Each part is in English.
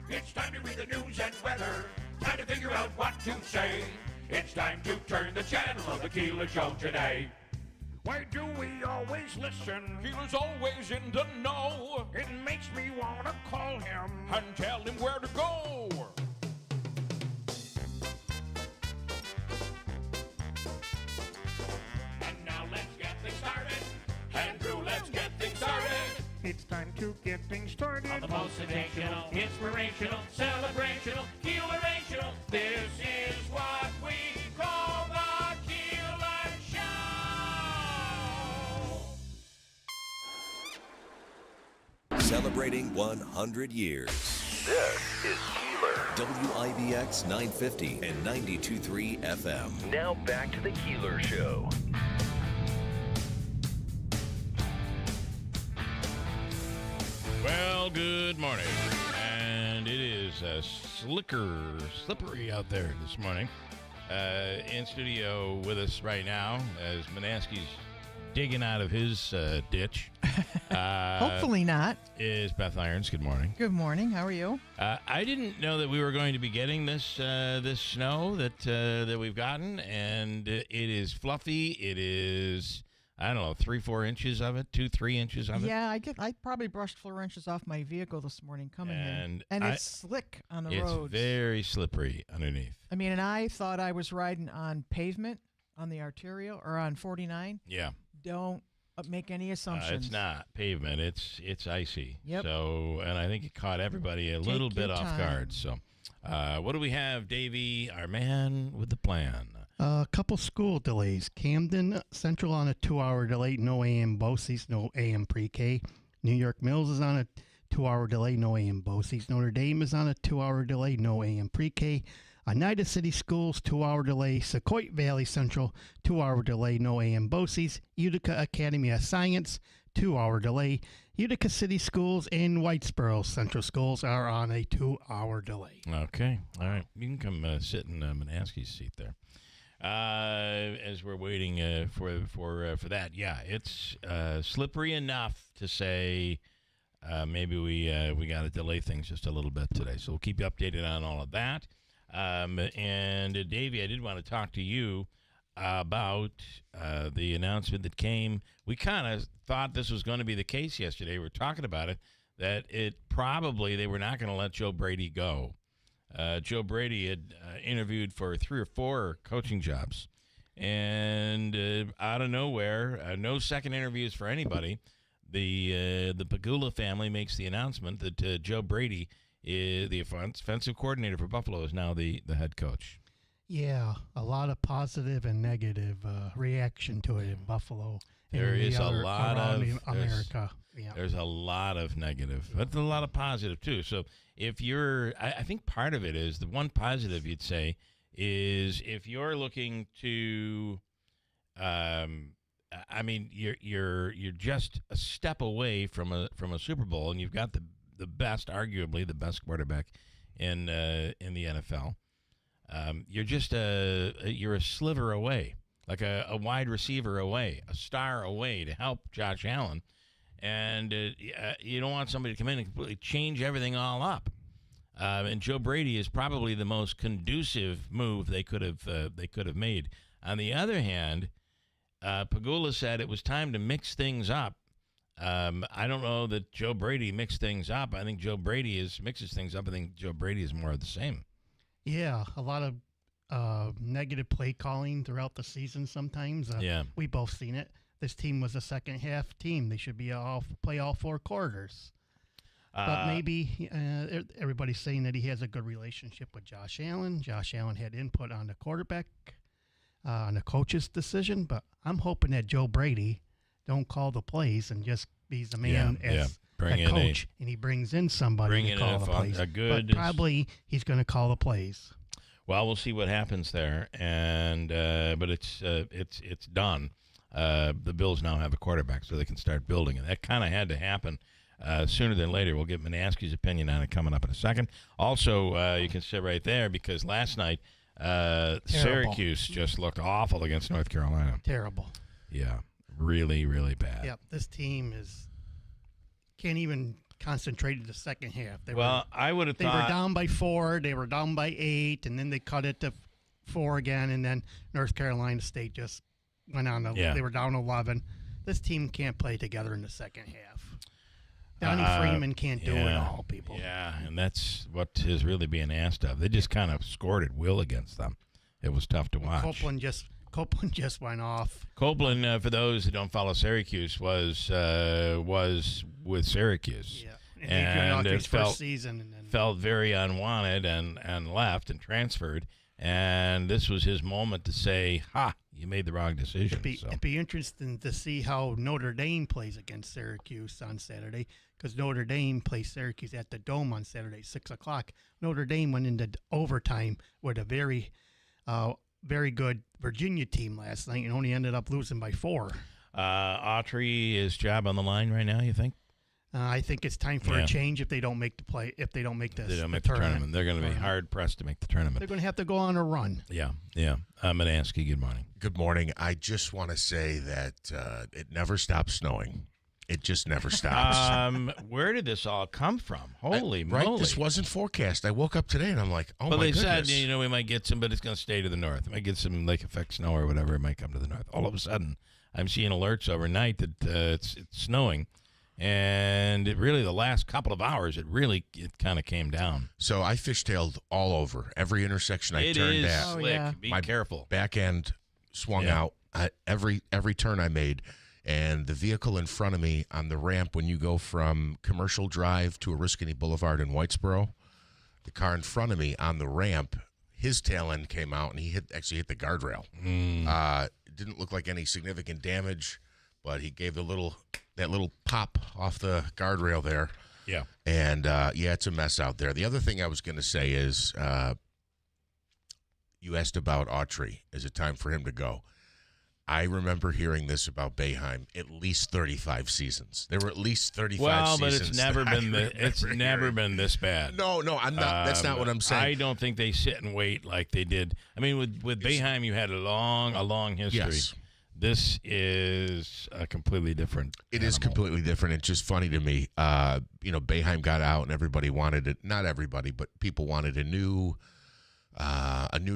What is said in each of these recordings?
It's time to read the news and weather. Time to figure out what to say. It's time to turn the channel of the Keeler Show today. Why do we always listen? Keeler's always in the know. It makes me want to call him And tell him where to go. And now let's get things started. Andrew, let's get things started. It's time to get things started. On the most sensational, inspirational, celebrational, Keelerational. This is what we call the Keeler Show. Celebrating 100 years. This is Keeler. WIBX 950 and 92.3 FM. Now back to the Keeler Show. Well, good morning. And it is slippery out there this morning. In studio with us right now as Manaski's digging out of his ditch. Hopefully not. Is Beth Irons. Good morning. Good morning. How are you? I didn't know that we were going to be getting this this snow that we've gotten, and it is fluffy. It is, I don't know, 3-4 inches of it, 2-3 inches of it. Yeah, I probably brushed 4 inches off my vehicle this morning coming in, and it's slick on the roads. It's very slippery underneath. I mean, and I thought I was riding on pavement on the arterial or on 49. Yeah. Don't make any assumptions. It's not pavement. It's icy. Yep. So, and I think it caught everybody a little bit off guard. So, what do we have, Davey, our man with the plan? A couple school delays. Camden Central on a 2-hour delay, no AM BOCES, no AM pre-K. New York Mills is on a 2-hour delay, no AM BOCES. Notre Dame is on a 2-hour delay, no AM pre-K. Oneida City Schools, 2-hour delay. Sequoia Valley Central, 2-hour delay, no AM BOCES. Utica Academy of Science, 2-hour delay. Utica City Schools and Whitesboro Central Schools are on a 2-hour delay. Okay. All right. You can come sit in Manaski's seat there. As we're waiting for that. Yeah, it's slippery enough to say maybe we got to delay things just a little bit today. So we'll keep you updated on all of that. And Davey, I did want to talk to you about the announcement that came. We kind of thought this was going to be the case yesterday. We were talking about it, that it probably they were not going to let Joe Brady go. Joe Brady had interviewed for 3 or 4 coaching jobs, and out of nowhere, no second interviews for anybody. The Pegula family makes the announcement that Joe Brady, the offensive coordinator for Buffalo, is now the head coach. Yeah, a lot of positive and negative reaction to it in Buffalo. There is a lot of America. Yeah. There's a lot of negative, but a lot of positive too. So if you're, I think part of it is the one positive you'd say is if you're looking to, I mean, you're just a step away from a Super Bowl, and you've got the best, arguably the best quarterback in the NFL. You're just you're a sliver away, like a wide receiver away, a star away to help Josh Allen. And you don't want somebody to come in and completely change everything all up. And Joe Brady is probably the most conducive move they could have made. On the other hand, Pegula said it was time to mix things up. I don't know that Joe Brady mixed things up. I think Joe Brady mixes things up. I think Joe Brady is more of the same. Yeah, a lot of negative play calling throughout the season sometimes. Yeah. We both seen it. This team was a second half team. They should be play all 4 quarters. But maybe everybody's saying that he has a good relationship with Josh Allen. Josh Allen had input on the quarterback, on the coach's decision. But I'm hoping that Joe Brady don't call the plays and just be the man as a coach, and he brings in somebody to call the plays. But probably he's going to call the plays. Well, we'll see what happens there, and but it's done. The Bills now have a quarterback, so they can start building it. That kind of had to happen sooner than later. We'll get Manaski's opinion on it coming up in a second. Also, you can sit right there because last night Syracuse just looked awful against North Carolina. Terrible. Yeah, really, really bad. Yep, this team can't even concentrated the second half. I would have thought they were down by 4, they were down by 8, and then they cut it to 4 again, and then North Carolina State just went on. They were down 11. This team can't play together in the second half. Donnie Freeman can't do it all, people. Yeah, and that's what is really being asked of. They just kind of scored at will against them. It was tough to watch. Copeland just went off. Copeland, for those who don't follow Syracuse, was with Syracuse. Yeah. And it felt very unwanted and left and transferred. And this was his moment to say, you made the wrong decision. It'd be interesting to see how Notre Dame plays against Syracuse on Saturday, because Notre Dame plays Syracuse at the Dome on Saturday, 6 o'clock. Notre Dame went into overtime with a very good Virginia team last night and only ended up losing by 4. Autry, his job on the line right now, you think? I think it's time for a change if they don't make the tournament. They're going to be hard pressed to make the tournament. They're going to have to go on a run. Yeah. Manansky, good morning. Good morning. I just want to say that it never stops snowing. It just never stops. Where did this all come from? Holy moly. Right, this wasn't forecast. I woke up today and I'm like, my goodness. Well, they said, we might get some, but it's going to stay to the north. We might get some lake effect snow or whatever. It might come to the north. All of a sudden, I'm seeing alerts overnight that it's snowing. And it really, the last couple of hours, it kind of came down. So I fishtailed all over. Every intersection I turned at. It is slick. Be careful. Back end swung out every turn I made. And the vehicle in front of me on the ramp, when you go from Commercial Drive to Oriskany Boulevard in Whitesboro, the car in front of me on the ramp, his tail end came out, and he actually hit the guardrail. It didn't look like any significant damage, but he gave that little pop off the guardrail there. Yeah. And, it's a mess out there. The other thing I was going to say is you asked about Autry. Is it time for him to go? I remember hearing this about Boeheim at least 35 seasons. There were at least 35 seasons. Well, but it's never been this bad. No, I'm not. That's not what I'm saying. I don't think they sit and wait like they did. I mean, with Boeheim, you had a long history. Yes. This is a completely different It is completely different. It's just funny to me. Boeheim got out and everybody wanted it. Not everybody, but people wanted a new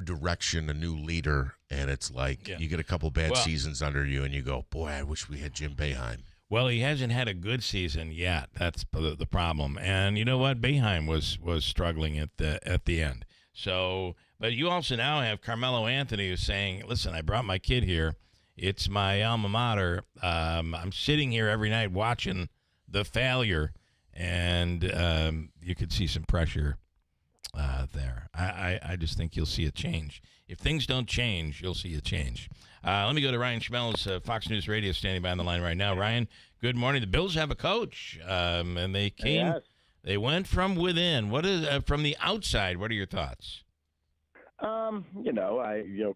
direction, a new leader. And it's like you get a couple bad seasons under you and you go, boy, I wish we had Jim Boeheim. Well, he hasn't had a good season yet. That's the problem. And you know what? Boeheim was struggling at the end. So, but you also now have Carmelo Anthony who's saying, listen, I brought my kid here. It's my alma mater. I'm sitting here every night watching the failure, and you could see some pressure there. I just think you'll see a change. If things don't change, you'll see a change. Let me go to Ryan Schmelz, Fox News Radio, standing by on the line right now. Ryan, good morning. The Bills have a coach, and they came. Yes. They went from within. What is from the outside? What are your thoughts?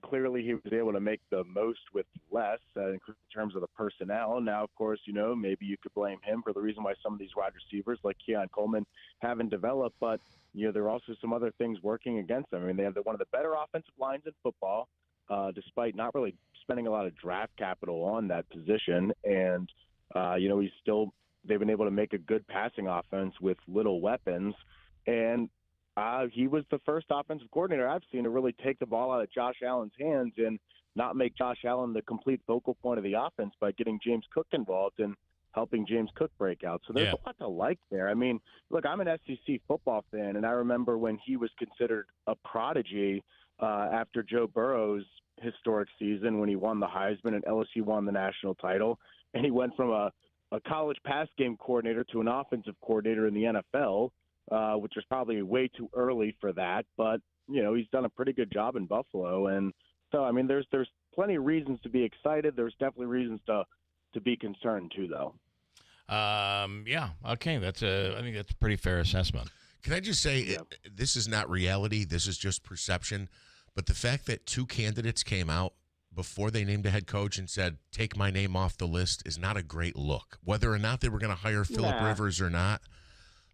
Clearly he was able to make the most with less in terms of the personnel. Now, of course, maybe you could blame him for the reason why some of these wide receivers like Keon Coleman haven't developed, but there are also some other things working against them. I mean, they have one of the better offensive lines in football, despite not really spending a lot of draft capital on that position. And, they've been able to make a good passing offense with little weapons. And he was the first offensive coordinator I've seen to really take the ball out of Josh Allen's hands and not make Josh Allen the complete focal point of the offense by getting James Cook involved and helping James Cook break out. So there's a lot to like there. I mean, look, I'm an SEC football fan, and I remember when he was considered a prodigy after Joe Burrow's historic season when he won the Heisman and LSU won the national title, and he went from a college pass game coordinator to an offensive coordinator in the NFL, which was probably way too early for that. But, he's done a pretty good job in Buffalo. And so, I mean, there's plenty of reasons to be excited. There's definitely reasons to be concerned, too, though. Okay. I think that's a pretty fair assessment. Can I just say, this is not reality. This is just perception. But the fact that 2 candidates came out before they named a head coach and said, take my name off the list is not a great look. Whether or not they were going to hire Phillip Rivers or not,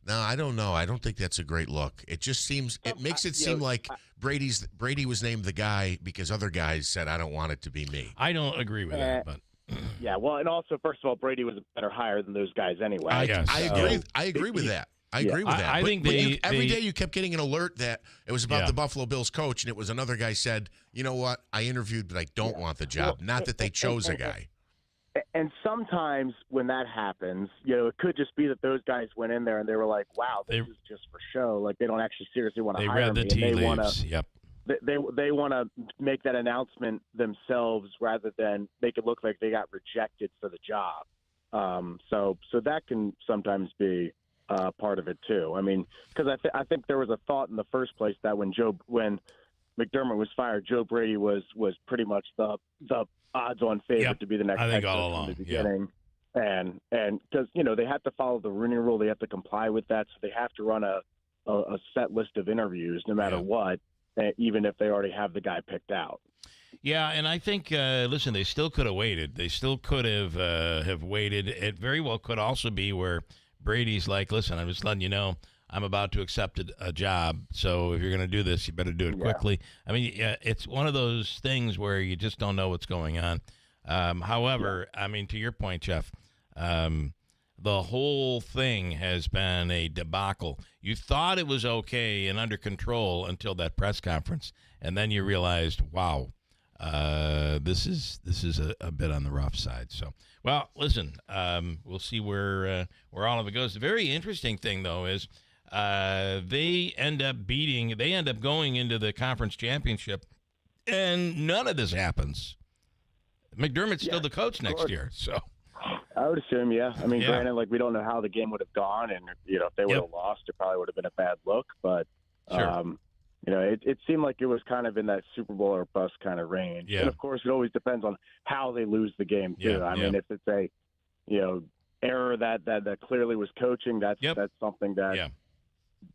no, I don't know. I don't think that's a great look. It just seems – it makes it seem like Brady was named the guy because other guys said, I don't want it to be me. I don't agree with that, but Yeah, well, and also, first of all, Brady was a better hire than those guys anyway. I agree. So, I agree with that. I agree with that. I think every day you kept getting an alert that it was about the Buffalo Bills coach, and it was another guy said, "You know what? I interviewed, but I don't want the job." Well, Not that they chose a guy. And sometimes when that happens, it could just be that those guys went in there and they were like, "Wow, this is just for show." Like they don't actually seriously want to hire me. They read the tea leaves. Yep. They want to make that announcement themselves rather than make it look like they got rejected for the job. So that can sometimes be part of it too. I mean, because I think there was a thought in the first place that when McDermott was fired, Joe Brady was pretty much the odds-on favorite to be the next head coach from the beginning. And because they have to follow the Rooney Rule, they have to comply with that, so they have to run a set list of interviews no matter what, even if they already have the guy picked out. Yeah, and I think, listen, they still could have waited. They still could have waited. It very well could also be where Brady's like, listen, I'm just letting you know I'm about to accept a job, so if you're going to do this, you better do it quickly. I mean, it's one of those things where you just don't know what's going on. However, I mean, to your point, Jeff, the whole thing has been a debacle. You thought it was okay and under control until that press conference, and then you realized, wow, this is a bit on the rough side. So, well, listen, we'll see where all of it goes. The very interesting thing, though, is they end up going into the conference championship, and none of this happens. McDermott's still the coach next year, so. I would assume, yeah. I mean, granted, we don't know how the game would have gone, and if they would have lost, it probably would have been a bad look. But it seemed like it was kind of in that Super Bowl or bust kind of range. Yeah. And of course, it always depends on how they lose the game too. I mean, if it's a error that clearly was coaching, that's something that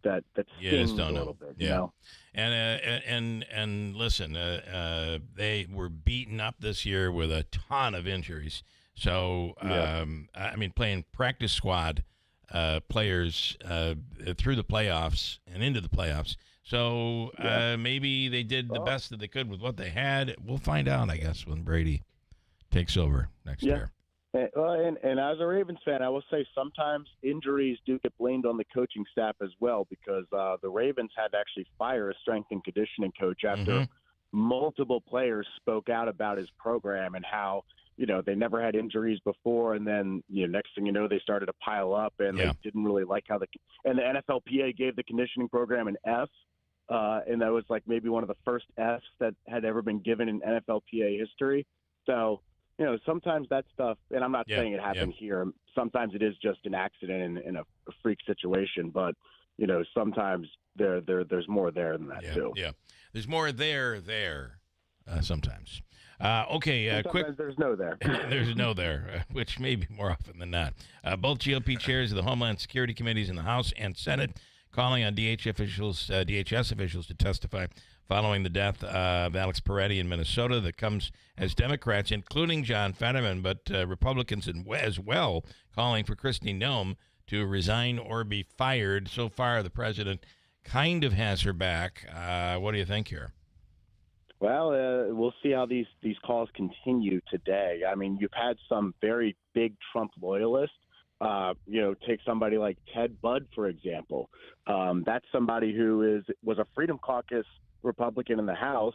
that stings a little bit. You know? And listen, they were beaten up this year with a ton of injuries. So, I mean, playing practice squad players through the playoffs and into the playoffs. So maybe they did the best that they could with what they had. We'll find out, I guess, when Brady takes over next year. And as a Ravens fan, I will say sometimes injuries do get blamed on the coaching staff as well, because the Ravens had to actually fire a strength and conditioning coach after multiple players spoke out about his program and how they never had injuries before, and then next thing you know, they started to pile up, and they didn't really like how the NFLPA gave the conditioning program an F, and that was like maybe one of the first Fs that had ever been given in NFLPA history. So sometimes that stuff, and I'm not saying it happened here. Sometimes it is just an accident and a freak situation, but sometimes there's more there than that too. Yeah, there's more there sometimes. Okay, quick. There's no there. There's no there, which may be more often than not. Both GOP chairs of the Homeland Security Committees in the House and Senate calling on DHS officials to testify following the death of Alex Peretti in Minnesota. That comes as Democrats, including John Fetterman, but Republicans as well, calling for Kristi Noem to resign or be fired. So far, the president kind of has her back. What do you think here? Well, we'll see how these calls continue today. I mean, you've had some very big Trump loyalists. Take somebody like Ted Budd, for example. That's somebody who was a Freedom Caucus Republican in the House,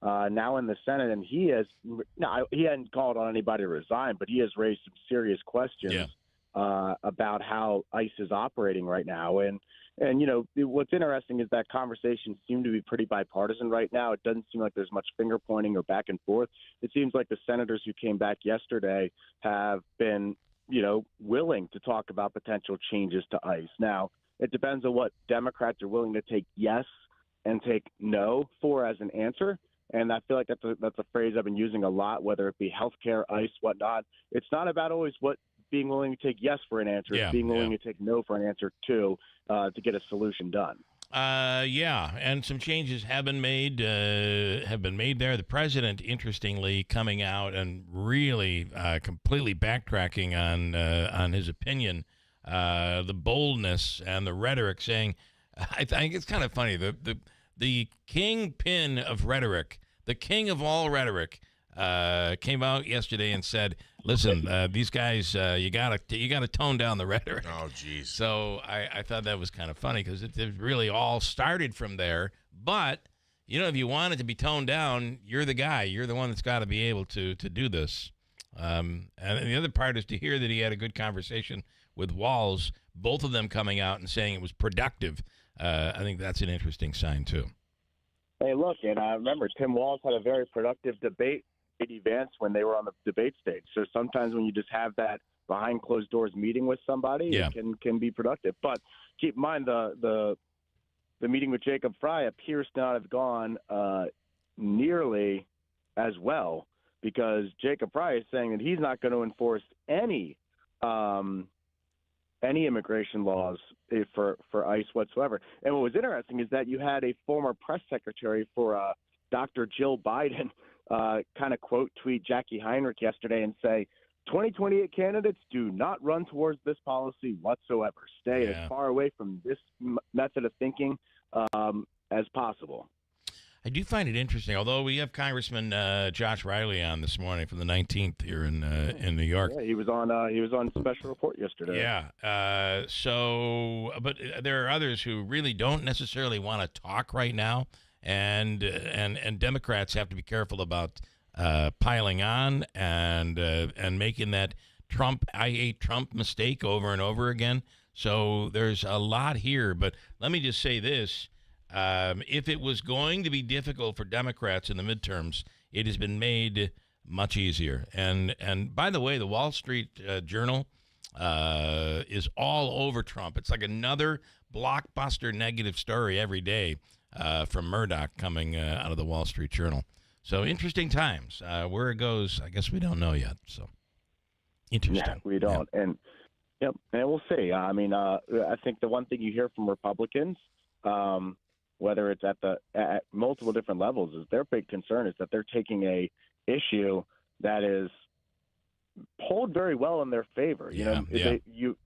now in the Senate, and he hadn't called on anybody to resign, but he has raised some serious questions about how ICE is operating right now. And what's interesting is that conversations seem to be pretty bipartisan right now. It doesn't seem like there's much finger pointing or back and forth. It seems like the senators who came back yesterday have been, willing to talk about potential changes to ICE. Now, it depends on what Democrats are willing to take yes and take no for as an answer. And I feel like that's a phrase I've been using a lot, whether it be healthcare, ICE, whatnot. It's not about always being willing to take yes for an answer. It's being willing to take no for an answer too, to get a solution done. And some changes have been made there. The president, interestingly, coming out and really completely backtracking on his opinion, the boldness and the rhetoric, saying, I think it's kind of funny, the kingpin of rhetoric, the king of all rhetoric, came out yesterday and said, listen, these guys, you gotta tone down the rhetoric. Oh, geez. So I thought that was kind of funny because it really all started from there. But if you want it to be toned down, you're the guy. You're the one that's got to be able to do this. And the other part is to hear that he had a good conversation with Walz, both of them coming out and saying it was productive. I think that's an interesting sign, too. Hey, look, and I remember Tim Walz had a very productive debate with J.D. Vance when they were on the debate stage. So sometimes when you just have that behind closed doors meeting with somebody, it can be productive. But keep in mind the meeting with Jacob Fry appears to not have gone nearly as well, because Jacob Fry is saying that he's not going to enforce any immigration laws for ICE whatsoever. And what was interesting is that you had a former press secretary for Dr. Jill Biden kind of quote tweet Jackie Heinrich yesterday and say, 2028 candidates do not run towards this policy whatsoever. Stay as far away from this method of thinking as possible. I do find it interesting, although we have Congressman Josh Riley on this morning from the 19th here in New York. Yeah, he was on special report yesterday. Yeah. But there are others who really don't necessarily want to talk right now, and Democrats have to be careful about piling on and making that I hate Trump mistake over and over again. So there's a lot here, but let me just say this. If it was going to be difficult for Democrats in the midterms, it has been made much easier. And by the way, the Wall Street Journal is all over Trump. It's like another blockbuster negative story every day from Murdoch coming out of the Wall Street Journal. So interesting times. Where it goes, I guess we don't know yet. So interesting. Yeah, we don't. Yeah. And we'll see. I mean, I think the one thing you hear from Republicans, whether it's at multiple different levels, is their big concern is that they're taking a issue that is polled very well in their favor.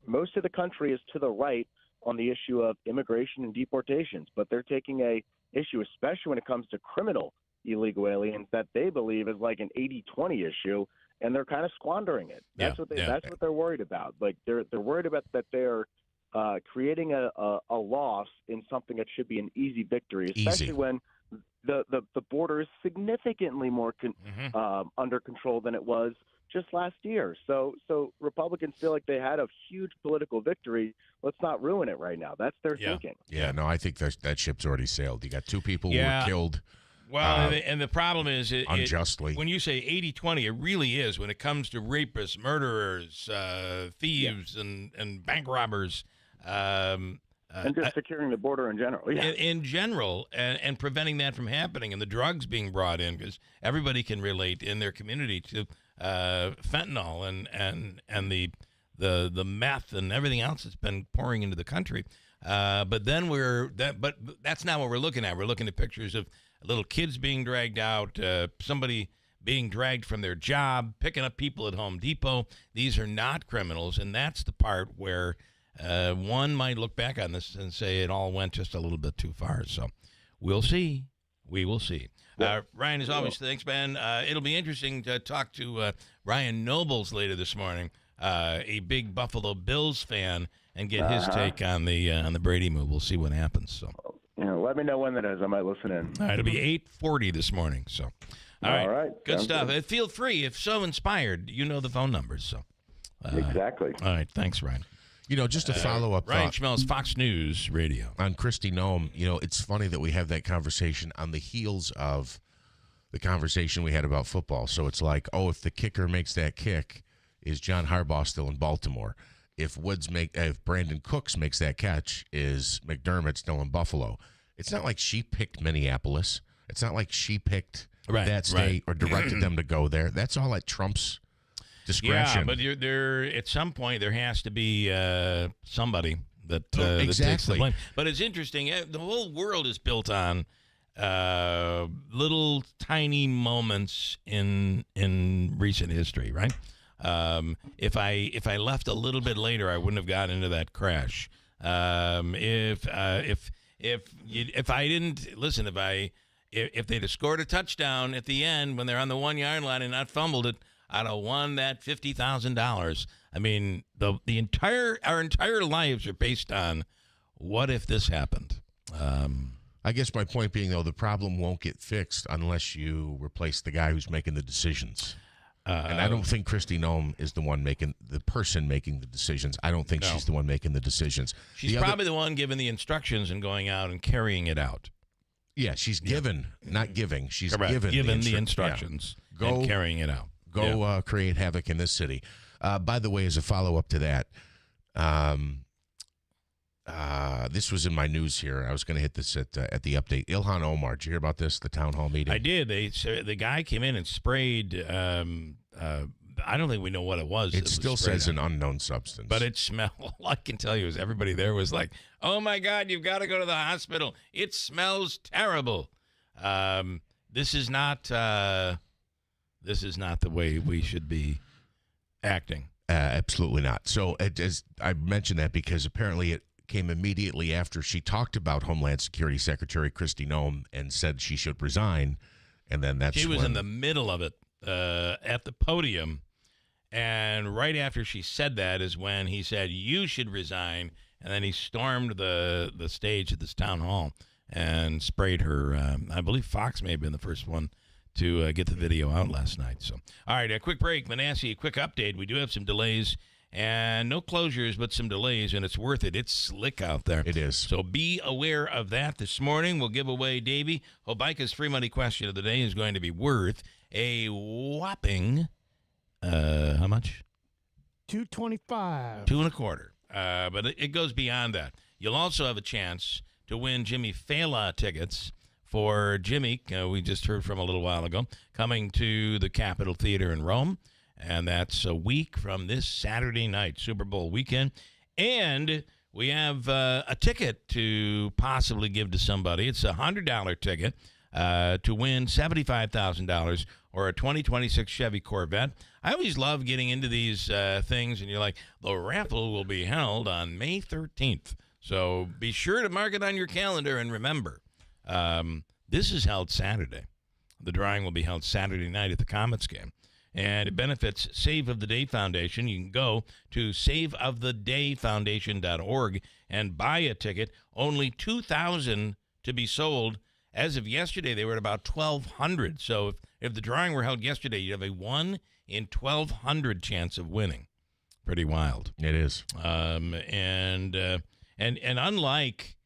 Most of the country is to the right on the issue of immigration and deportations, but they're taking a issue, especially when it comes to criminal illegal aliens, that they believe is like an 80-20 issue, and they're kind of squandering it. That's what they're worried about. Like they're worried about that they're creating a loss in something that should be an easy victory, especially when the border is significantly more under control than it was just last year. So Republicans feel like they had a huge political victory. Let's not ruin it right now. That's their thinking. Yeah, no, I think that ship's already sailed. You got two people who were killed. Well, and the problem is unjustly. When you say 80-20, it really is when it comes to rapists, murderers, thieves, and bank robbers. And just securing the border in general. Yeah. In general, and preventing that from happening, and the drugs being brought in, because everybody can relate in their community to fentanyl and the meth and everything else that's been pouring into the country. But that's not what we're looking at. We're looking at pictures of little kids being dragged out, somebody being dragged from their job, picking up people at Home Depot. These are not criminals, and that's the part where one might look back on this and say it all went just a little bit too far. So we'll see. We will see. Ryan, as always, thanks, man. It'll be interesting to talk to Ryan Nobles later this morning, a big Buffalo Bills fan, and get his take on the Brady move. We'll see what happens. So, let me know when that is. I might listen in. All right, it'll be 8:40 this morning. So, all right. Good stuff. Good. Feel free, if so inspired, the phone numbers. So, exactly. All right, thanks, Ryan. Just to follow up, Ryan Schmelz, Fox News Radio. On Kristi Noem, it's funny that we have that conversation on the heels of the conversation we had about football. So it's like, if the kicker makes that kick, is John Harbaugh still in Baltimore? If Brandon Cooks makes that catch, is McDermott still in Buffalo? It's not like she picked Minneapolis. It's not like she picked that state or directed them to go there. That's all at Trump's discretion. Yeah, but there at some point there has to be somebody that takes the blame. But it's interesting. The whole world is built on little tiny moments in recent history, right? If I left a little bit later, I wouldn't have gotten into that crash. If I didn't listen, if they'd have scored a touchdown at the end when they're on the 1 yard line and not fumbled it, I'd have won that $50,000. I mean, our entire lives are based on what if this happened. I guess my point being, though, the problem won't get fixed unless you replace the guy who's making the decisions. And I don't think Kristi Noem is the person making the decisions. I don't think she's the one making the decisions. She's probably the one giving the instructions and going out and carrying it out. Yeah, she's given, not giving. She's Correct. given the instructions and carrying it out. Go create havoc in this city. By the way, as a follow-up to that, this was in my news here. I was going to hit this at the update. Ilhan Omar, did you hear about this, the town hall meeting? I did. The guy came in and sprayed, I don't think we know what it was. It still says an unknown substance. But it smelled, all I can tell you is everybody there was like, oh, my God, you've got to go to the hospital. It smells terrible. This is not the way we should be acting. Absolutely not. So I mentioned that because apparently it came immediately after she talked about Homeland Security Secretary Kristi Noem and said she should resign. And then she was in the middle of it at the podium. And right after she said that is when he said, you should resign. And then he stormed the stage at this town hall and sprayed her. I believe Fox may have been the first one to get the video out last night. So, all right, a quick break. Manasseh, a quick update. We do have some delays and no closures, but some delays, and it's worth it. It's slick out there. It is. So be aware of that. This morning, we'll give away Davey. Hobica's free money question of the day is going to be worth a whopping, how much? $2.25. $2.25. But it goes beyond that. You'll also have a chance to win Jimmy Fallon tickets for Jimmy, we just heard from a little while ago, coming to the Capitol Theater in Rome. And that's a week from this Saturday night, Super Bowl weekend. And we have a ticket to possibly give to somebody. It's a $100 ticket to win $75,000 or a 2026 Chevy Corvette. I always love getting into these things, and you're like, the raffle will be held on May 13th. So be sure to mark it on your calendar and remember, this is held Saturday. The drawing will be held Saturday night at the Comets game. And it benefits Save of the Day Foundation. You can go to saveofthedayfoundation.org and buy a ticket. Only 2,000 to be sold. As of yesterday, they were at about 1,200. So if the drawing were held yesterday, you'd have a 1 in 1,200 chance of winning. Pretty wild. It is. And unlike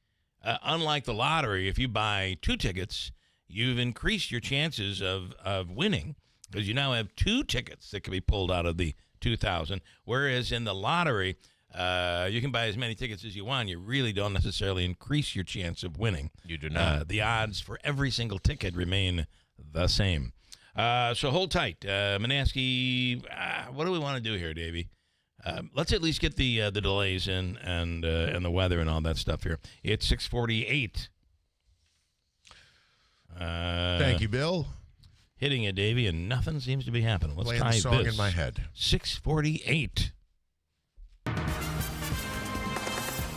the lottery, if you buy 2 tickets, you've increased your chances of winning, because you now have 2 tickets that can be pulled out of the 2,000, whereas in the lottery, you can buy as many tickets as you want. You really don't necessarily increase your chance of winning. You do not. The odds for every single ticket remain the same. So hold tight. Manasseh, what do we want to do here, Davey? Let's at least get the delays in and the weather and all that stuff here. It's 6:48. Thank you, Bill. Hitting it, Davey, and nothing seems to be happening. Let's Playing try the song this. in my head. 6:48.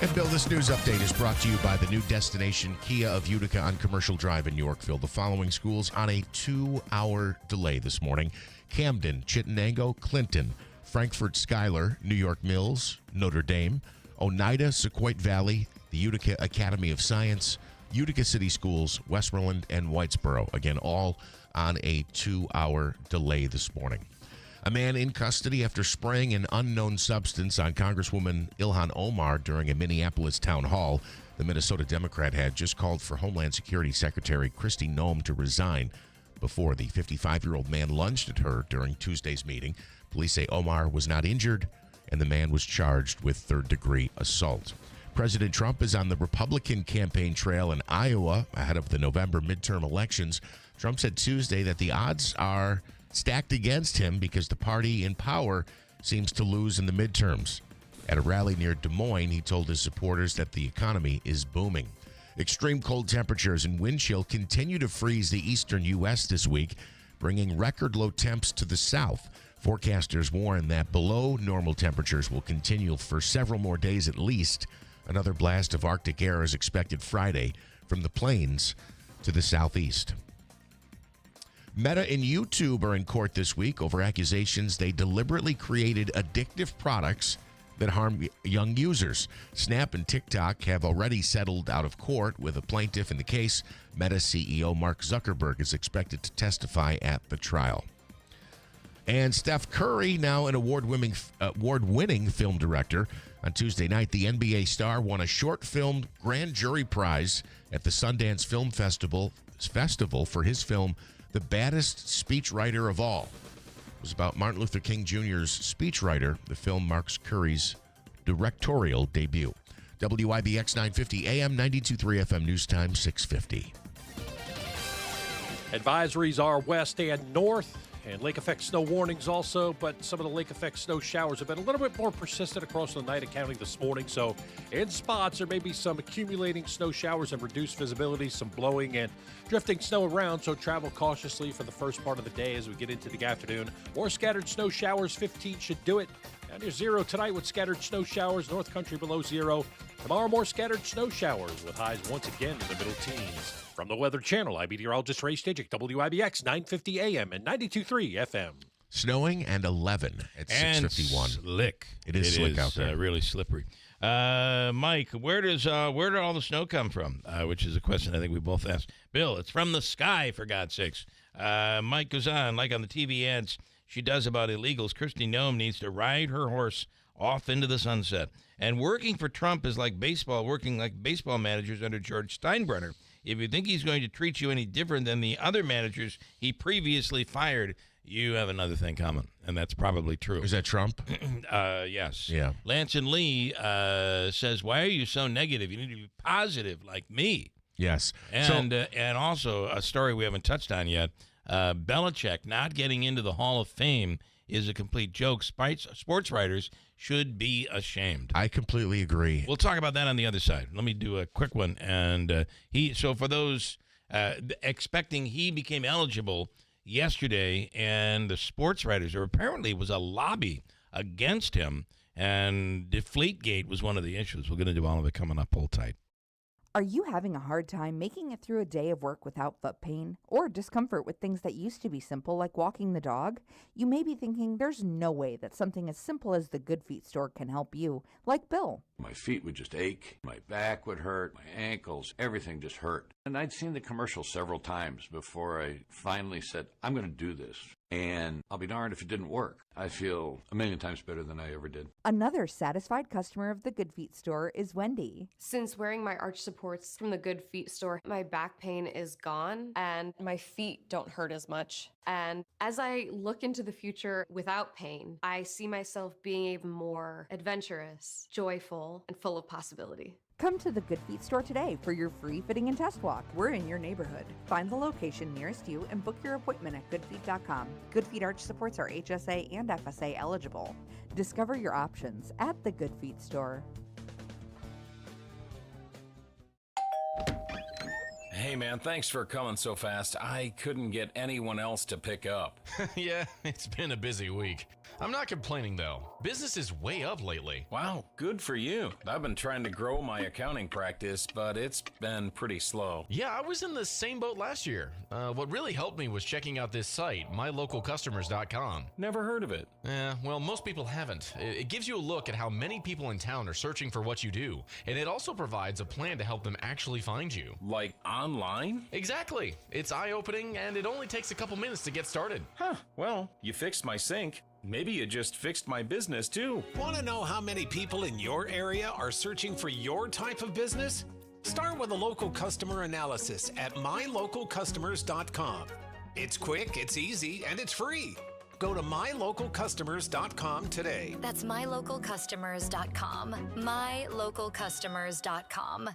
And Bill, this news update is brought to you by the new destination Kia of Utica on Commercial Drive in Yorkville. The following schools on a 2-hour delay this morning: Camden, Chittenango, Clinton, Frankfurt Schuyler, New York Mills, Notre Dame, Oneida, Sequoia Valley, the Utica Academy of Science, Utica City Schools, Westmoreland, and Whitesboro. Again, all on a 2-hour delay this morning. A man in custody after spraying an unknown substance on Congresswoman Ilhan Omar during a Minneapolis town hall. The Minnesota Democrat had just called for Homeland Security Secretary Kristi Noem to resign before the 55-year-old man lunged at her during Tuesday's meeting. Police say Omar was not injured, and the man was charged with third-degree assault. President Trump is on the Republican campaign trail in Iowa ahead of the November midterm elections. Trump said Tuesday that the odds are stacked against him because the party in power seems to lose in the midterms. At a rally near Des Moines, he told his supporters that the economy is booming. Extreme cold temperatures and wind chill continue to freeze the eastern U.S. this week, bringing record low temps to the south. Forecasters warn that below normal temperatures will continue for several more days at least. Another blast of Arctic air is expected Friday from the plains to the southeast. Meta and YouTube are in court this week over accusations they deliberately created addictive products that harm young users. Snap and TikTok have already settled out of court with a plaintiff in the case. Meta CEO Mark Zuckerberg is expected to testify at the trial. And Steph Curry, now an award-winning film director. On Tuesday night, the NBA star won a short film grand jury prize at the Sundance Film Festival for his film, The Baddest Speechwriter of All. It was about Martin Luther King Jr.'s speechwriter. The film marks Curry's directorial debut. WIBX 950 AM, 92.3 FM, News Time 650. Advisories are west and north. And lake effect snow warnings also, but some of the lake effect snow showers have been a little bit more persistent across the Oneida County this morning. So in spots, there may be some accumulating snow showers and reduced visibility, some blowing and drifting snow around. So travel cautiously for the first part of the day as we get into the afternoon. More scattered snow showers, 15 should do it. Down near zero tonight with scattered snow showers, North Country below zero. Tomorrow, more scattered snow showers with highs once again in the middle teens. From the Weather Channel, I'm meteorologist Ray Stidgick, WIBX 950 AM and 92.3 FM. Snowing and 11 at 6:51. Slick. It is slick out there. Really slippery. Mike, where did all the snow come from? Which is a question I think we both asked. Bill, it's from the sky, for God's sakes. Mike goes on, like on the TV ads she does about illegals, Kristi Noem needs to ride her horse off into the sunset. And working for Trump is like baseball, working like baseball managers under George Steinbrenner. If you think he's going to treat you any different than the other managers he previously fired, you have another thing coming, and that's probably true. Is that Trump? Yes. Yeah. Lanson Lee says, why are you so negative? You need to be positive like me. Yes. And also a story we haven't touched on yet, Belichick not getting into the Hall of Fame is a complete joke. Sports writers should be ashamed. I completely agree. We'll talk about that on the other side. Let me do a quick one. And so for those expecting, he became eligible yesterday, and the sports writers, there apparently was a lobby against him, and Deflategate was one of the issues. We're going to do all of it coming up. Hold tight. Are you having a hard time making it through a day of work without foot pain or discomfort with things that used to be simple, like walking the dog? You may be thinking there's no way that something as simple as the Good Feet store can help you, like Bill. My feet would just ache, my back would hurt, my ankles, everything just hurt. And I'd seen the commercial several times before I finally said, I'm going to do this. And I'll be darned if it didn't work. I feel a million times better than I ever did. Another satisfied customer of the Good Feet store is Wendy. Since wearing my arch supports from the Good Feet store, my back pain is gone and my feet don't hurt as much. And as I look into the future without pain, I see myself being even more adventurous, joyful, and full of possibility. Come to the Good Feet store today for your free fitting and test walk. We're in your neighborhood. Find the location nearest you and book your appointment at goodfeet.com. Good Feet arch supports are HSA and FSA eligible. Discover your options at the Good Feet store. Hey man, thanks for coming so fast. I couldn't get anyone else to pick up. Yeah, it's been a busy week. I'm not complaining though. Business is way up lately. Wow, good for you. I've been trying to grow my accounting practice, but it's been pretty slow. Yeah, I was in the same boat last year. What really helped me was checking out this site, mylocalcustomers.com. Never heard of it. Yeah, well, most people haven't. It gives you a look at how many people in town are searching for what you do, and it also provides a plan to help them actually find you. Like online? Exactly. It's eye-opening, and it only takes a couple minutes to get started. Huh, well, you fixed my sink. Maybe you just fixed my business too. Want to know how many people in your area are searching for your type of business? Start with a local customer analysis at mylocalcustomers.com. It's quick, it's easy, and it's free. Go to mylocalcustomers.com today. That's mylocalcustomers.com. mylocalcustomers.com.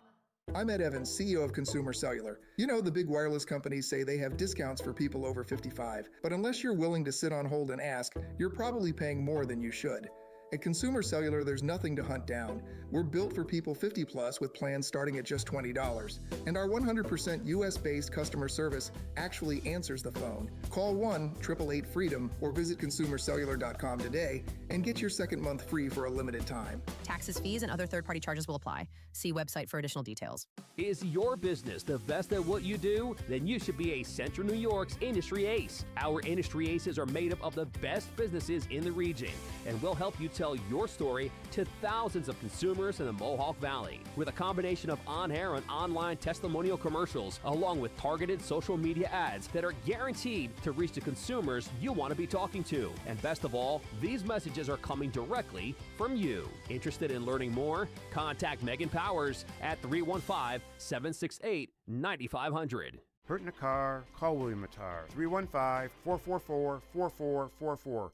I'm Ed Evans, CEO of Consumer Cellular. You know, the big wireless companies say they have discounts for people over 55, but unless you're willing to sit on hold and ask, you're probably paying more than you should. At Consumer Cellular, there's nothing to hunt down. We're built for people 50 plus with plans starting at just $20. And our 100% US-based customer service actually answers the phone. Call 1-888-FREEDOM or visit consumercellular.com today and get your second month free for a limited time. Taxes, fees, and other third-party charges will apply. See website for additional details. Is your business the best at what you do? Then you should be a Central New York's Industry Ace. Our Industry Aces are made up of the best businesses in the region and will help you tell your story to thousands of consumers in the Mohawk Valley. With a combination of on-air and online testimonial commercials, along with targeted social media ads that are guaranteed to reach the consumers you want to be talking to. And best of all, these messages are coming directly from you. Interested in learning more? Contact Megan Powers at 315-768-9500. Hurt in a car? Call William Attar. 315-444-4444.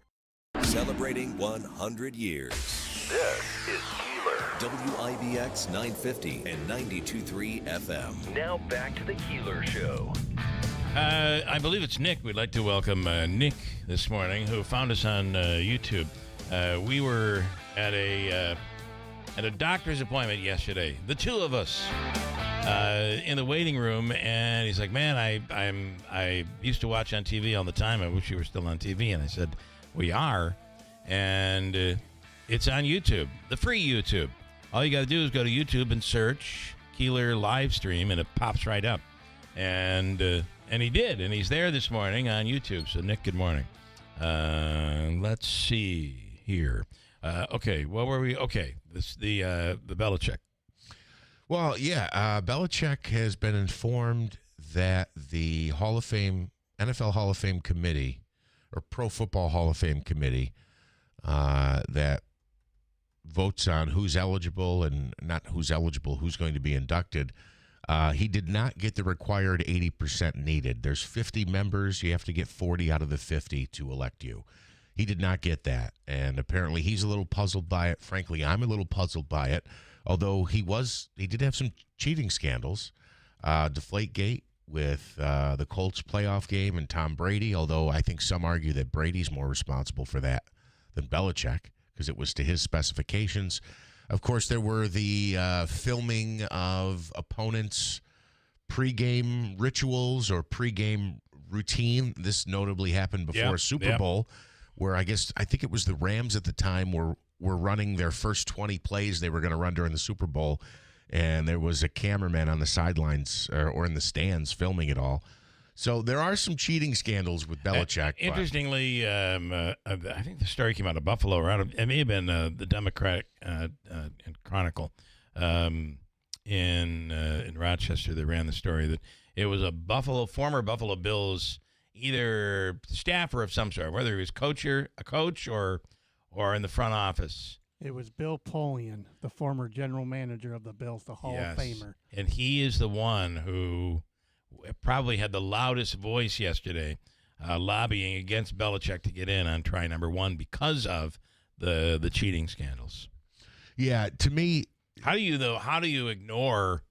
Celebrating 100 years. This is Keeler. WIBX 950 and 92.3 FM. Now back to the Keeler Show. I believe it's Nick. We'd like to welcome Nick this morning, who found us on YouTube. We were at a doctor's appointment yesterday, the two of us, in the waiting room, and he's like, "Man, I used to watch on TV all the time. I wish you were still on TV." And I said, "We are," and it's on YouTube, the free YouTube. All you got to do is go to YouTube and search Keeler live stream, and it pops right up. And he did, and he's there this morning on YouTube. So, Nick, good morning. Let's see here. Okay, what were we? Okay, this the Belichick. Well, yeah, Belichick has been informed that the Hall of Fame, NFL Hall of Fame committee, or Pro Football Hall of Fame committee, that votes on who's eligible and not who's eligible, who's going to be inducted. He did not get the required 80% needed. There's 50 members. You have to get 40 out of the 50 to elect you. He did not get that, and apparently he's a little puzzled by it. Frankly, I'm a little puzzled by it, although he did have some cheating scandals. Deflategate with the Colts playoff game and Tom Brady, although I think some argue that Brady's more responsible for that than Belichick because it was to his specifications. Of course, there were the filming of opponents' pregame rituals or pregame routine. This notably happened before Super Bowl, where I think it was the Rams at the time were running their first 20 plays they were going to run during the Super Bowl, and there was a cameraman on the sidelines or in the stands filming it all. So there are some cheating scandals with Belichick. Interestingly, I think the story came out of Buffalo, or it may have been the Democratic Chronicle in Rochester that ran the story, that it was a former Buffalo Bills either staffer of some sort, whether he was a coach or in the front office. It was Bill Polian, the former general manager of the Bills, the Hall of Famer. And he is the one who probably had the loudest voice yesterday, lobbying against Belichick to get in on try number one because of the cheating scandals. Yeah, to me, how do you ignore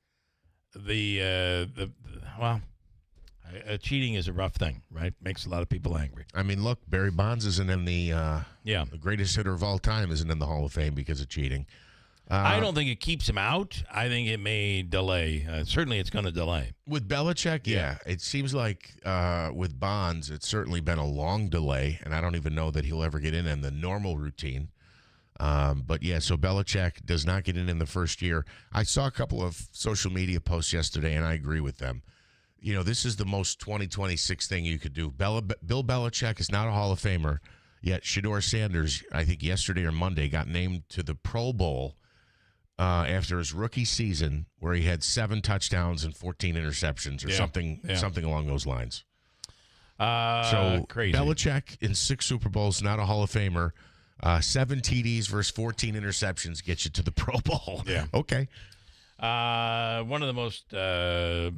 cheating is a rough thing, right? Makes a lot of people angry. I mean, look, Barry Bonds isn't in the greatest hitter of all time isn't in the Hall of Fame because of cheating. I don't think it keeps him out. I think it may delay. Certainly, it's going to delay. With Belichick, yeah. It seems like with Bonds, it's certainly been a long delay, and I don't even know that he'll ever get in the normal routine. But, yeah, so Belichick does not get in the first year. I saw a couple of social media posts yesterday, and I agree with them. You know, this is the most 2026 thing you could do. Bill Belichick is not a Hall of Famer, yet Shedeur Sanders, I think yesterday or Monday, got named to the Pro Bowl after his rookie season, where he had 7 touchdowns and 14 interceptions or something along those lines. So crazy. Belichick in 6 Super Bowls, not a Hall of Famer. 7 TDs versus 14 interceptions gets you to the Pro Bowl. Yeah. Okay. One of the most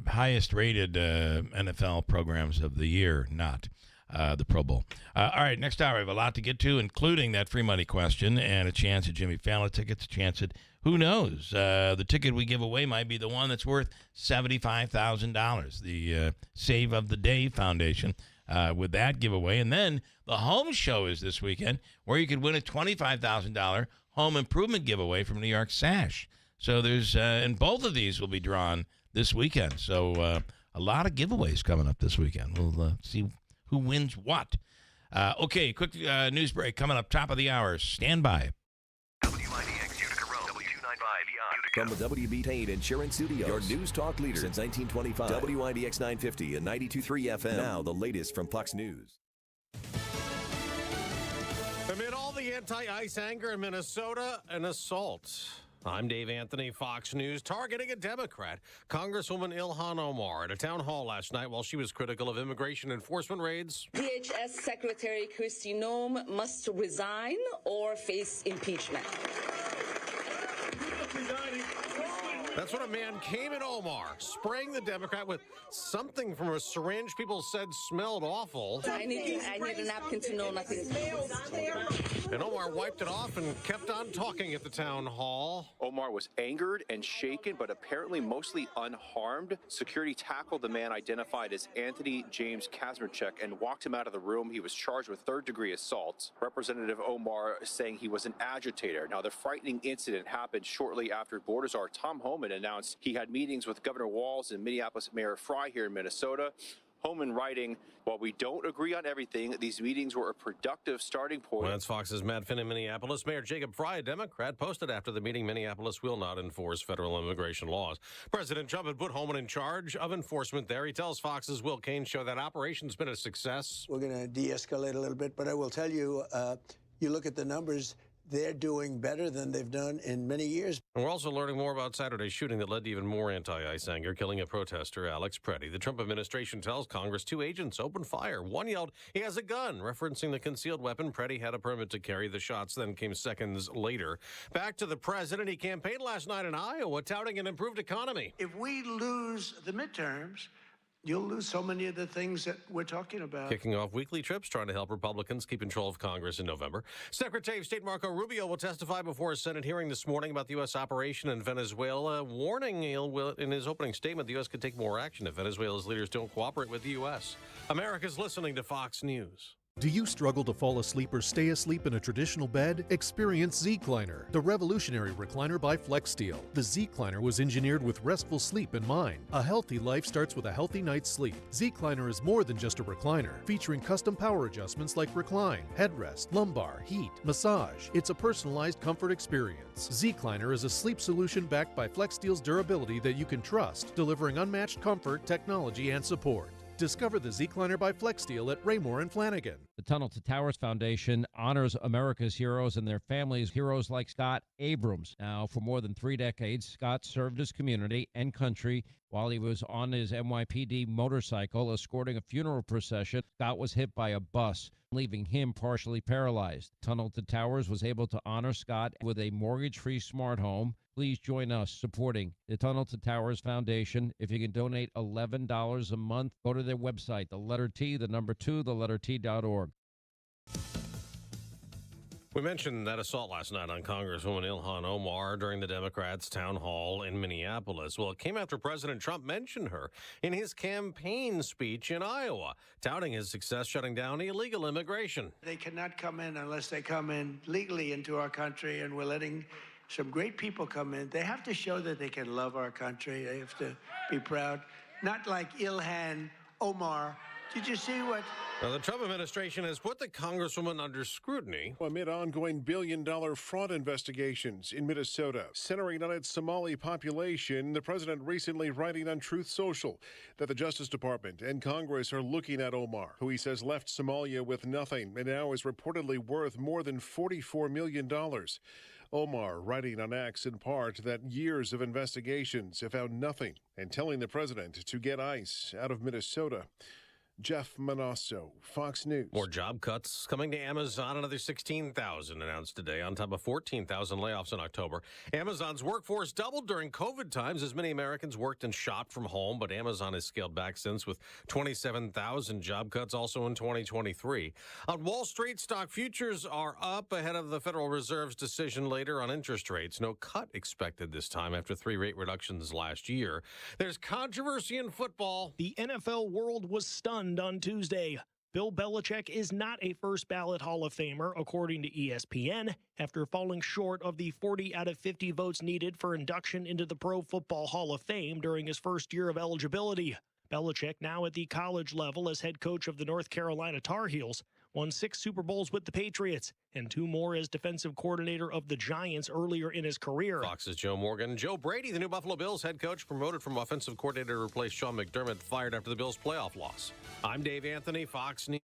highest rated NFL programs of the year, not. the Pro Bowl. All right, next hour, we have a lot to get to, including that free money question and a chance at Jimmy Fallon tickets, a chance at, who knows, the ticket we give away might be the one that's worth $75,000, the Save of the Day Foundation with that giveaway. And then the home show is this weekend, where you could win a $25,000 home improvement giveaway from New York Sash. So there's, and both of these will be drawn this weekend. So a lot of giveaways coming up this weekend. We'll see who wins what. Okay, quick news break coming up, top of the hour. Stand by. WIBX Utica Road, W295 From the WB Tain Insurance Studio, your news talk leader since 1925. WIBX 950 and 92.3 FM. Now the latest from Fox News. Amid all the anti-ICE anger in Minnesota, an assault. I'm Dave Anthony, Fox News, targeting a Democrat, Congresswoman Ilhan Omar, at a town hall last night while she was critical of immigration enforcement raids. DHS Secretary Kristi Noem must resign or face impeachment. That's when a man came at Omar, spraying the Democrat with something from a syringe people said smelled awful. I need a napkin to know nothing. And Omar wiped it off and kept on talking at the town hall. Omar was angered and shaken, but apparently mostly unharmed. Security tackled the man identified as Anthony James Kazmarchuk and walked him out of the room. He was charged with third-degree assault. Representative Omar saying he was an agitator. Now, the frightening incident happened shortly after Border Czar Tom Homan announced he had meetings with Governor Walz and Minneapolis Mayor Fry here in Minnesota. Homan writing, while we don't agree on everything, these meetings were a productive starting point. Well, that's Fox's Matt Finn in Minneapolis. Mayor Jacob Fry, a Democrat, posted after the meeting, Minneapolis will not enforce federal immigration laws. President Trump had put Homan in charge of enforcement there. He tells Fox's Will Kane show that operation's been a success. We're going to de-escalate a little bit, but I will tell you, you look at the numbers, they're doing better than they've done in many years. And we're also learning more about Saturday's shooting that led to even more anti-ICE anger, killing a protester, Alex Preddy. The Trump administration tells Congress 2 agents opened fire. One yelled, he has a gun, referencing the concealed weapon. Preddy had a permit to carry. The shots then came seconds later. Back to the president. He campaigned last night in Iowa, touting an improved economy. If we lose the midterms, you'll lose so many of the things that we're talking about. Kicking off weekly trips, trying to help Republicans keep control of Congress in November. Secretary of State Marco Rubio will testify before a Senate hearing this morning about the U.S. operation in Venezuela, warning in his opening statement the U.S. could take more action if Venezuela's leaders don't cooperate with the U.S. America's listening to Fox News. Do you struggle to fall asleep or stay asleep in a traditional bed? Experience Z-Cliner, the revolutionary recliner by FlexSteel. The Z-Cliner was engineered with restful sleep in mind. A healthy life starts with a healthy night's sleep. Z-Cliner is more than just a recliner, featuring custom power adjustments like recline, headrest, lumbar, heat, massage. It's a personalized comfort experience. Z-Cliner is a sleep solution backed by FlexSteel's durability that you can trust, delivering unmatched comfort, technology, and support. Discover the Z-Cliner by FlexSteel at Raymore and Flanagan. The Tunnel to Towers Foundation honors America's heroes and their families, heroes like Scott Abrams. Now, for more than 3 decades, Scott served his community and country while he was on his NYPD motorcycle escorting a funeral procession. Scott was hit by a bus, leaving him partially paralyzed. Tunnel to Towers was able to honor Scott with a mortgage-free smart home. Please join us supporting the Tunnel to Towers Foundation. If you can donate $11 a month, go to their website, the letter T, the number 2, the letter T.org. We mentioned that assault last night on Congresswoman Ilhan Omar during the Democrats' town hall in Minneapolis. Well, it came after President Trump mentioned her in his campaign speech in Iowa, touting his success shutting down illegal immigration. They cannot come in unless they come in legally into our country, and we're letting some great people come in. They have to show that they can love our country. They have to be proud. Not like Ilhan Omar. Did you see what? Now, the Trump administration has put the Congresswoman under scrutiny amid ongoing billion-dollar fraud investigations in Minnesota. Centering on its Somali population, the president recently writing on Truth Social that the Justice Department and Congress are looking at Omar, who he says left Somalia with nothing and now is reportedly worth more than $44 million. Omar writing on X in part that years of investigations have found nothing and telling the president to get ICE out of Minnesota. Jeff Manasso, Fox News. More job cuts coming to Amazon. Another 16,000 announced today on top of 14,000 layoffs in October. Amazon's workforce doubled during COVID times as many Americans worked and shopped from home, but Amazon has scaled back since with 27,000 job cuts also in 2023. On Wall Street, stock futures are up ahead of the Federal Reserve's decision later on interest rates. No cut expected this time after 3 rate reductions last year. There's controversy in football. The NFL world was stunned on Tuesday. Bill Belichick is not a first ballot Hall of Famer, according to ESPN, after falling short of the 40 out of 50 votes needed for induction into the Pro Football Hall of Fame during his first year of eligibility. Belichick, now at the college level as head coach of the North Carolina Tar Heels, won 6 Super Bowls with the Patriots and 2 more as defensive coordinator of the Giants earlier in his career. Fox's Joe Morgan. Joe Brady, the new Buffalo Bills head coach, promoted from offensive coordinator to replace Sean McDermott, fired after the Bills' playoff loss. I'm Dave Anthony, Fox News.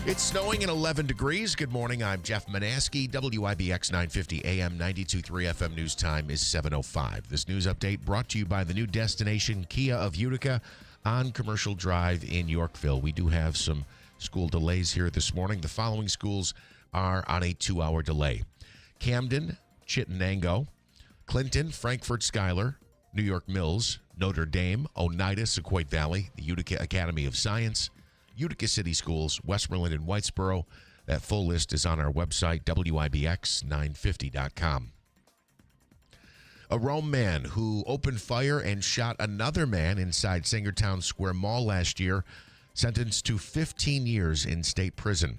It's snowing and 11 degrees. Good morning. I'm Jeff Manaski. WIBX 950 AM 92.3 FM news time is 7:05. This news update brought to you by the new destination Kia of Utica on Commercial Drive in Yorkville. We do have some school delays here this morning. The following schools are on a 2-hour delay: Camden, Chittenango, Clinton, Frankfort Schuyler, New York Mills, Notre Dame, Oneida, Sequoia Valley, the Utica Academy of Science, Utica City Schools, Westmoreland, and Whitesboro. That full list is on our website, WIBX950.com. A Rome man who opened fire and shot another man inside Singertown Square Mall last year, sentenced to 15 years in state prison.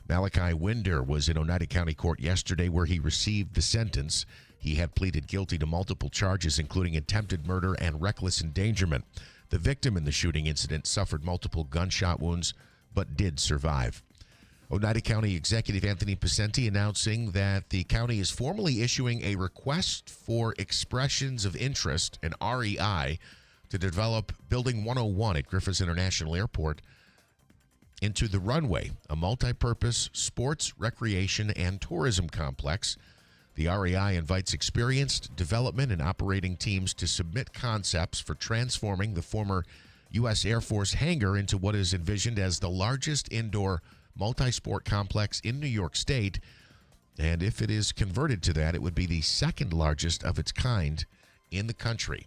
Malachi Winder was in Oneida County Court yesterday where he received the sentence. He had pleaded guilty to multiple charges, including attempted murder and reckless endangerment. The victim in the shooting incident suffered multiple gunshot wounds, but did survive. Oneida County Executive Anthony Pacenti announcing that the county is formally issuing a request for expressions of interest, an REI, to develop Building 101 at Griffiths International Airport into the runway, a multi-purpose sports, recreation, and tourism complex. The REI invites experienced development and operating teams to submit concepts for transforming the former U.S. Air Force hangar into what is envisioned as the largest indoor multi-sport complex in New York State. And if it is converted to that, it would be the second largest of its kind in the country.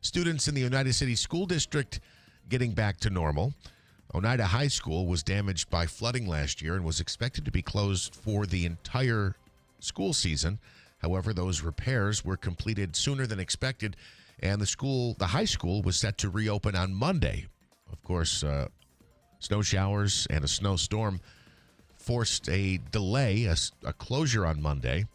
Students in the Oneida City School District getting back to normal. Oneida High School was damaged by flooding last year and was expected to be closed for the entire school season. However, those repairs were completed sooner than expected, and the high school was set to reopen on Monday. Of course, snow showers and a snowstorm forced a delay, a closure on Monday.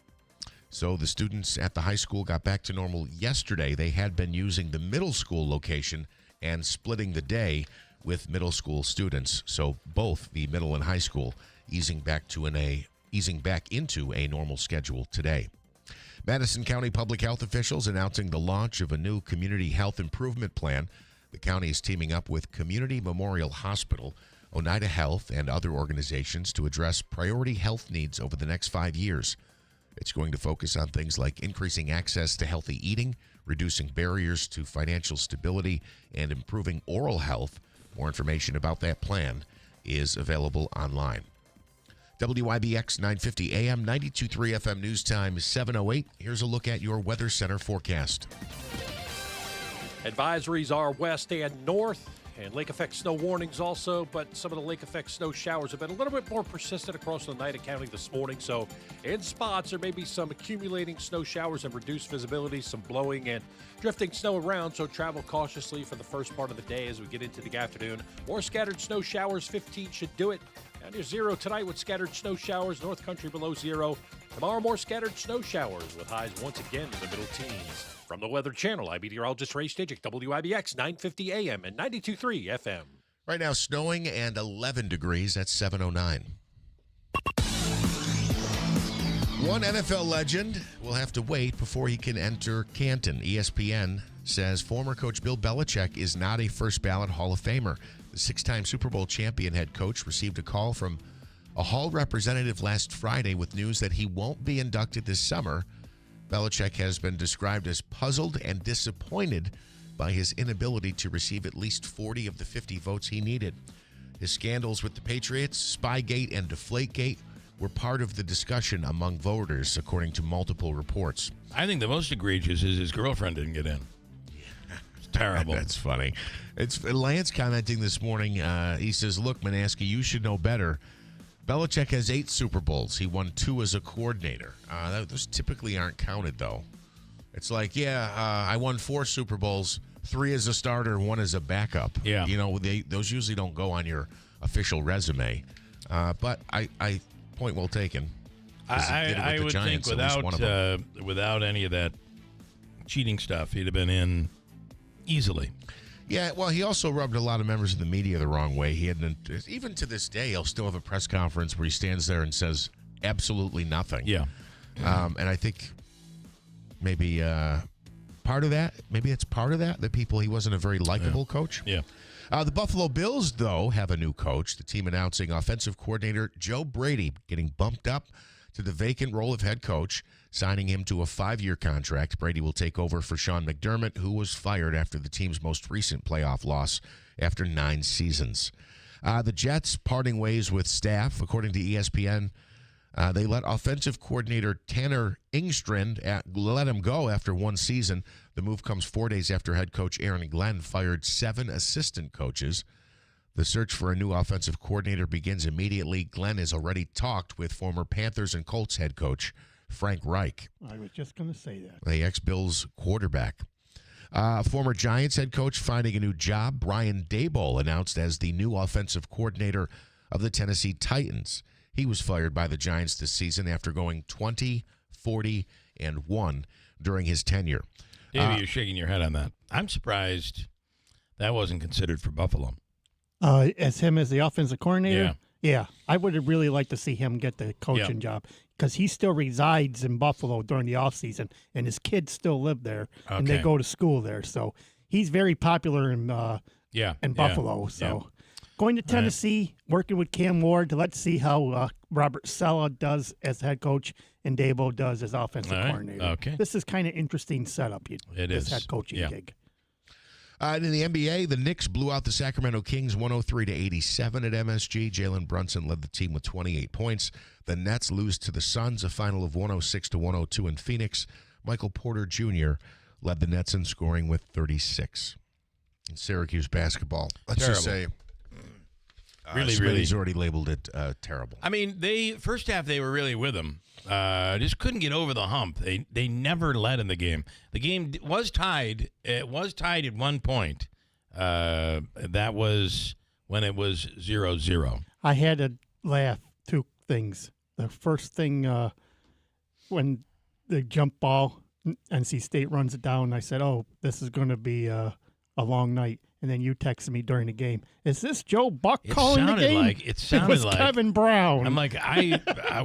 So the students at the high school got back to normal yesterday. They had been using the middle school location and splitting the day with middle school students. So both the middle and high school easing back into a normal schedule today. Madison County Public Health officials announcing the launch of a new community health improvement plan. The county is teaming up with Community Memorial Hospital, Oneida Health, and other organizations to address priority health needs over the next 5 years. It's going to focus on things like increasing access to healthy eating, reducing barriers to financial stability, and improving oral health. More information about that plan is available online. WIBX 950 AM, 92.3 FM news time is 7:08. Here's a look at your Weather Center forecast. Advisories are west and north, and lake effect snow warnings also, but some of the lake effect snow showers have been a little bit more persistent across the Oneida County this morning. So in spots, there may be some accumulating snow showers and reduced visibility, some blowing and drifting snow around. So travel cautiously for the first part of the day as we get into the afternoon. More scattered snow showers, 15 should do it. Down near zero tonight with scattered snow showers, North Country below zero. Tomorrow, more scattered snow showers with highs once again in the middle teens. From the Weather Channel, I'm meteorologist Ray Stidgick, WIBX 950 AM and 92.3 FM. Right now, snowing and 11 degrees. That's 7:09. One NFL legend will have to wait before he can enter Canton. ESPN says former coach Bill Belichick is not a first-ballot Hall of Famer. The 6-time Super Bowl champion head coach received a call from A Hall representative last Friday with news that he won't be inducted this summer. Belichick has been described as puzzled and disappointed by his inability to receive at least 40 of the 50 votes he needed. His scandals with the Patriots, Spygate, and Deflategate were part of the discussion among voters, according to multiple reports. I think the most egregious is his girlfriend didn't get in. It's terrible. That's funny. It's Lance commenting this morning. He says, look, Manaski, you should know better. Belichick has 8 Super Bowls. He won 2 as a coordinator. Those typically aren't counted, though. It's like, I won 4 Super Bowls, 3 as a starter, and 1 as a backup. Yeah. Those usually don't go on your official resume. But I point well taken. I would think without any of that cheating stuff, he'd have been in easily. Yeah, well, he also rubbed a lot of members of the media the wrong way. He had, even to this day, he'll still have a press conference where he stands there and says absolutely nothing. Yeah. And I think maybe part of that, he wasn't a very likable coach. Yeah. The Buffalo Bills, though, have a new coach. The team announcing offensive coordinator Joe Brady getting bumped up to the vacant role of head coach, signing him to a 5-year contract. Brady will take over for Sean McDermott, who was fired after the team's most recent playoff loss after 9 seasons. The Jets parting ways with staff, according to ESPN. They let offensive coordinator Tanner Engstrand let him go after 1 season. The move comes 4 days after head coach Aaron Glenn fired 7 assistant coaches. The search for a new offensive coordinator begins immediately. Glenn has already talked with former Panthers and Colts head coach Frank Reich. I was just going to say that. The ex-Bills quarterback. Former Giants head coach finding a new job. Brian Daboll announced as the new offensive coordinator of the Tennessee Titans. He was fired by the Giants this season after going 20, 40, and 1 during his tenure. Davey, you're shaking your head on that. I'm surprised that wasn't considered for Buffalo. As him as the offensive coordinator? Yeah. Yeah, I would have really liked to see him get the coaching job because he still resides in Buffalo during the offseason, and his kids still live there, and they go to school there. So he's very popular in Buffalo. So going to Tennessee, working with Cam Ward, let's see how Robert Saleh does as head coach and Dabo does as offensive coordinator. Okay. This is kind of interesting setup, this head coaching gig. And in the NBA, the Knicks blew out the Sacramento Kings 103-87 at MSG. Jalen Brunson led the team with 28 points. The Nets lose to the Suns, a final of 106-102 in Phoenix. Michael Porter Jr. led the Nets in scoring with 36. In Syracuse basketball, let's just say, Smitty's already labeled it terrible. I mean, first half they were really with him. Just couldn't get over the hump. They never led in the game. The game was tied. It was tied at one point. That was when it was 0-0. I had to laugh. 2 things. The first thing, when the jump ball, NC State runs it down, I said, oh, this is going to be a long night. And then you texted me during the game. Is this Joe Buck calling the game? It sounded was like Kevin Brown. I'm like,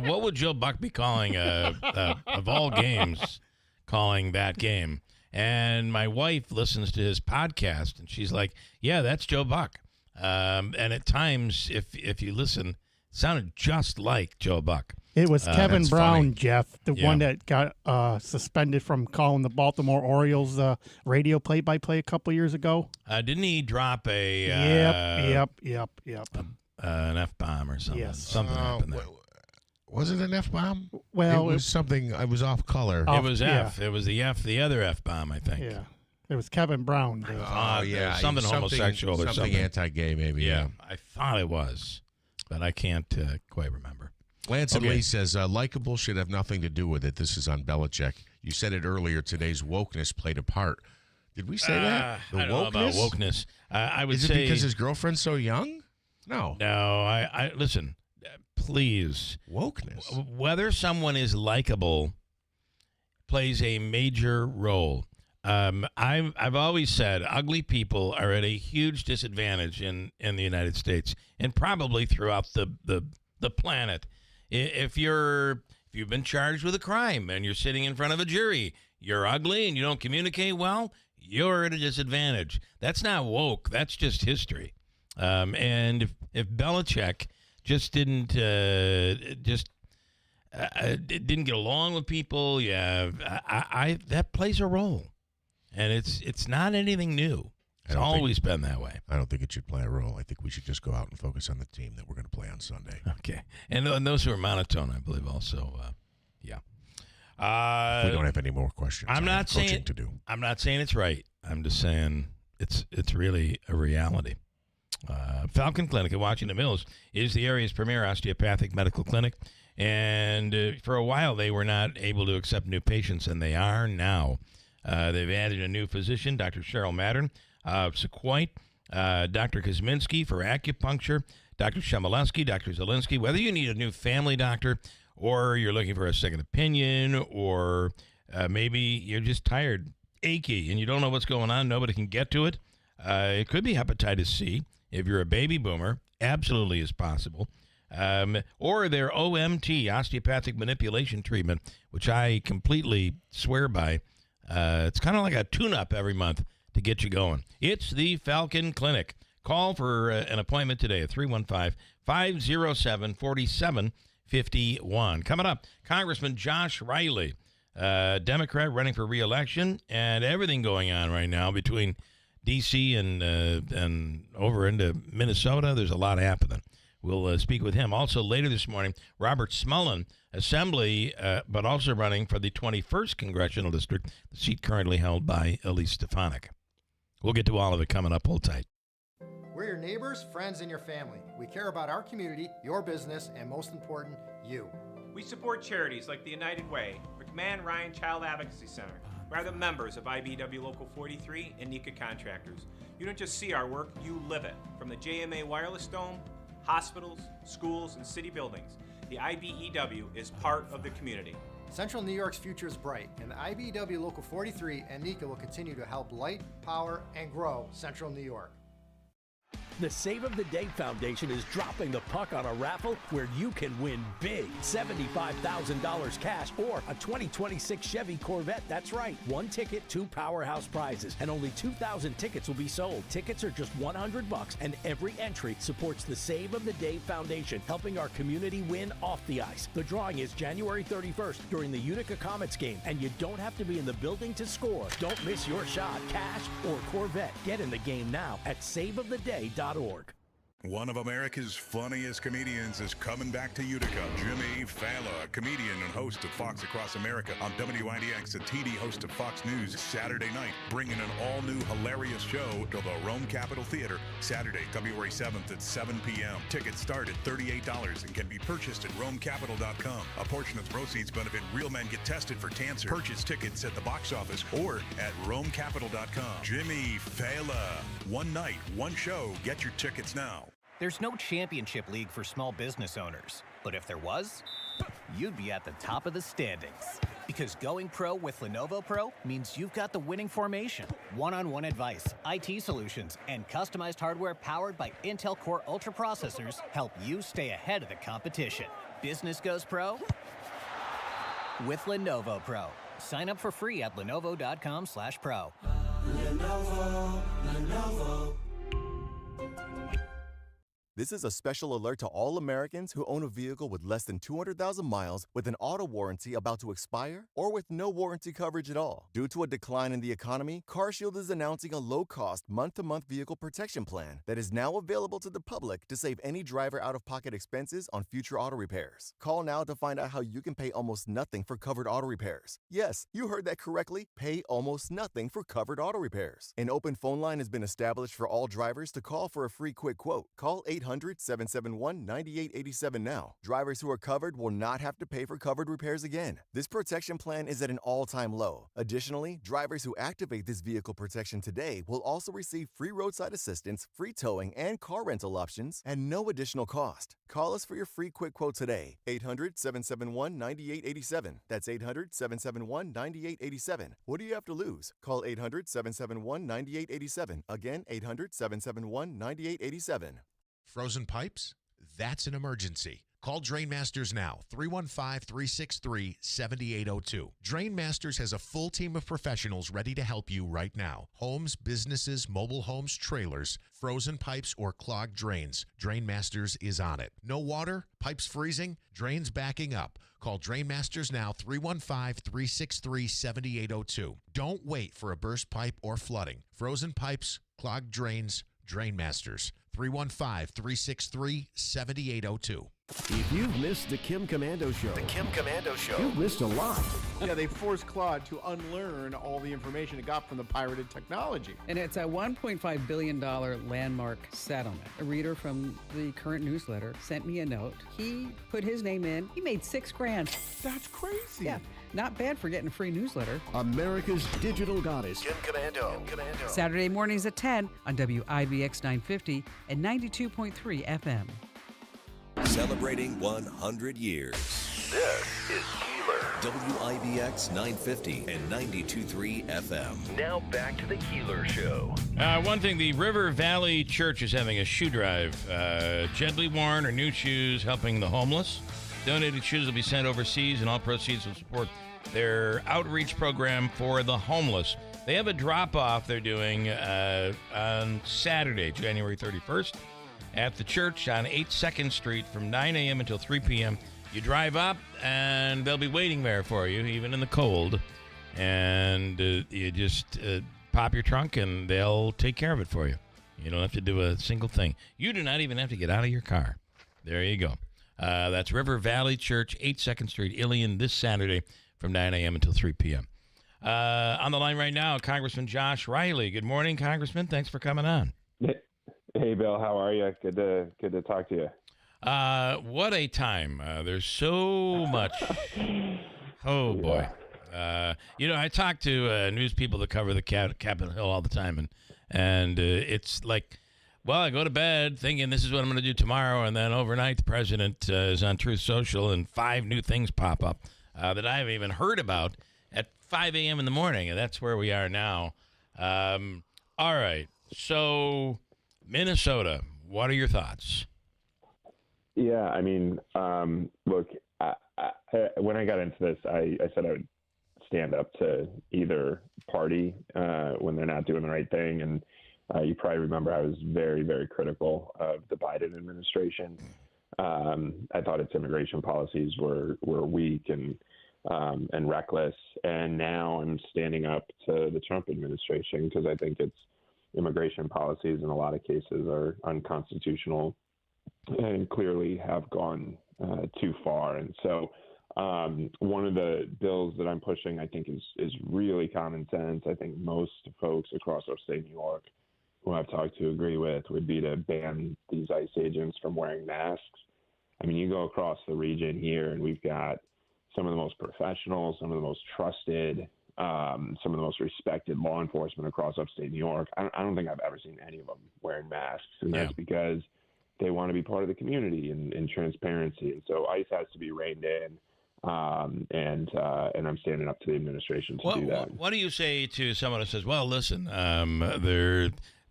what would Joe Buck be calling of all games, calling that game? And my wife listens to his podcast, and she's like, yeah, that's Joe Buck. And at times, if you listen, it sounded just like Joe Buck. It was Kevin Brown, funny. Jeff, the one that got suspended from calling the Baltimore Orioles radio play-by-play a couple years ago. Didn't he drop a Yep. An F-bomb or something? Yes. Something happened there. Was it an F-bomb? Well, it was something. I was off color. It was F. It was the other F-bomb, I think. Yeah. It was Kevin Brown. Something homosexual or something. Something anti-gay, maybe. Yeah. I thought it was, but I can't quite remember. Lance and Lee says, likable should have nothing to do with it. This is on Belichick. You said it earlier. Today's wokeness played a part. Did we say that? I don't know about wokeness. I would say. Is it because his girlfriend's so young? No. No. I listen, please. Wokeness. Whether someone is likable plays a major role. I've always said ugly people are at a huge disadvantage in the United States and probably throughout the planet. If you've been charged with a crime and you're sitting in front of a jury, you're ugly and you don't communicate well, you're at a disadvantage. That's not woke. That's just history. And if Belichick just didn't didn't get along with people. Yeah, that plays a role, and it's not anything new. It's always been that way. I don't think it should play a role. I think we should just go out and focus on the team that we're going to play on Sunday. Okay, and those who are monotone, I believe, also. Yeah. We don't have any more questions. I'm not saying to do. I'm not saying it's right. I'm just saying it's really a reality. Falcon Clinic in Washington Mills is the area's premier osteopathic medical clinic, and for a while they were not able to accept new patients, and they are now. They've added a new physician, Dr. Cheryl Mattern of Sequoia, Dr. Kosminski for acupuncture, Dr. Shemileski, Dr. Zielinski. Whether you need a new family doctor or you're looking for a second opinion, or maybe you're just tired, achy, and you don't know what's going on, nobody can get to it. It could be hepatitis C. If you're a baby boomer, absolutely is possible. Or their OMT, osteopathic manipulation treatment, which I completely swear by. It's kind of like a tune-up every month to get you going. It's the Falcon Clinic. Call for an appointment today at 315-507-4751. Coming up, Congressman Josh Riley, Democrat running for re-election, and everything going on right now between D.C. and over into Minnesota. There's a lot happening. We'll speak with him. Also, later this morning, Robert Smullen, Assembly, but also running for the 21st Congressional District, the seat currently held by Elise Stefanik. We'll get to all of it coming up. Hold tight. We're your neighbors, friends, and your family. We care about our community, your business, and most important, you. We support charities like the United Way, or Command Ryan Child Advocacy Center. We are the members of IBEW Local 43 and NECA Contractors. You don't just see our work, you live it. From the JMA Wireless Dome, hospitals, schools, and city buildings, the IBEW is part of the community. Central New York's future is bright, and the IBEW Local 43 and NECA will continue to help light, power, and grow Central New York. The Save of the Day Foundation is dropping the puck on a raffle where you can win big. $75,000 cash or a 2026 Chevy Corvette. That's right. One ticket, two powerhouse prizes, and only 2,000 tickets will be sold. Tickets are just $100, and every entry supports the Save of the Day Foundation, helping our community win off the ice. The drawing is January 31st during the Utica Comets game, and you don't have to be in the building to score. Don't miss your shot, cash or Corvette. Get in the game now at saveoftheday.org. One of America's funniest comedians is coming back to Utica. Jimmy Fallon, comedian and host of Fox Across America on WIDX, a TD host of Fox News, Saturday night, bringing an all-new hilarious show to the Rome Capitol Theater, Saturday, February 7th at 7 p.m. Tickets start at $38 and can be purchased at romecapital.com. A portion of the proceeds benefit Real Men Get Tested for Cancer. Purchase tickets at the box office or at romecapital.com. Jimmy Fallon. One night, one show. Get your tickets now. There's no championship league for small business owners, but if there was, you'd be at the top of the standings. Because going pro with Lenovo Pro means you've got the winning formation, one-on-one advice, IT solutions, and customized hardware powered by Intel Core Ultra processors help you stay ahead of the competition. Business goes pro with Lenovo Pro. Sign up for free at lenovo.com/pro. Lenovo. This is a special alert to all Americans who own a vehicle with less than 200,000 miles with an auto warranty about to expire or with no warranty coverage at all. Due to a decline in the economy, CarShield is announcing a low-cost month-to-month vehicle protection plan that is now available to the public to save any driver out-of-pocket expenses on future auto repairs. Call now to find out how you can pay almost nothing for covered auto repairs. Yes, you heard that correctly. Pay almost nothing for covered auto repairs. An open phone line has been established for all drivers to call for a free quick quote. Call 800-771-9887 now. Drivers who are covered will not have to pay for covered repairs again. This protection plan is at an all-time low. Additionally, drivers who activate this vehicle protection today will also receive free roadside assistance, free towing, and car rental options at no additional cost. Call us for your free quick quote today. 800-771-9887. That's 800-771-9887. What do you have to lose? Call 800-771-9887. Again, 800-771-9887. Frozen pipes? That's an emergency. Call Drain Masters now, 315-363-7802. Drain Masters has a full team of professionals ready to help you right now. Homes, businesses, mobile homes, trailers, frozen pipes, or clogged drains. Drain Masters is on it. No water? Pipes freezing? Drains backing up? Call Drain Masters now, 315-363-7802. Don't wait for a burst pipe or flooding. Frozen pipes, clogged drains, Drain Masters, 315-363-7802. If you've missed the Kim Commando Show, you've missed a lot. Yeah, they forced Claude to unlearn all the information it got from the pirated technology. And it's a $1.5 billion landmark settlement. A reader from the current newsletter sent me a note. He put his name in. He made $6,000. That's crazy. Yeah, not bad for getting a free newsletter. America's digital goddess, Kim Commando. Saturday mornings at 10 on WIBX 950 and 92.3 FM. Celebrating 100 years. This is Keeler. WIBX 950 and 92.3 FM. Now back to the Keeler Show. One thing, the River Valley Church is having a shoe drive. Gently worn or new shoes helping the homeless. Donated shoes will be sent overseas, and all proceeds will support their outreach program for the homeless. They have a drop-off they're doing on Saturday, January 31st. At the church on 82nd Street from 9 a.m. until 3 p.m. You drive up, and they'll be waiting there for you, even in the cold. And you just pop your trunk, and they'll take care of it for you. You don't have to do a single thing. You do not even have to get out of your car. There you go. That's River Valley Church, 82nd Street, Ilion, this Saturday from 9 a.m. until 3 p.m. On the line right now, Congressman Josh Riley. Good morning, Congressman. Thanks for coming on. Hey, Bill, how are you? Good to talk to you. What a time. There's so much. Oh, boy. I talk to news people that cover the Capitol Hill all the time, and it's like, well, I go to bed thinking this is what I'm going to do tomorrow, and then overnight the president is on Truth Social, and 5 new things pop up that I haven't even heard about at 5 a.m. in the morning, and that's where we are now. All right, so Minnesota, what are your thoughts? Yeah, I mean, look, when I got into this, I said I would stand up to either party when they're not doing the right thing. And you probably remember I was very, very critical of the Biden administration. I thought its immigration policies were weak and reckless. And now I'm standing up to the Trump administration because I think its immigration policies in a lot of cases are unconstitutional and clearly have gone too far. And so one of the bills that I'm pushing, I think, is really common sense. I think most folks across upstate New York who I've talked to agree with would be to ban these ICE agents from wearing masks. I mean, you go across the region here and we've got some of the most professional, some of the most trusted, some of the most respected law enforcement across upstate New York. I don't think I've ever seen any of them wearing masks. And that's because they want to be part of the community and transparency. And so ICE has to be reined in. And I'm standing up to the administration to do that. What do you say to someone who says, well, listen,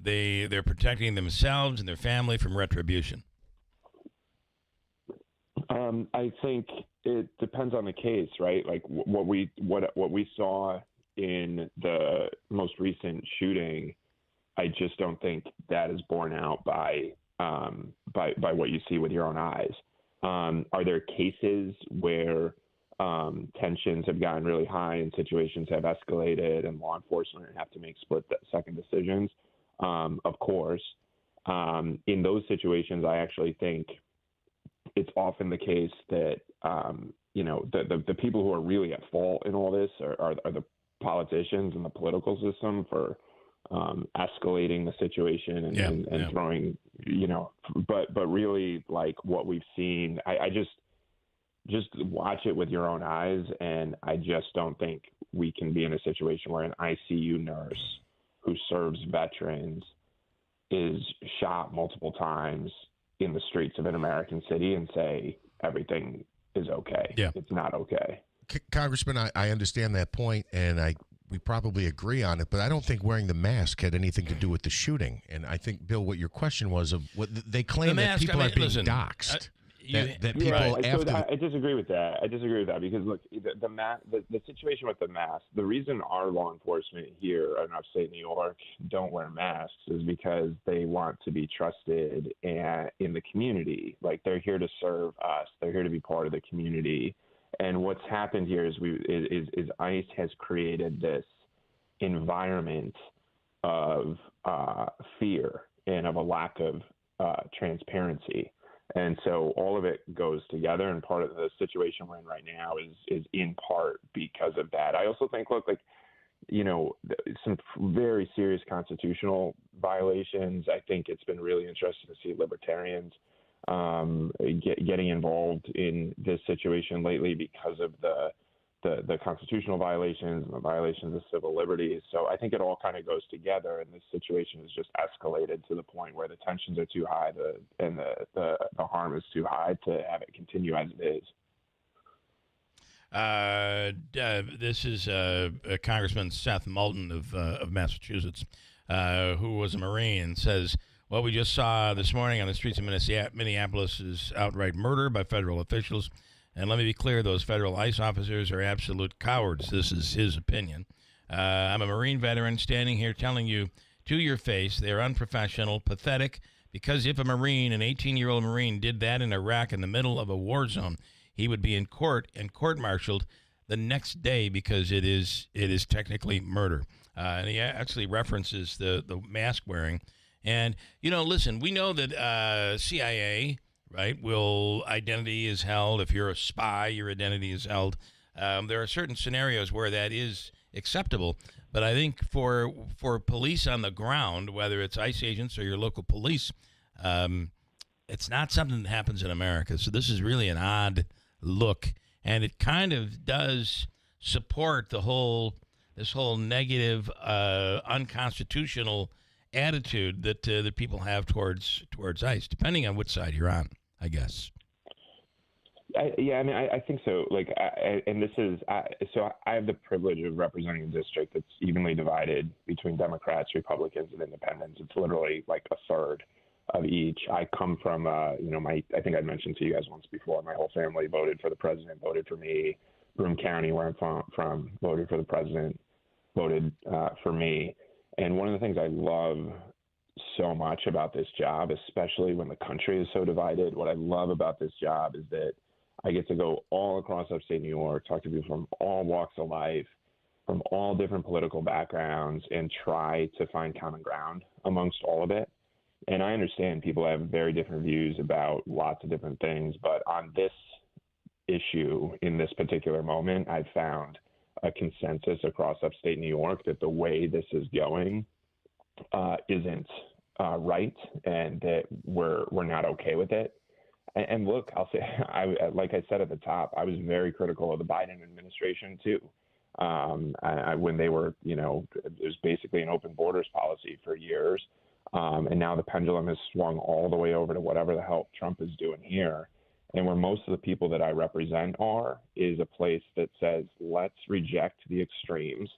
they're protecting themselves and their family from retribution? I think it depends on the case, right? Like what we saw in the most recent shooting, I just don't think that is borne out by what you see with your own eyes. Are there cases where tensions have gotten really high and situations have escalated and law enforcement have to make split-second decisions? Of course. In those situations, I actually think it's often the case that, the people who are really at fault in all this are the politicians and the political system for escalating the situation and throwing, but really, like what we've seen, I just watch it with your own eyes. And I just don't think we can be in a situation where an ICU nurse who serves veterans is shot multiple times in the streets of an American city and say everything is okay. Yeah. It's not okay. Congressman, I understand that point, and we probably agree on it, but I don't think wearing the mask had anything to do with the shooting. And I think, Bill, what your question was of what they claim that people are being doxxed. that people So after. I disagree with that. I disagree with that because look, the situation with the mask. The reason our law enforcement here in upstate New York don't wear masks is because they want to be trusted in the community. Like they're here to serve us. They're here to be part of the community. And what's happened here is ICE has created this environment of fear and of a lack of transparency. And so all of it goes together, and part of the situation we're in right now is in part because of that. I also think, look, like, you know, some very serious constitutional violations. I think it's been really interesting to see libertarians getting involved in this situation lately because of the constitutional violations and the violations of civil liberties. So I think it all kind of goes together, and this situation has just escalated to the point where the tensions are too high and the harm is too high to have it continue as it is. This is Congressman Seth Moulton of Massachusetts, who was a Marine, says, what we just saw this morning on the streets of Minneapolis is outright murder by federal officials. And let me be clear, those federal ICE officers are absolute cowards. This is his opinion. I'm a Marine veteran standing here telling you to your face they're unprofessional, pathetic, because if a Marine, an 18-year-old Marine, did that in Iraq in the middle of a war zone, he would be in court and court-martialed the next day because it is technically murder. And he actually references the mask wearing. And, you know, listen, we know that CIA... right? Identity is held. If you're a spy, your identity is held. There are certain scenarios where that is acceptable. But I think for police on the ground, whether it's ICE agents or your local police, it's not something that happens in America. So this is really an odd look. And it kind of does support this whole negative, unconstitutional attitude that people have towards ICE, depending on which side you're on, I guess. I think so. Like, I have the privilege of representing a district that's evenly divided between Democrats, Republicans, and Independents. It's literally like a third of each. I come from, I think I mentioned to you guys once before, my whole family voted for the president, voted for me. Broome County, where I'm from, voted for the president, voted for me. And one of the things I love so much about this job, especially when the country is so divided, what I love about this job is that I get to go all across upstate New York, talk to people from all walks of life, from all different political backgrounds, and try to find common ground amongst all of it. And I understand people have very different views about lots of different things, but on this issue, in this particular moment, I've found a consensus across upstate New York that the way this is going isn't right, and that we're not okay with it. And look, I'll say, like I said at the top, I was very critical of the Biden administration too. When they were, it was basically an open borders policy for years, and now the pendulum has swung all the way over to whatever the hell Trump is doing here. And where most of the people that I represent is a place that says, let's reject the extremes,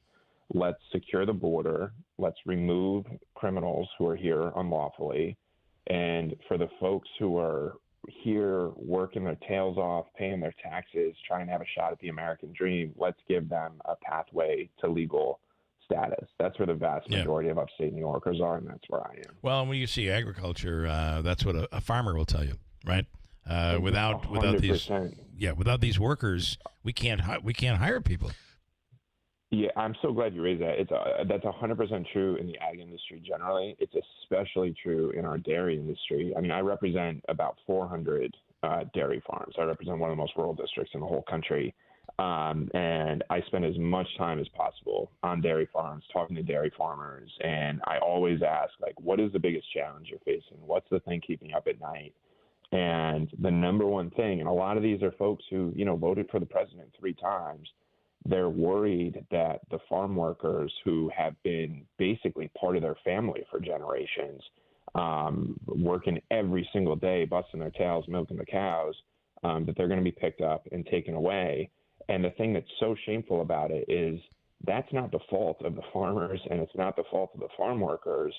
let's secure the border, let's remove criminals who are here unlawfully, and for the folks who are here working their tails off, paying their taxes, trying to have a shot at the American dream, let's give them a pathway to legal status. That's where the vast majority of upstate New Yorkers are, and that's where I am. Well, when you see agriculture, that's what a farmer will tell you, right? Without these workers, we can't hire people. Yeah, I'm so glad you raised that. That's 100% true in the ag industry generally. It's especially true in our dairy industry. I mean, I represent about 400 dairy farms. I represent one of the most rural districts in the whole country. And I spend as much time as possible on dairy farms, talking to dairy farmers. And I always ask, like, what is the biggest challenge you're facing? What's the thing keeping you up at night? And the number one thing, and a lot of these are folks who, voted for the president 3 times. They're worried that the farm workers who have been basically part of their family for generations, working every single day, busting their tails, milking the cows, that they're going to be picked up and taken away. And the thing that's so shameful about it is that's not the fault of the farmers, and it's not the fault of the farm workers.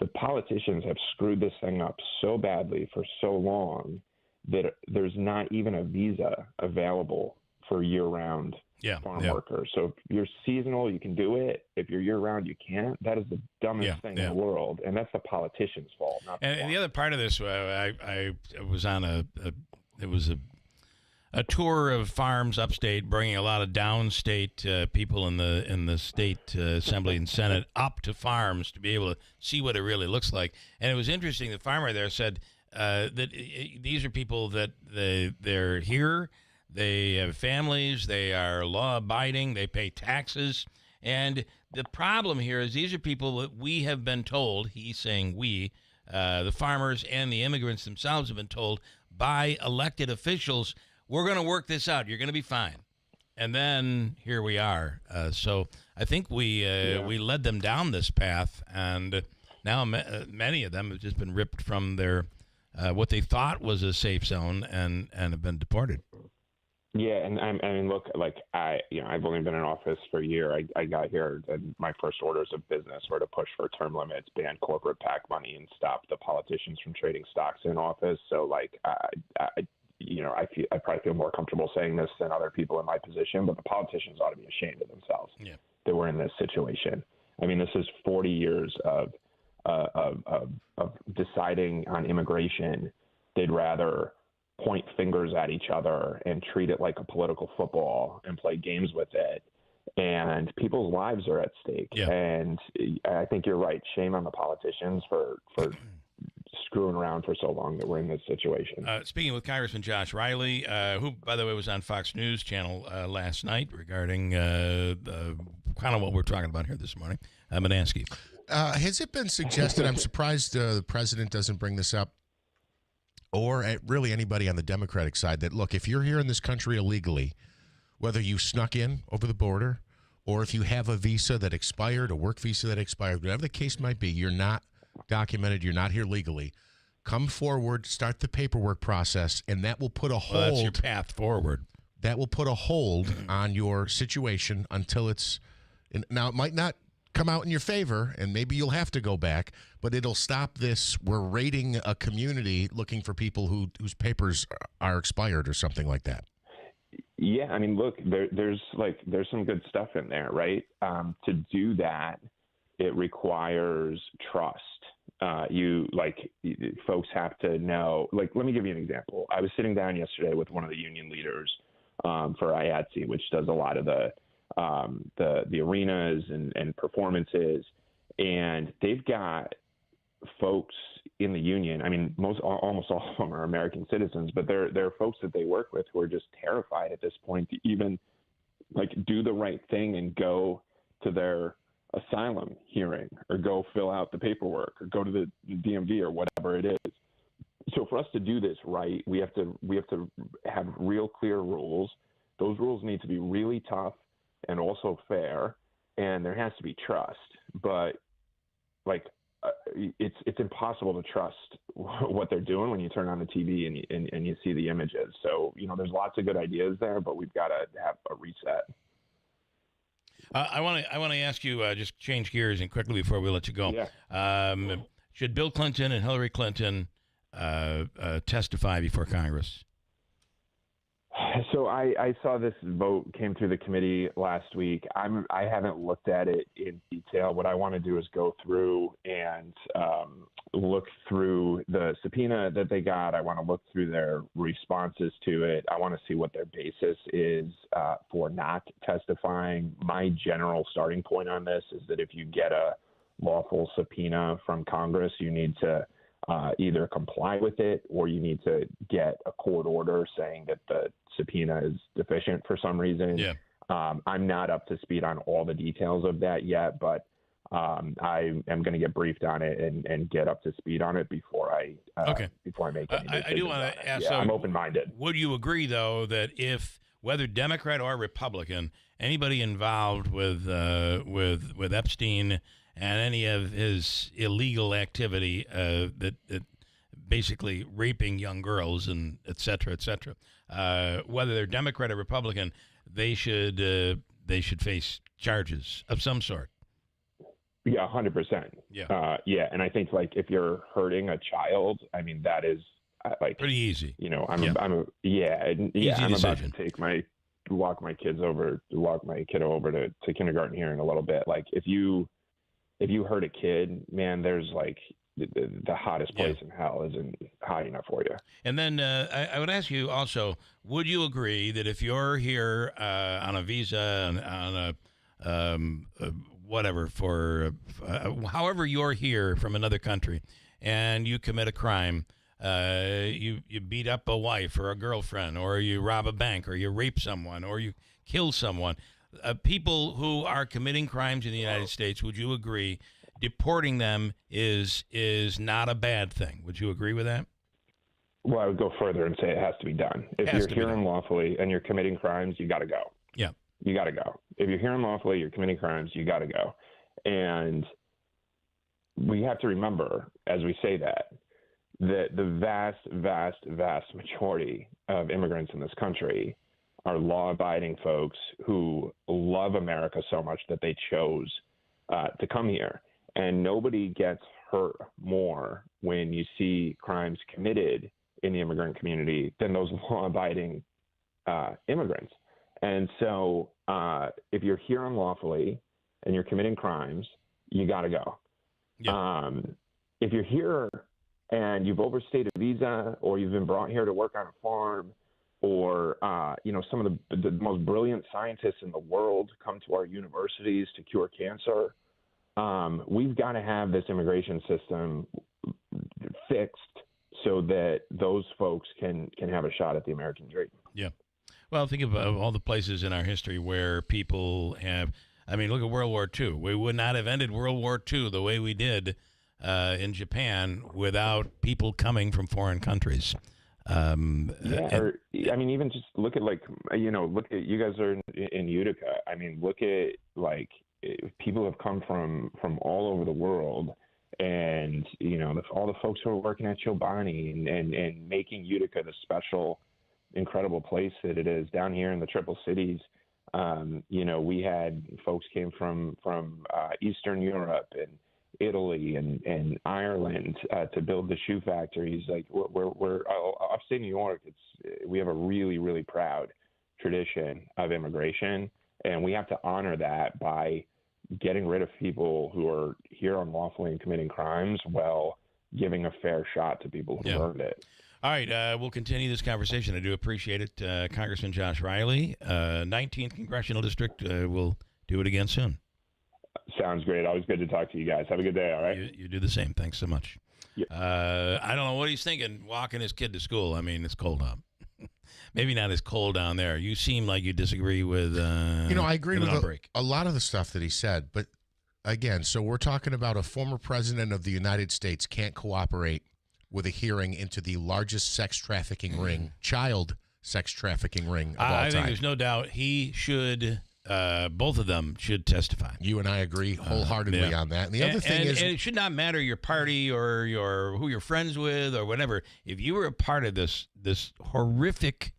The politicians have screwed this thing up so badly for so long that there's not even a visa available for year-round farm workers. So if you're seasonal, you can do it. If you're year-round, you can't. That is the dumbest thing in the world, and that's the politicians' fault. Not and the other part of this, I was on a tour of farms upstate, bringing a lot of downstate people in the state assembly and senate up to farms to be able to see what it really looks like. And it was interesting. The farmer there said that these are people that they're here, they have families, they are law-abiding, they pay taxes, and the problem here is these are people that we have been told. He's saying we, the farmers and the immigrants themselves, have been told by elected officials, we're going to work this out. You're going to be fine. And then here we are. So I think we led them down this path, and now many of them have just been ripped from their what they thought was a safe zone and have been deported. Yeah, and I mean, look, like I've only been in office for a year. I got here, and my first orders of business were to push for term limits, ban corporate PAC money, and stop the politicians from trading stocks in office. So, like, I probably feel more comfortable saying this than other people in my position, but the politicians ought to be ashamed of themselves that we're in this situation. I mean, this is 40 years of deciding on immigration. They'd rather point fingers at each other and treat it like a political football and play games with it. And people's lives are at stake. Yeah. And I think you're right. Shame on the politicians for screwing around for so long that we're in this situation. Speaking with Congressman Josh Riley, who, by the way, was on Fox News Channel last night regarding kind of what we're talking about here this morning, Manansky. Has it been suggested, I'm surprised the president doesn't bring this up, or really anybody on the Democratic side, that, look, if you're here in this country illegally, whether you snuck in over the border or if you have a visa that expired, a work visa that expired, whatever the case might be, you're not documented, you're not here legally, come forward, start the paperwork process, and that will put a hold. Well, that's your path forward. That will put a hold on your situation until it's – now, it might not come out in your favor, and maybe you'll have to go back, but it'll stop this. We're raiding a community looking for people whose papers are expired or something like that. Yeah, I mean, look, there's some good stuff in there, right? To do that, it requires trust. Folks have to know. Like, let me give you an example. I was sitting down yesterday with one of the union leaders for IATSE, which does a lot of the arenas and performances, and they've got folks in the union. I mean, almost all of them are American citizens, but there are folks that they work with who are just terrified at this point to even do the right thing and go to their asylum hearing or go fill out the paperwork or go to the DMV or whatever it is. So for us to do this right, we have to have real clear rules. Those rules need to be really tough and also fair, and there has to be trust. But it's impossible to trust what they're doing when you turn on the TV and you see the images. So there's lots of good ideas there, but we've got to have a reset. I want to ask you, just change gears and quickly before we let you go. Yeah. Should Bill Clinton and Hillary Clinton testify before Congress? So I saw this vote came through the committee last week. I haven't looked at it in detail. What I want to do is go through and look through the subpoena that they got. I want to look through their responses to it. I want to see what their basis is for not testifying. My general starting point on this is that if you get a lawful subpoena from Congress, you need to either comply with it or you need to get a court order saying that the subpoena is deficient for some reason. Yeah. I'm not up to speed on all the details of that yet, but I am going to get briefed on it and get up to speed on it before I make any decisions. I do want to ask. Yeah, I'm open-minded. Would you agree, though, that if whether Democrat or Republican, anybody involved with Epstein and any of his illegal activity that basically raping young girls and et cetera, whether they're Democrat or Republican, they should face charges of some sort? Yeah, 100%. Yeah. And I think if you're hurting a child, I mean, that is pretty easy. I'm about to walk my kid over to kindergarten here in a little bit. Like if you hurt a kid, man, there's like the hottest place in hell isn't high enough for you. And then I would ask you also, would you agree that if you're here on a visa, on a whatever, for however you're here from another country, and you commit a crime, you beat up a wife or a girlfriend, or you rob a bank, or you rape someone, or you kill someone, people who are committing crimes in the United States, would you agree deporting them is not a bad thing? Would you agree with that? Well, I would go further and say it has to be done. If you're here unlawfully and you're committing crimes, you got to go. Yeah. You got to go. If you're here unlawfully, you're committing crimes, you got to go. And we have to remember, as we say that the vast, vast, vast majority of immigrants in this country are law-abiding folks who love America so much that they chose to come here. And nobody gets hurt more when you see crimes committed in the immigrant community than those law-abiding immigrants. And so if you're here unlawfully and you're committing crimes, you got to go. Yeah. If you're here and you've overstayed a visa, or you've been brought here to work on a farm, or some of the most brilliant scientists in the world come to our universities to cure cancer, we've got to have this immigration system fixed so that those folks can have a shot at the American dream. Yeah. Well, think of all the places in our history where people have, look at World War II. We would not have ended World War II the way we did in Japan without people coming from foreign countries. Even just look at look at, you guys are in Utica. Look at people have come from all over the world, and all the folks who are working at Chobani and making Utica the special, incredible place that it is down here in the Triple Cities. We had folks came from Eastern Europe and Italy and Ireland to build the shoe factories. Like we're upstate New York. We have a really, really proud tradition of immigration, and we have to honor that by getting rid of people who are here unlawfully and committing crimes while giving a fair shot to people who earned it. All right, we'll continue this conversation. I do appreciate it. Congressman Josh Riley, 19th Congressional District. We'll do it again soon. Sounds great. Always good to talk to you guys. Have a good day, all right? You do the same. Thanks so much. Yeah. I don't know what he's thinking, walking his kid to school. It's cold up. Maybe not as cold down there. You seem like you disagree with I agree with a lot of the stuff that he said. But, again, so we're talking about a former president of the United States can't cooperate with a hearing into the largest sex trafficking ring, child sex trafficking ring of all time. I think there's no doubt he should, both of them should testify. You and I agree wholeheartedly on that. And the other thing is, and it should not matter your party or who you're friends with or whatever. If you were a part of this horrific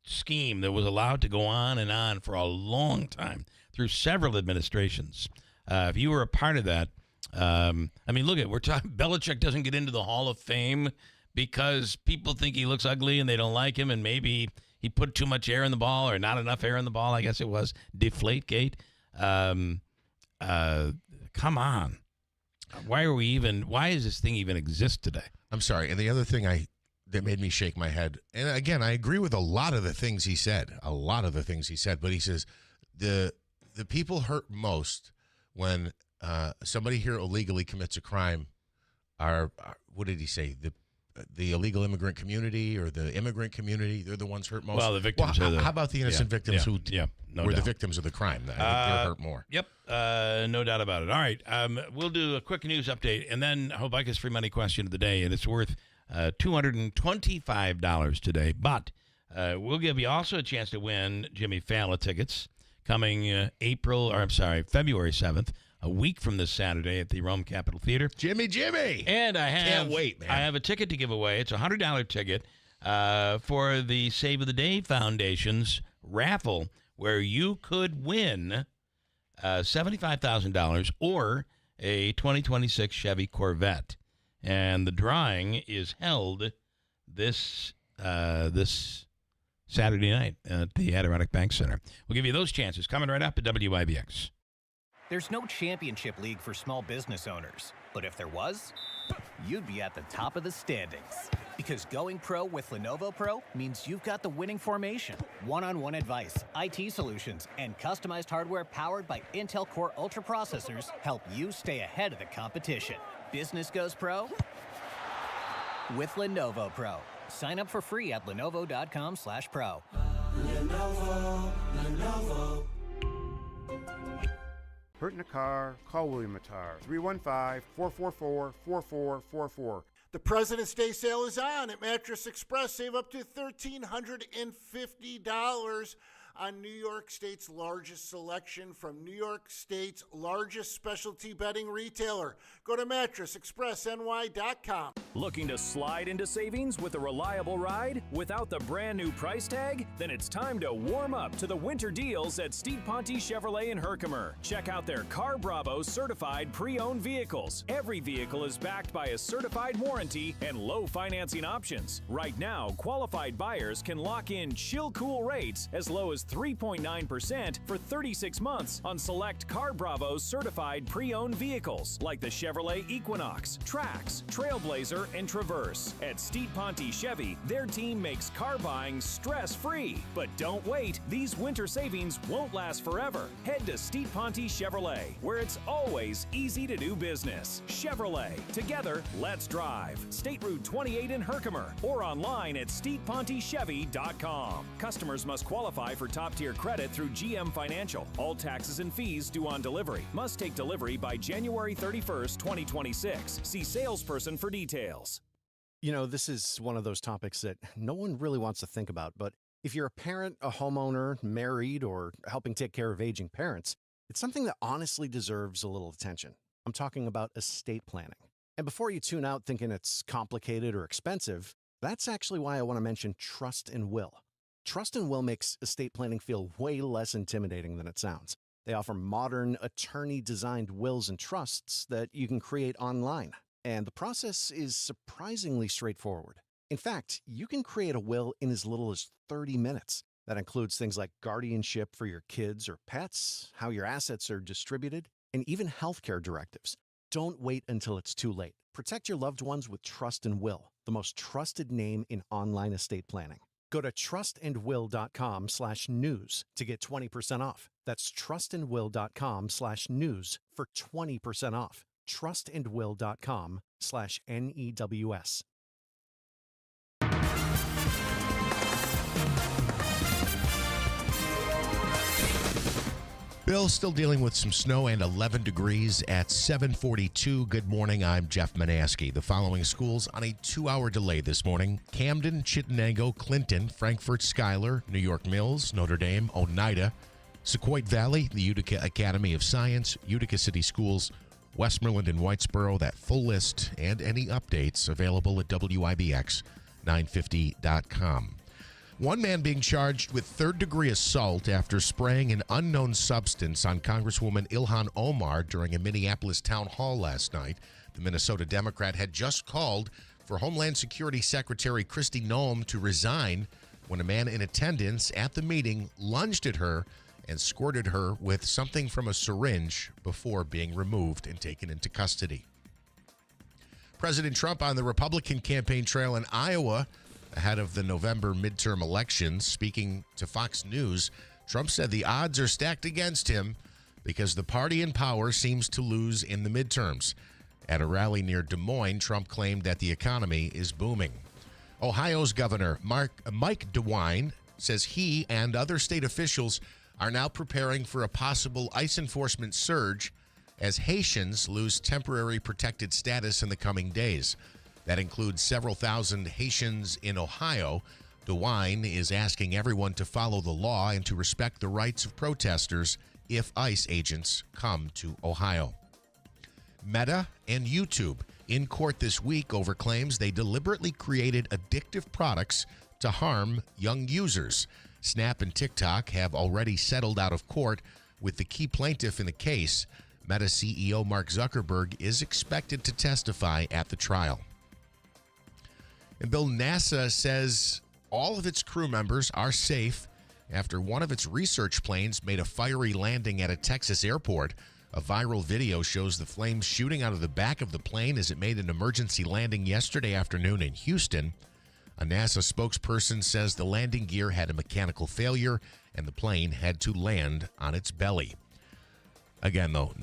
scheme that was allowed to go on and on for a long time through several administrations, if you were a part of that, look at, we're talking, Belichick doesn't get into the Hall of Fame because people think he looks ugly and they don't like him, and maybe he put too much air in the ball or not enough air in the ball, I guess it was. Deflategate. Come on. Why does this thing even exist today? I'm sorry. And the other thing that made me shake my head, and again, I agree with a lot of the things he said, but he says the people hurt most when somebody here illegally commits a crime are what did he say? The illegal immigrant community or the immigrant community, they're the ones hurt most. Well, the victims how about the innocent victims who were the victims of the crime? I think they're hurt more. Yep, no doubt about it. All right, we'll do a quick news update, and then Hobica's free money question of the day, and it's worth $225 today. But we'll give you also a chance to win Jimmy Fallon tickets coming February 7th. A week from this Saturday at the Rome Capitol Theater. Jimmy! And I can't wait, man. I have a ticket to give away. It's a $100 ticket for the Save of the Day Foundation's raffle, where you could win $75,000 or a 2026 Chevy Corvette. And the drawing is held this Saturday night at the Adirondack Bank Center. We'll give you those chances coming right up at WIBX. There's no championship league for small business owners, but if there was, you'd be at the top of the standings. Because going pro with Lenovo Pro means you've got the winning formation. One-on-one advice, IT solutions, and customized hardware powered by Intel Core Ultra processors help you stay ahead of the competition. Business goes pro with Lenovo Pro. Sign up for free at lenovo.com/pro. Lenovo. Hurt in a car? Call William Attar. 315-444-4444. The President's Day sale is on at Mattress Express. Save up to $1,350 on New York State's largest selection from New York State's largest specialty bedding retailer. Go to mattressexpressny.com. Looking to slide into savings with a reliable ride without the brand new price tag? Then it's time to warm up to the winter deals at Steve Ponte Chevrolet in Herkimer. Check out their Car Bravo certified pre-owned vehicles. Every vehicle is backed by a certified warranty and low financing options. Right now, qualified buyers can lock in chill cool rates as low as 3.9% for 36 months on select Car Bravo certified pre-owned vehicles like the Chevrolet Equinox, Trax, Trailblazer, and Traverse. At Steve Ponte Chevy, their team makes car buying stress-free. But don't wait, these winter savings won't last forever. Head to Steve Ponte Chevrolet, where it's always easy to do business. Chevrolet, together, let's drive. State Route 28 in Herkimer, or online at stevepontechevy.com. Customers must qualify for top-tier credit through GM Financial. All taxes and fees due on delivery. Must take delivery by January 31st, 2026. See salesperson for details. You know, this is one of those topics that no one really wants to think about, but if you're a parent, a homeowner, married, or helping take care of aging parents, it's something that honestly deserves a little attention. I'm talking about estate planning. And before you tune out thinking it's complicated or expensive, that's actually why I want to mention Trust and Will. Trust and Will makes estate planning feel way less intimidating than it sounds. They offer modern, attorney-designed wills and trusts that you can create online. And the process is surprisingly straightforward. In fact, you can create a will in as little as 30 minutes. That includes things like guardianship for your kids or pets, how your assets are distributed, and even healthcare directives. Don't wait until it's too late. Protect your loved ones with Trust and Will, the most trusted name in online estate planning. Go to trustandwill.com/news to get 20% off. That's trustandwill.com/news for 20% off. trustandwill.com/NEWS. Bill, still dealing with some snow and 11 degrees at 7:42. Good morning, I'm Jeff Manaski. The following schools on a 2-hour delay this morning: Camden, Chittenango, Clinton, Frankfort, Schuyler, New York Mills, Notre Dame, Oneida, Sequoia Valley, the Utica Academy of Science, Utica City Schools, Westmoreland and Whitesboro. That full list and any updates available at WIBX950.com. One man being charged with third-degree assault after spraying an unknown substance on Congresswoman Ilhan Omar during a Minneapolis town hall last night. The Minnesota Democrat had just called for Homeland Security Secretary Kristi Noem to resign when a man in attendance at the meeting lunged at her and squirted her with something from a syringe before being removed and taken into custody. President Trump on the Republican campaign trail in Iowa ahead of the November midterm elections. Speaking to Fox News, Trump said the odds are stacked against him because the party in power seems to lose in the midterms. At a rally near Des Moines, Trump claimed that the economy is booming. Ohio's Governor Mike DeWine says he and other state officials are now preparing for a possible ICE enforcement surge as Haitians lose temporary protected status in the coming days. That includes several thousand Haitians in Ohio. DeWine is asking everyone to follow the law and to respect the rights of protesters if ICE agents come to Ohio. Meta and YouTube in court this week over claims they deliberately created addictive products to harm young users. Snap and TikTok have already settled out of court with the key plaintiff in the case. Meta CEO Mark Zuckerberg is expected to testify at the trial. And Bill, NASA says all of its crew members are safe after one of its research planes made a fiery landing at a Texas airport. A viral video shows the flames shooting out of the back of the plane as it made an emergency landing yesterday afternoon in Houston. A NASA spokesperson says the landing gear had a mechanical failure and the plane had to land on its belly. Again, though,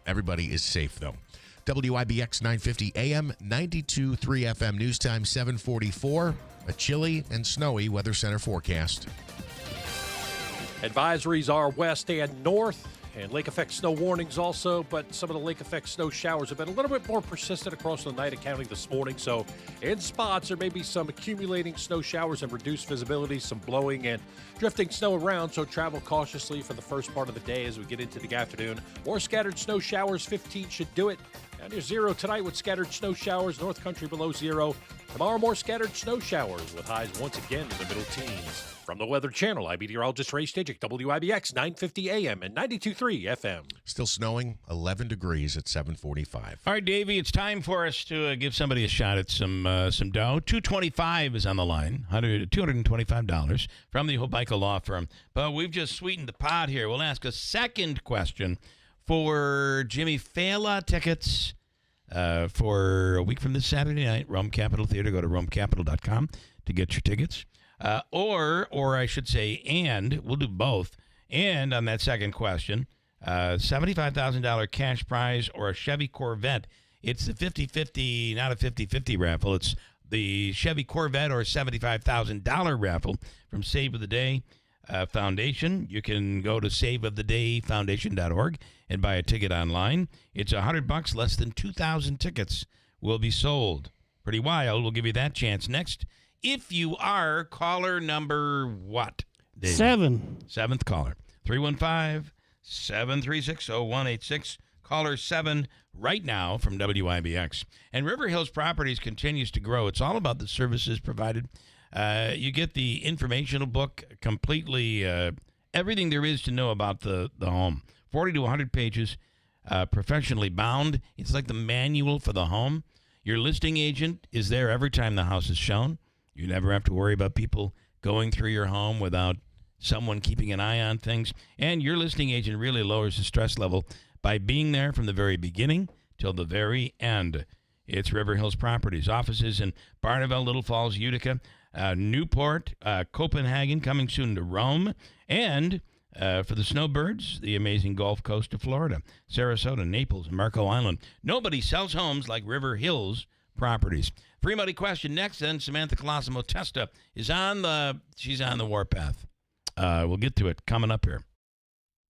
everybody is safe, though. WIBX 950 AM, 92.3 FM, news time 7:44. A chilly and snowy Weather Center forecast. Advisories are west and north, and lake effect snow warnings also, but some of the lake effect snow showers have been a little bit more persistent across the Oneida County this morning. So in spots, there may be some accumulating snow showers and reduced visibility, some blowing and drifting snow around. So travel cautiously for the first part of the day as we get into the afternoon. More scattered snow showers, 15 should do it. Down near zero tonight with scattered snow showers, North Country below zero. Tomorrow, more scattered snow showers with highs once again in the middle teens. From the Weather Channel, I'm meteorologist Ray Stejik, WIBX 950 AM and 92.3 FM. Still snowing, 11 degrees at 7:45. All right, Davey, it's time for us to give somebody a shot at some dough. $225 is on the line, $225 from the Hobica Law Firm. But we've just sweetened the pot here. We'll ask a second question for Jimmy Fallon tickets for a week from this Saturday night, Rome Capitol Theater. Go to romecapital.com to get your tickets. Or I should say, and we'll do both. And on that second question, $75,000 cash prize or a Chevy Corvette. It's the 50-50, not a 50-50 raffle. It's the Chevy Corvette or $75,000 raffle from Save of the Day Foundation. You can go to saveofthedayfoundation.org and buy a ticket online. It's $100, less than 2,000 tickets will be sold. Pretty wild. We'll give you that chance next. If you are caller number what, David? 7. Seventh caller. 315-736-0186. Caller 7 right now from WIBX. And River Hills Properties continues to grow. It's all about the services provided. You get the informational book, completely everything there is to know about the home. 40 to 100 pages, professionally bound. It's like the manual for the home. Your listing agent is there every time the house is shown. You never have to worry about people going through your home without someone keeping an eye on things. And your listing agent really lowers the stress level by being there from the very beginning till the very end. It's River Hills Properties. Offices in Barneville, Little Falls, Utica, Newport, Copenhagen, coming soon to Rome. And for the snowbirds, the amazing Gulf Coast of Florida, Sarasota, Naples, Marco Island. Nobody sells homes like River Hills Properties. Free money question next. Then Samantha Colosimo Testa is she's on the warpath. We'll get to it coming up here.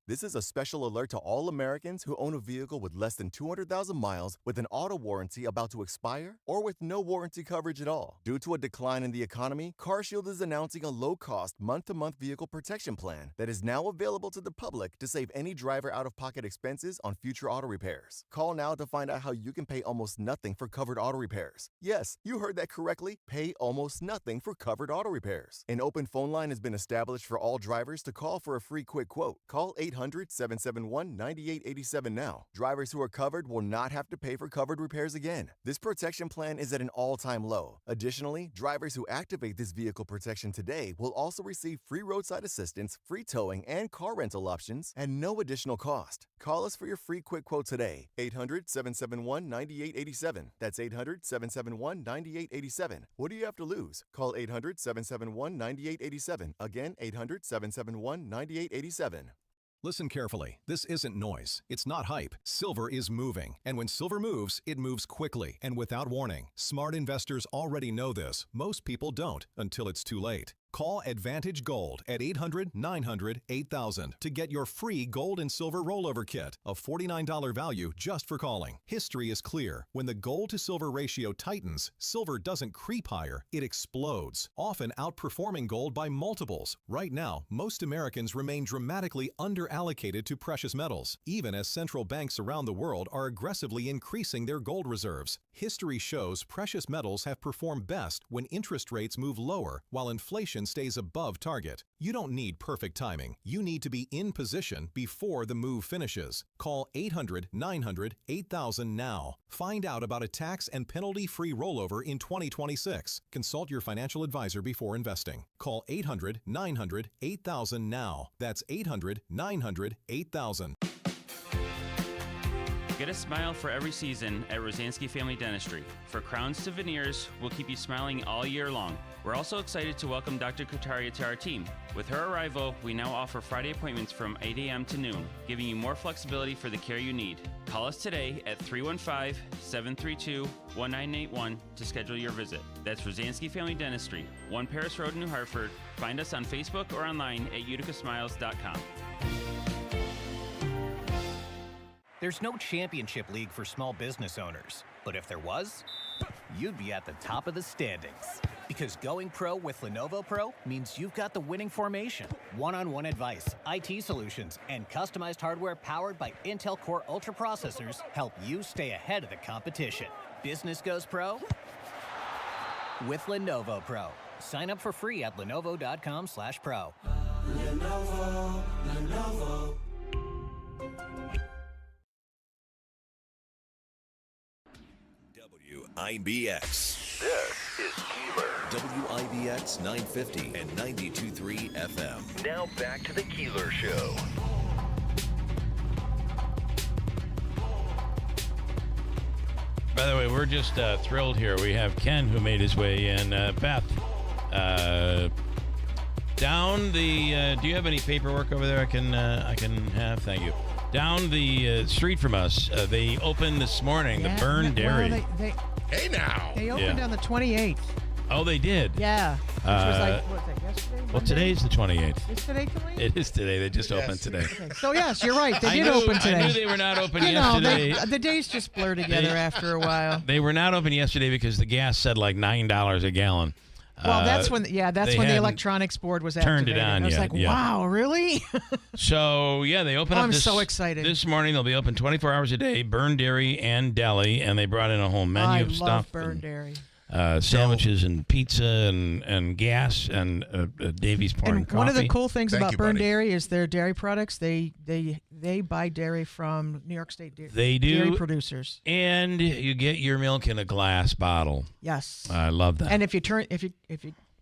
This is a special alert to all Americans who own a vehicle with less than 200,000 miles with an auto warranty about to expire or with no warranty coverage at all. Due to a decline in the economy, CarShield is announcing a low-cost month-to-month vehicle protection plan that is now available to the public to save any driver out-of-pocket expenses on future auto repairs. Call now to find out how you can pay almost nothing for covered auto repairs. Yes, you heard that correctly. Pay almost nothing for covered auto repairs. An open phone line has been established for all drivers to call for a free quick quote. Call 800-771-9887 now. Drivers who are covered will not have to pay for covered repairs again. This protection plan is at an all-time low. Additionally, drivers who activate this vehicle protection today will also receive free roadside assistance, free towing, and car rental options at no additional cost. Call us for your free quick quote today. 800-771-9887. That's 800-771-9887. What do you have to lose? Call 800-771-9887. Again, 800-771-9887. Listen carefully. This isn't noise. It's not hype. Silver is moving. And when silver moves, it moves quickly and without warning. Smart investors already know this. Most people don't until it's too late. Call Advantage Gold at 800-900-8000 to get your free gold and silver rollover kit, a $49 value just for calling. History is clear. When the gold to silver ratio tightens, silver doesn't creep higher, it explodes, often outperforming gold by multiples. Right now, most Americans remain dramatically underallocated to precious metals, even as central banks around the world are aggressively increasing their gold reserves. History shows precious metals have performed best when interest rates move lower while inflation stays above target. You don't need perfect timing. You need to be in position before the move finishes. Call 800-900-8000 now. Find out about a tax and penalty-free rollover in 2026. Consult your financial advisor before investing. Call 800-900-8000 now. That's 800-900-8000. Get a smile for every season at Rosansky Family Dentistry. For crowns to veneers, we'll keep you smiling all year long. We're also excited to welcome Dr. Kutaria to our team. With her arrival, we now offer Friday appointments from 8 a.m. to noon, giving you more flexibility for the care you need. Call us today at 315-732-1981 to schedule your visit. That's Rosansky Family Dentistry, 1 Paris Road, New Hartford. Find us on Facebook or online at uticasmiles.com. There's no championship league for small business owners, but if there was, you'd be at the top of the standings. Because going pro with Lenovo Pro means you've got the winning formation. One-on-one advice, IT solutions, and customized hardware powered by Intel Core Ultra processors help you stay ahead of the competition. Business goes pro with Lenovo Pro. Sign up for free at lenovo.com/pro. Lenovo. WIBX. This is Keeler. WIBX 950 and 92.3 FM. Now back to the Keeler Show. By the way, we're just thrilled here. We have Ken who made his way in. Beth, down the. Do you have any paperwork over there? I can have. Thank you. Down the street from us, they opened this morning the Burn Dairy. Hey now. They opened on the 28th. Oh, they did. Yeah. Which was like, what was that, yesterday? Well, Monday? today's the 28th. Is today 28th? It is today. They just opened today. Okay. So yes, you're right. They did knew, open today. I knew they were not open you yesterday. Know, the days just blur together after a while. They were not open yesterday because the gas said like $9 a gallon. Well, that's when the electronics board was turned activated. it on. I was like, wow, really? So yeah, they opened up. I'm so excited. This morning they'll be open 24 hours a day. Burn Dairy and Deli, and they brought in a whole menu of stuff. I love Burn Dairy. Sandwiches and pizza and gas and Davy's pouring coffee. One of the cool things about Burn buddy. Dairy is their dairy products. They buy dairy from New York State They do. dairy producers. And you get your milk in a glass bottle. Yes. I love that. And if you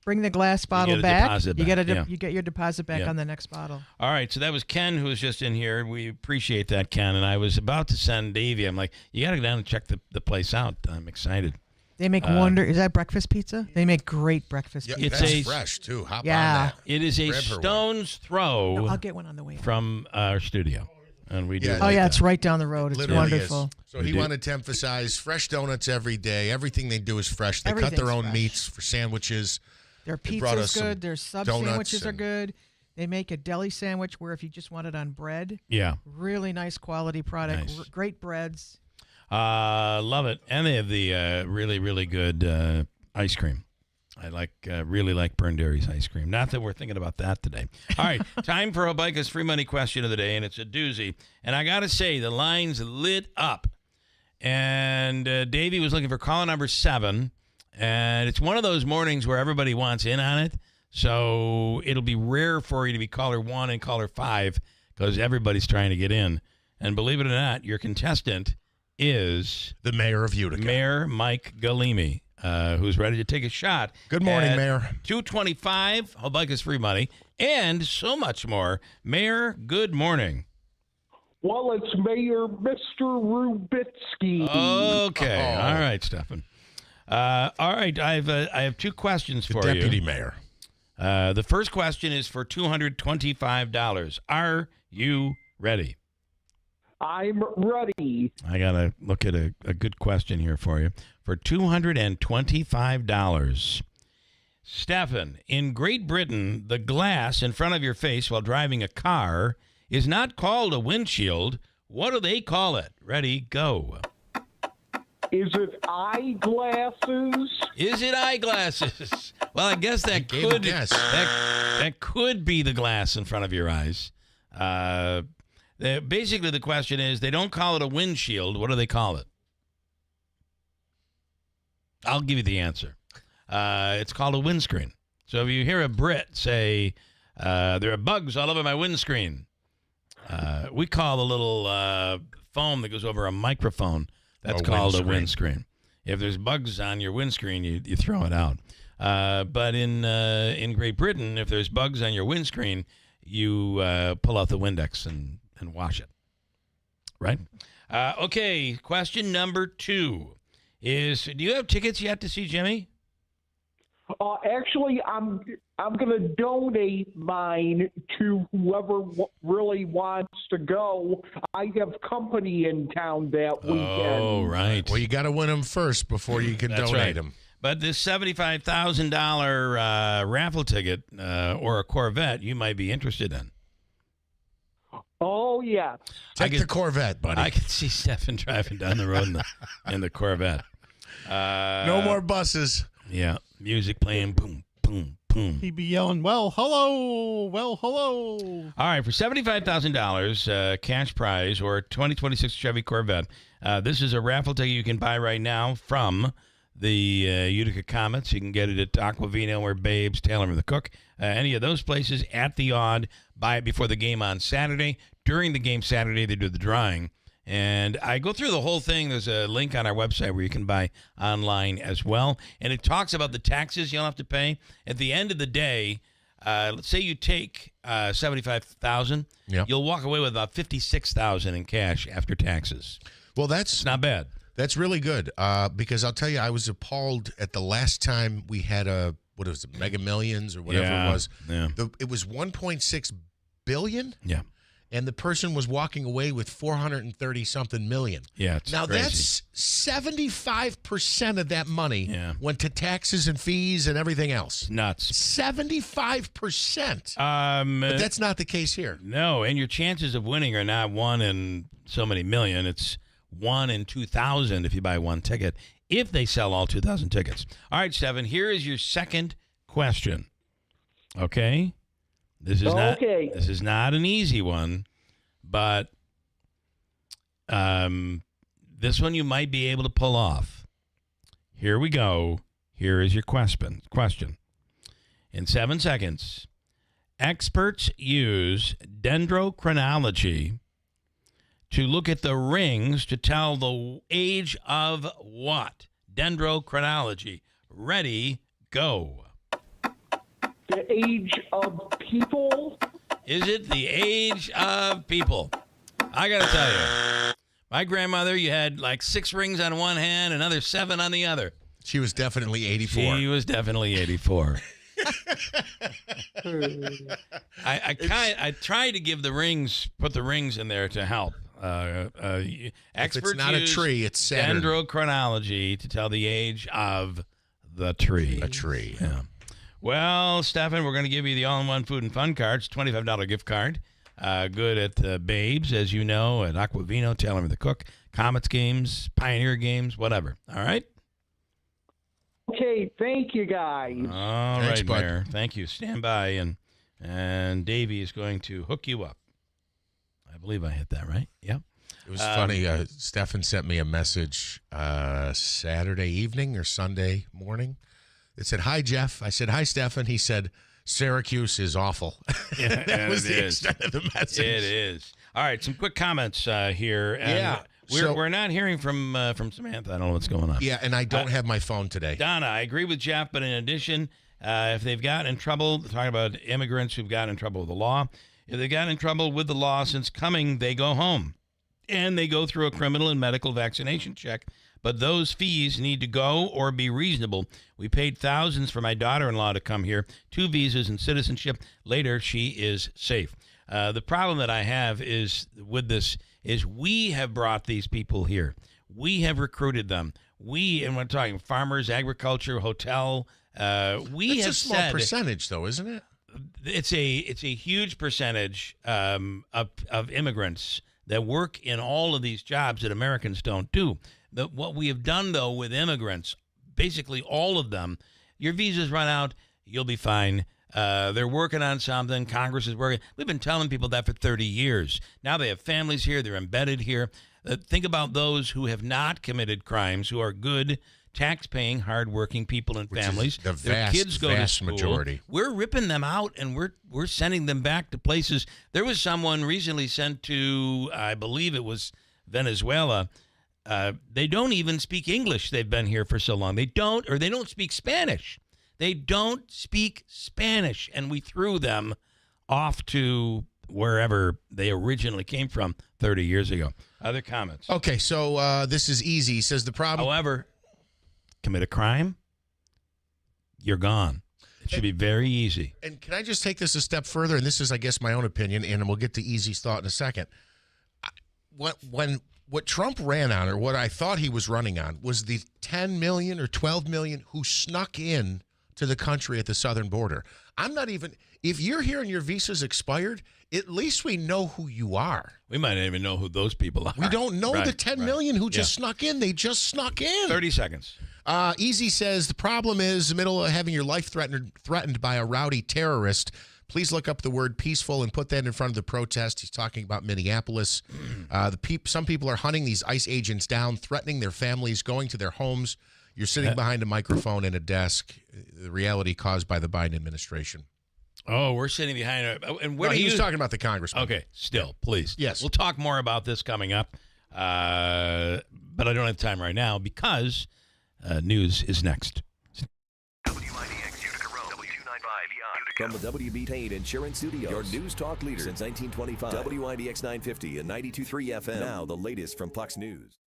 bring the glass bottle back, you get you get your deposit back on the next bottle. All right, so that was Ken who was just in here. We appreciate that, Ken. And I was about to send Davey. I'm like, you got to go down and check the place out. I'm excited. They make is that breakfast pizza? They make great breakfast pizza. It's fresh too. Hop on that. It is a stone's throw. No, I'll get one on the way from our studio, and we do. It's right down the road. It's Literally wonderful. Is. So he wanted to emphasize fresh donuts every day. Everything they do is fresh. They cut their own meats for sandwiches. Their pizza's good. Their sub sandwiches are good. They make a deli sandwich where if you just want it on bread. Yeah. Really nice quality product. Nice. Great breads. Love it. And they have the really, really good ice cream. I really like Burn Dairy's ice cream. Not that we're thinking about that today. All right, time for Hobica's free money question of the day, and it's a doozy. And I got to say, the line's lit up. And Davey was looking for caller number 7, and it's one of those mornings where everybody wants in on it. So it'll be rare for you to be caller 1 and caller 5 because everybody's trying to get in. And believe it or not, your contestant is the mayor of Utica, Mayor Mike Galimi, who's ready to take a shot. Good morning, Mayor. 225, Hobica's free money, and so much more. Mayor, good morning. Well, it's Mayor Mr. Rubitsky. Okay, all right, Stefan. All right, I have 2 questions for you. Deputy Mayor. The first question is for $225. Are you ready? I'm ready. I got to look at a good question here for you. For $225. Stefan, in Great Britain, the glass in front of your face while driving a car is not called a windshield. What do they call it? Ready, go. Is it eyeglasses? Is it eyeglasses? Well, I guess that could be the glass in front of your eyes. Basically, the question is, they don't call it a windshield. What do they call it? I'll give you the answer. It's called a windscreen. So if you hear a Brit say, there are bugs all over my windscreen, we call the little foam that goes over a microphone, that's called a windscreen. If there's bugs on your windscreen, you throw it out. But in Great Britain, if there's bugs on your windscreen, you pull out the Windex and wash it. Right? Okay, question number 2 is, do you have tickets yet to see Jimmy? Actually, I'm going to donate mine to whoever really wants to go. I have company in town that weekend. Oh, right. Well, you got to win them first before you can donate them. But this $75,000 raffle ticket or a Corvette, you might be interested in. Oh, yeah. Take the Corvette, buddy. I can see Stefan driving down the road in the Corvette. No more buses. Yeah. Music playing. Boom, boom, boom. He'd be yelling, well, hello. All right. For $75,000 cash prize or a 2026 Chevy Corvette, this is a raffle ticket you can buy right now from the Utica Comets. You can get it at Aquavino or Babes, Taylor and the Cook. Any of those places at the odd. Buy it before the game on Saturday. During the game Saturday, they do the drawing. And I go through the whole thing. There's a link on our website where you can buy online as well. And it talks about the taxes you'll have to pay. At the end of the day, let's say you take $75,000. Yep. You'll walk away with about $56,000 in cash after taxes. Well, it's not bad. That's really good because I'll tell you, I was appalled at the last time we had what was it, Mega Millions or whatever it was. Yeah. It was $1.6 billion. Yeah. And the person was walking away with 430 something million. Yeah, it's now crazy. that's 75% of that money went to taxes and fees and everything else. Nuts. 75%. But that's not the case here. No, and your chances of winning are not 1 in so many million. It's 1 in 2,000 if you buy one ticket, if they sell all 2,000 tickets. All right, Stephen, here is your second question. Okay? This is not an easy one, but this one you might be able to pull off. Here we go. Here is your question. In 7 seconds, experts use dendrochronology to look at the rings to tell the age of what? Dendrochronology. Ready, go. The age of people? Is it the age of people? I got to tell you, my grandmother, you had like 6 rings on one hand, another 7 on the other. She was definitely 84. She was definitely 84. I tried to give put the rings in there to help. If Experts it's not a use tree, it's Saturn. Dendrochronology to tell the age of the tree. A tree. Yeah. Well, Stefan, we're going to give you the all-in-one food and fun cards, $25 gift card. Good at Babes, as you know, at Aquavino, Taylor and the Cook, Comets games, Pioneer games, whatever. All right? Okay, thank you, guys. All Thanks, right, bud. Mayor. Thank you. Stand by, and Davey is going to hook you up. I believe I hit that right. Yeah. It was funny. Stefan sent me a message Saturday evening or Sunday morning. It said, "Hi, Jeff." I said, "Hi, Stefan." He said, "Syracuse is awful." Yeah, that was the extent of the message. It is. All right, some quick comments here. And Yeah. we're not hearing from Samantha. I don't know what's going on. Yeah, and I don't have my phone today. Donna, I agree with Jeff, but in addition, if they've gotten in trouble, talking about immigrants who've gotten in trouble with the law, if they've gotten in trouble with the law since coming, they go home. And they go through a criminal and medical vaccination check. But those fees need to go or be reasonable. We paid thousands for my daughter-in-law to come here, 2 visas and citizenship. Later, she is safe. The problem that I have is with this is we have brought these people here. We have recruited them. And we're talking farmers, agriculture, hotel. It's a small percentage, though, isn't it? It's a huge percentage of immigrants that work in all of these jobs that Americans don't do. What we have done, though, with immigrants, basically all of them, your visas run out, you'll be fine. They're working on something. Congress is working. We've been telling people that for 30 years. Now they have families here. They're embedded here. Think about those who have not committed crimes, who are good tax-paying, hard-working people and Which is families. the Their kids go to school. majority. We're ripping them out, and we're sending them back to places. There was someone recently sent to, I believe it was Venezuela. They don't even speak English. They've been here for so long. They don't speak Spanish. They don't speak Spanish, and we threw them off to wherever they originally came from 30 years ago. Other comments? Okay, so this is easy. He says the problem. However, commit a crime, you're gone. It should be very easy. And can I just take this a step further? And this is, I guess, my own opinion, and we'll get to Easy's thought in a second. What Trump ran on, or what I thought he was running on, was the 10 million or 12 million who snuck in to the country at the southern border. I'm not even, if you're here and your visa's expired, at least we know who you are. We might not even know who those people are. We don't know the 10 million who just snuck in. They just snuck in. 30 seconds. Easy says, the problem is the middle of having your life threatened by a rowdy terrorist. Please look up the word peaceful and put that in front of the protest. He's talking about Minneapolis. Some people are hunting these ICE agents down, threatening their families, going to their homes. You're sitting behind a microphone and a desk. The reality caused by the Biden administration. Oh, we're sitting behind it. And what he was talking about the congressman. Okay, still, please. Yes. We'll talk more about this coming up. But I don't have time right now because news is next. WIBX Utica Rome, W295 From the WB Insurance Studios, your news talk leader since 1925. WIBX 950 and 92.3 FM. Now the latest from Fox News.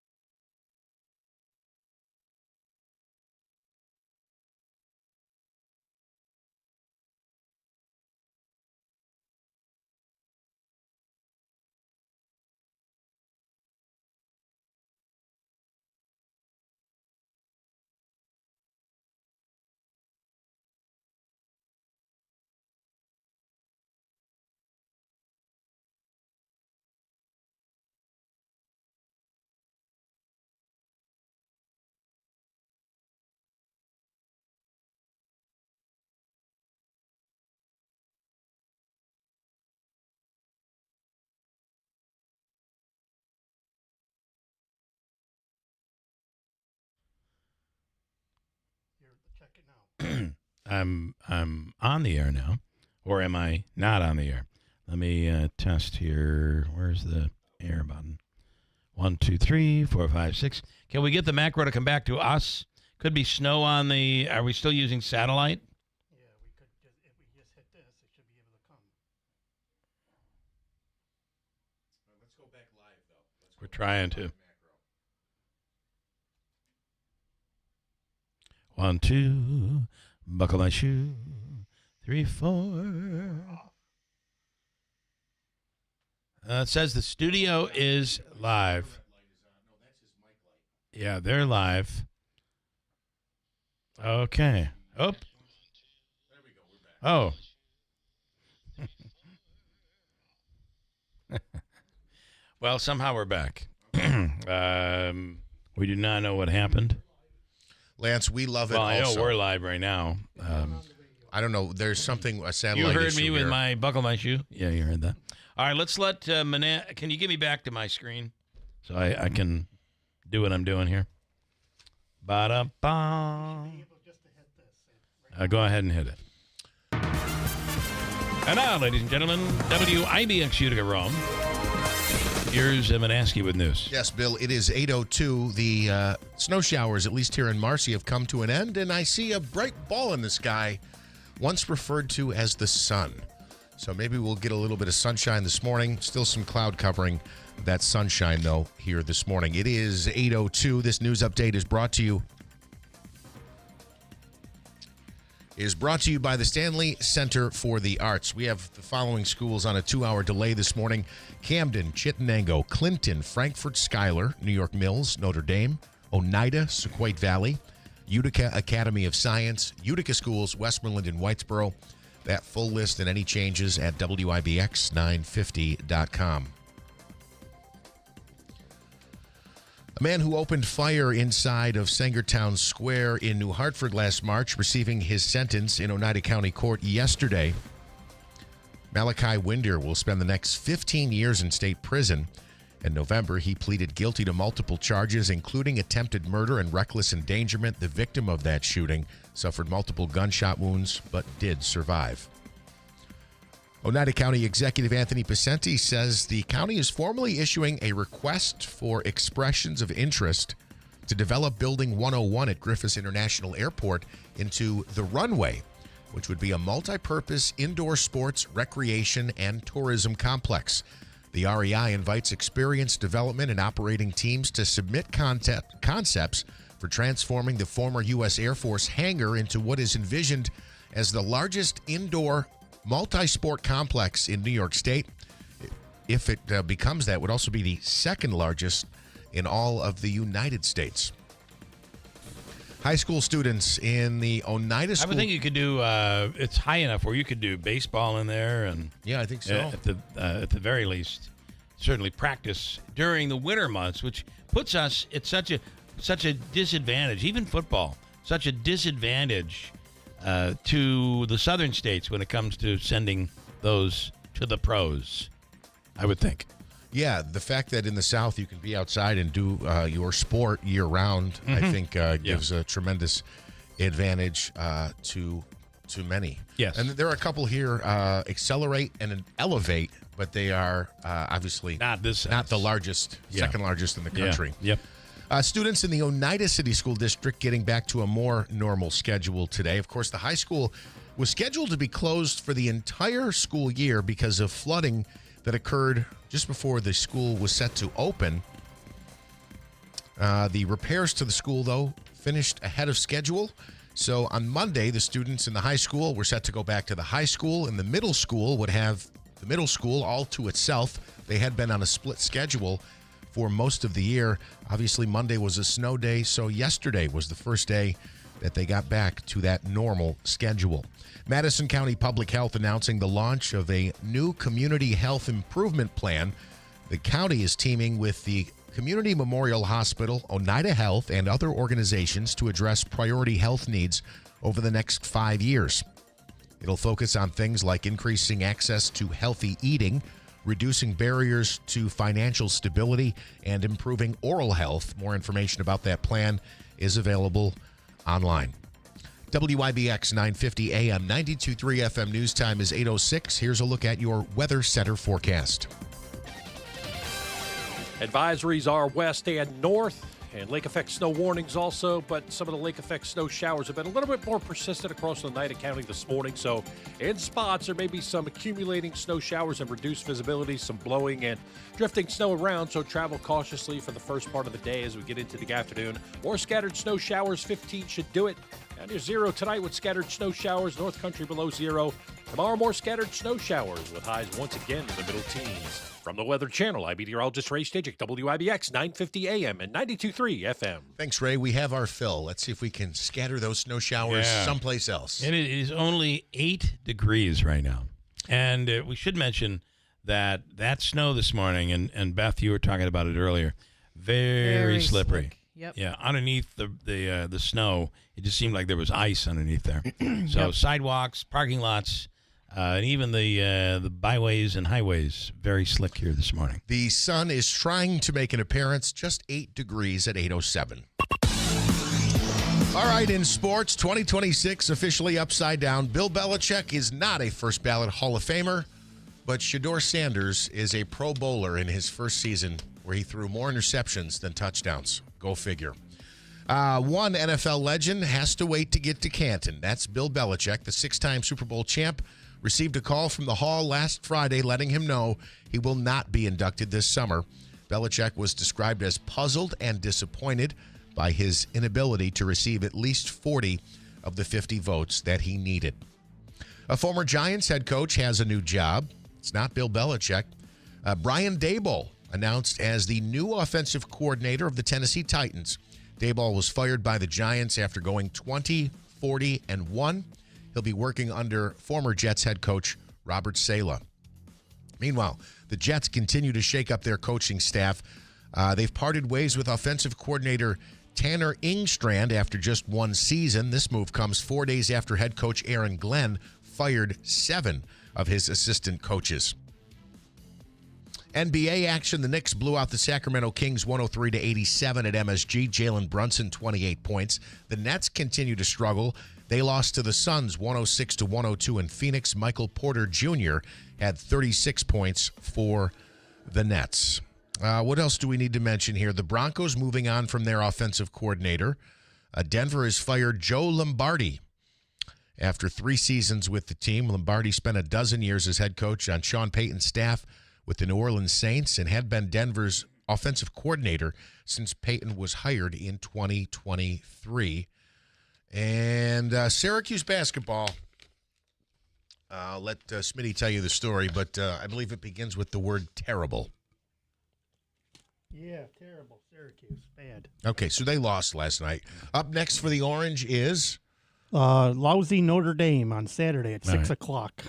I'm on the air now, or am I not on the air? Let me test here. Where's the air button? 1, 2, 3, 4, 5, 6. Can we get the macro to come back to us? Could be snow on the. Are we still using satellite? Yeah, we could just, if we just hit this, it should be able to come. Let's go back live, though. We're trying to. 1, 2, buckle my shoe. 3, 4. It says the studio is live. Yeah, they're live. Okay. Oh. Oh. Well, somehow we're back. We do not know what happened. Lance, we love it. Well, I know also. we're live right now. I don't know. There's something, a satellite You heard issue me with here. my buckle my shoe? Yeah, you heard that. All right, let's let can you get me back to my screen so I can do what I'm doing here? Ba-da-ba. Go ahead and hit it. And now, ladies and gentlemen, WIBX Utica Rome. Here's Manaski with news. Yes, Bill, it is 8:02. The snow showers, at least here in Marcy, have come to an end, and I see a bright ball in the sky, once referred to as the sun. So maybe we'll get a little bit of sunshine this morning. Still some cloud covering that sunshine, though, here this morning. It is 8:02. This news update is brought to you by the Stanley Center for the Arts. We have the following schools on a 2-hour delay this morning: Camden, Chittenango, Clinton, Frankfort Schuyler, New York Mills, Notre Dame, Oneida, Sequoia Valley, Utica Academy of Science, Utica Schools, Westmoreland, and Whitesboro. That full list and any changes at WIBX950.com. A man who opened fire inside of Sangertown Square in New Hartford last March, receiving his sentence in Oneida County Court yesterday. Malachi Winder will spend the next 15 years in state prison. In November, he pleaded guilty to multiple charges, including attempted murder and reckless endangerment. The victim of that shooting suffered multiple gunshot wounds but did survive. Oneida County Executive Anthony Picenti says the county is formally issuing a request for expressions of interest to develop Building 101 at Griffiths International Airport into the runway, which would be a multi-purpose indoor sports, recreation, and tourism complex. The REI invites experienced development and operating teams to submit concepts for transforming the former U.S. Air Force hangar into what is envisioned as the largest indoor multi-sport complex in New York State. If it becomes that, would also be the second largest in all of the United States. High school students in the Oneida School. I would think you could do. It's high enough where you could do baseball in there, and yeah, I think so. At the very least, certainly practice during the winter months, which puts us at such a disadvantage. Even football, such a disadvantage to the southern states when it comes to sending those to the pros. I would think. Yeah, the fact that in the South you can be outside and do your sport year-round, I think gives a tremendous advantage to many. Yes. And there are a couple here, Accelerate and Elevate, but they are obviously not the largest, second largest in the country. Yep. Students in the Oneida City School District getting back to a more normal schedule today. Of course, the high school was scheduled to be closed for the entire school year because of flooding that occurred just before the school was set to open. The repairs to the school, though, finished ahead of schedule. So on Monday, the students in the high school were set to go back to the high school, and the middle school would have the middle school all to itself. They had been on a split schedule for most of the year. Obviously, Monday was a snow day, so yesterday was the first day that they got back to that normal schedule. Madison County Public Health announcing the launch of a new community health improvement plan. The county is teaming with the Community Memorial Hospital, Oneida Health, and other organizations to address priority health needs over the next 5 years. It'll focus on things like increasing access to healthy eating, reducing barriers to financial stability, and improving oral health. More information about that plan is available online. WIBX 950 AM 92.3 FM news time is 8:06. Here's a look at your Weather Center forecast. Advisories are west and north, and lake effect snow warnings also, but some of the lake effect snow showers have been a little bit more persistent across Oneida County this morning. So in spots, there may be some accumulating snow showers and reduced visibility, some blowing and drifting snow around. So travel cautiously for the first part of the day as we get into the afternoon. More scattered snow showers, 15 should do it. Down near zero tonight with scattered snow showers, north country below zero. Tomorrow, more scattered snow showers with highs once again in the middle teens. From the Weather Channel, I'm meteorologist Ray Stajic, WIBX 950 AM and 92.3 FM. Thanks, Ray. We have our fill. Let's see if we can scatter those snow showers someplace else. And it is only 8 degrees right now. And we should mention that snow this morning, and Beth, you were talking about it earlier, very slippery. Slick. Yep. Yeah, underneath the snow, it just seemed like there was ice underneath there. So sidewalks, parking lots, and even the byways and highways, very slick here this morning. The sun is trying to make an appearance, just 8 degrees at 8:07. All right, in sports, 2026 officially upside down. Bill Belichick is not a first ballot Hall of Famer, but Shedeur Sanders is a Pro Bowler in his first season where he threw more interceptions than touchdowns. Go figure. One NFL legend has to wait to get to Canton. That's Bill Belichick, the 6-time Super Bowl champ, received a call from the Hall last Friday letting him know he will not be inducted this summer. Belichick was described as puzzled and disappointed by his inability to receive at least 40 of the 50 votes that he needed. A former Giants head coach has a new job. It's not Bill Belichick. Brian Daboll announced as the new offensive coordinator of the Tennessee Titans. Daboll was fired by the Giants after going 20-40-1. He'll be working under former Jets head coach Robert Saleh. Meanwhile, the Jets continue to shake up their coaching staff. They've parted ways with offensive coordinator Tanner Engstrand after just one season. This move comes 4 days after head coach Aaron Glenn fired 7 of his assistant coaches. NBA action, the Knicks blew out the Sacramento Kings 103-87 at MSG. Jalen Brunson, 28 points. The Nets continue to struggle. They lost to the Suns 106-102 in Phoenix. Michael Porter Jr. had 36 points for the Nets. What else do we need to mention here? The Broncos moving on from their offensive coordinator. Denver has fired Joe Lombardi. After 3 seasons with the team, Lombardi spent a dozen years as head coach on Sean Payton's staff with the New Orleans Saints and had been Denver's offensive coordinator since Payton was hired in 2023. And Syracuse basketball, I'll let Smitty tell you the story, but I believe it begins with the word terrible. Yeah, terrible. Syracuse, bad. Okay, so they lost last night. Up next for the Orange is? Lousy Notre Dame on Saturday at 6 right. o'clock.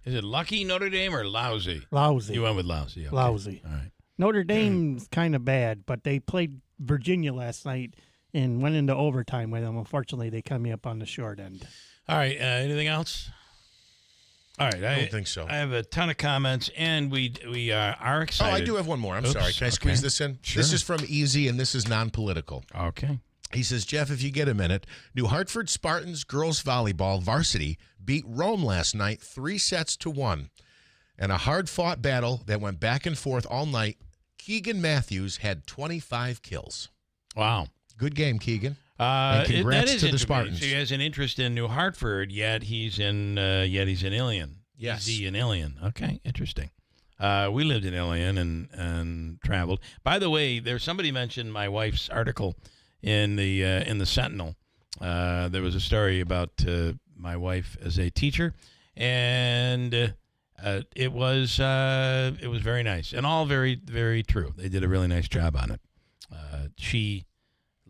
Is it lucky Notre Dame or lousy? Lousy. You went with lousy. Okay. Lousy. All right. Notre Dame's kind of bad, but they played Virginia last night and went into overtime with them. Unfortunately, they come up on the short end. All right. Anything else? All right. I don't think so. I have a ton of comments, and we are excited. Oh, I do have one more. I'm sorry. Can I squeeze this in? Sure. This is from Easy, and this is non-political. Okay. He says, Jeff, if you get a minute, New Hartford Spartans girls volleyball varsity beat Rome last night 3-1. And a hard-fought battle that went back and forth all night. Keegan Matthews had 25 kills. Wow. Good game, Keegan. And congrats to the Spartans. So he has an interest in New Hartford, yet he's in Ilion. Yes. Is he in Ilion? Okay, interesting. We lived in Ilion and traveled. By the way, somebody mentioned my wife's article in the Sentinel. There was a story about my wife as a teacher, and it was very nice and all very, very true. They did a really nice job on it. She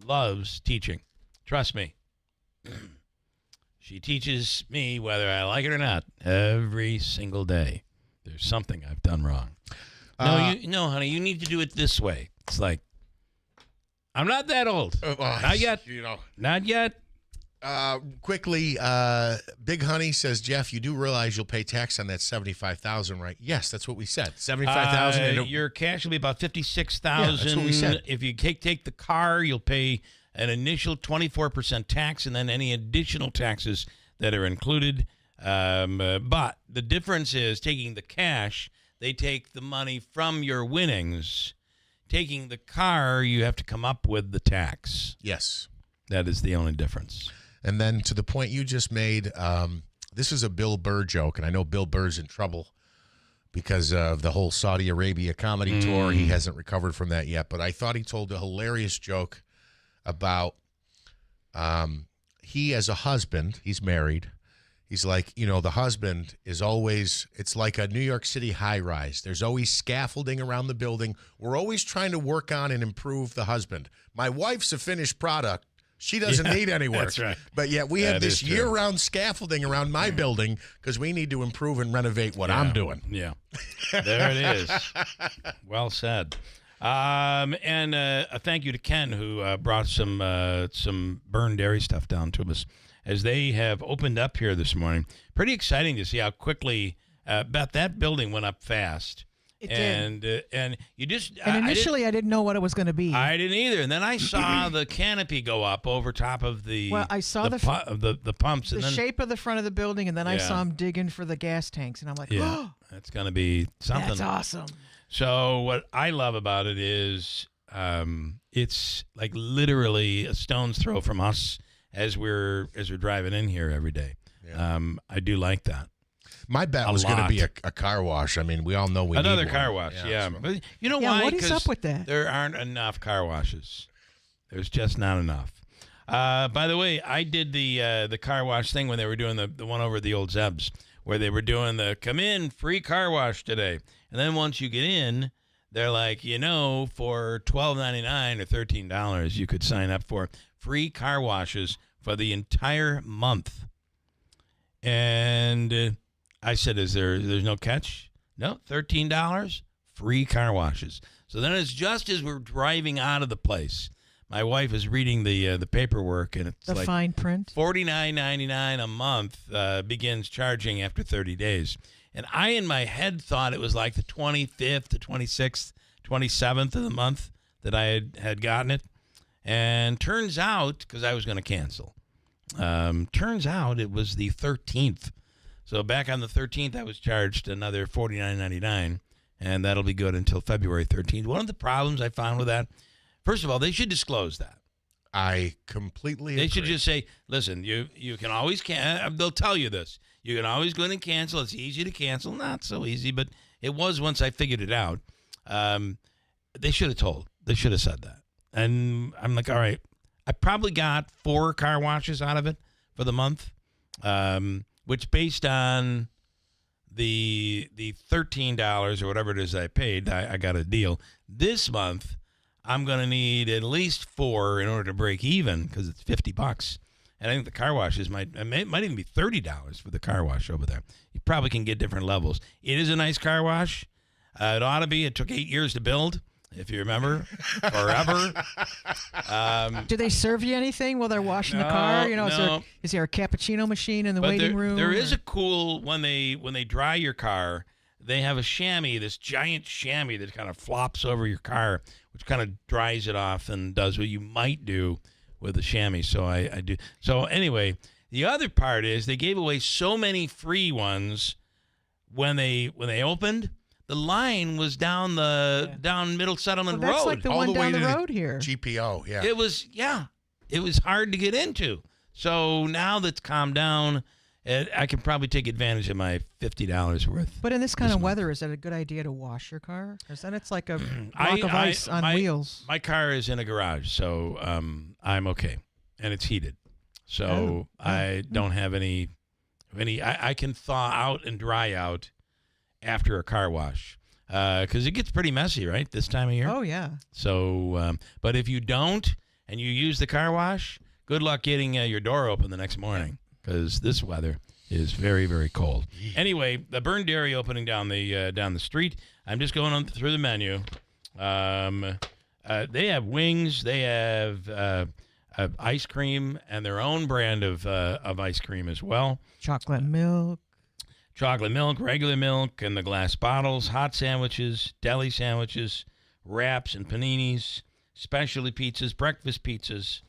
loves teaching. Trust me. She teaches me whether I like it or not every single day. There's something I've done wrong. No, honey, you need to do it this way. It's like, I'm not that old. Not yet. Not yet. Quickly, Big Honey says, Jeff, you do realize you'll pay tax on that $75,000, right? Yes, that's what we said. $75,000. Your cash will be about $56,000. Yeah, that's what we said. If you take the car, you'll pay an initial 24% tax, and then any additional taxes that are included. But the difference is taking the cash, they take the money from your winnings. Taking the car, you have to come up with the tax. Yes. That is the only difference. And then to the point you just made, this is a Bill Burr joke, and I know Bill Burr's in trouble because of the whole Saudi Arabia comedy tour. He hasn't recovered from that yet, but I thought he told a hilarious joke about he as a husband, he's married. He's like, the husband is always, it's like a New York City high-rise. There's always scaffolding around the building. We're always trying to work on and improve the husband. My wife's a finished product. She doesn't need any work. That's right. But yet we have this year-round scaffolding around my building because we need to improve and renovate what I'm doing. Yeah. There it is. Well said. And a thank you to Ken, who brought some burned dairy stuff down to us as they have opened up here this morning. Pretty exciting to see how quickly, Beth, that building went up fast. It did. And you just... And initially, I didn't know what it was going to be. I didn't either. And then I saw the canopy go up over top of the... Well, I saw the pumps. The and then, shape of the front of the building, and then I saw them digging for the gas tanks. And I'm like, oh, that's going to be something. That's awesome. So what I love about it is it's like literally a stone's throw from us as we're driving in here every day. Yeah. I do like that. My bet was going to be a car wash. I mean, we all know we another need car one. wash. Yeah. But you know why? why? What is up with that? There aren't enough car washes. There's just not enough. By the way, I did the car wash thing when they were doing the one over the old Zebs, where they were doing the come in free car wash today. And then once you get in, they're like, for $12.99 or $13, you could sign up for free car washes for the entire month. And I said, there's no catch? No, $13, free car washes. So then it's just as we're driving out of the place. My wife is reading the paperwork, and it's the like fine print. $49.99 a month begins charging after 30 days. And I, in my head, thought it was like the 25th, the 26th, 27th of the month that I had gotten it. And turns out, because I was going to cancel, turns out it was the 13th. So back on the 13th, I was charged another $49.99, and that'll be good until February 13th. One of the problems I found with that, first of all, they should disclose that. I completely agree. They should just say, listen, you can always they'll tell you this. You can always go in and cancel. It's easy to cancel. Not so easy, but it was once I figured it out. They should have told. They should have said that. And I'm like, all right, I probably got 4 car washes out of it for the month, which based on the $13 or whatever it is I paid, I got a deal. This month, I'm going to need at least 4 in order to break even because it's $50. And I think the car washes might even be $30 for the car wash over there. You probably can get different levels. It is a nice car wash. It ought to be. It took 8 years to build, if you remember, forever. Do they serve you anything while they're washing the car? You know, no. Is there a cappuccino machine in the waiting room? There is a cool, when they dry your car, they have a chamois, this giant chamois that kind of flops over your car, which kind of dries it off and does what you might do with the chamois. So I do. So anyway, the other part is they gave away so many free ones when they opened. The line was down Middle Settlement Road. That's like the one down the road here. GPO, yeah. It was hard to get into. So now that's calmed down, I can probably take advantage of my $50 worth. But in this kind of weather, is it a good idea to wash your car? Because then it's like a block of ice on wheels. My car is in a garage, so I'm okay, and it's heated, so I don't have any. I can thaw out and dry out after a car wash because it gets pretty messy, right, this time of year? Oh, yeah. So, but if you don't and you use the car wash, good luck getting your door open the next morning because this weather is very, very cold. Anyway, the Burn Dairy opening down the street. I'm just going on through the menu. They have wings. They have ice cream and their own brand of ice cream as well. Chocolate milk, regular milk, and the glass bottles, hot sandwiches, deli sandwiches, wraps and paninis, specialty pizzas, breakfast pizzas.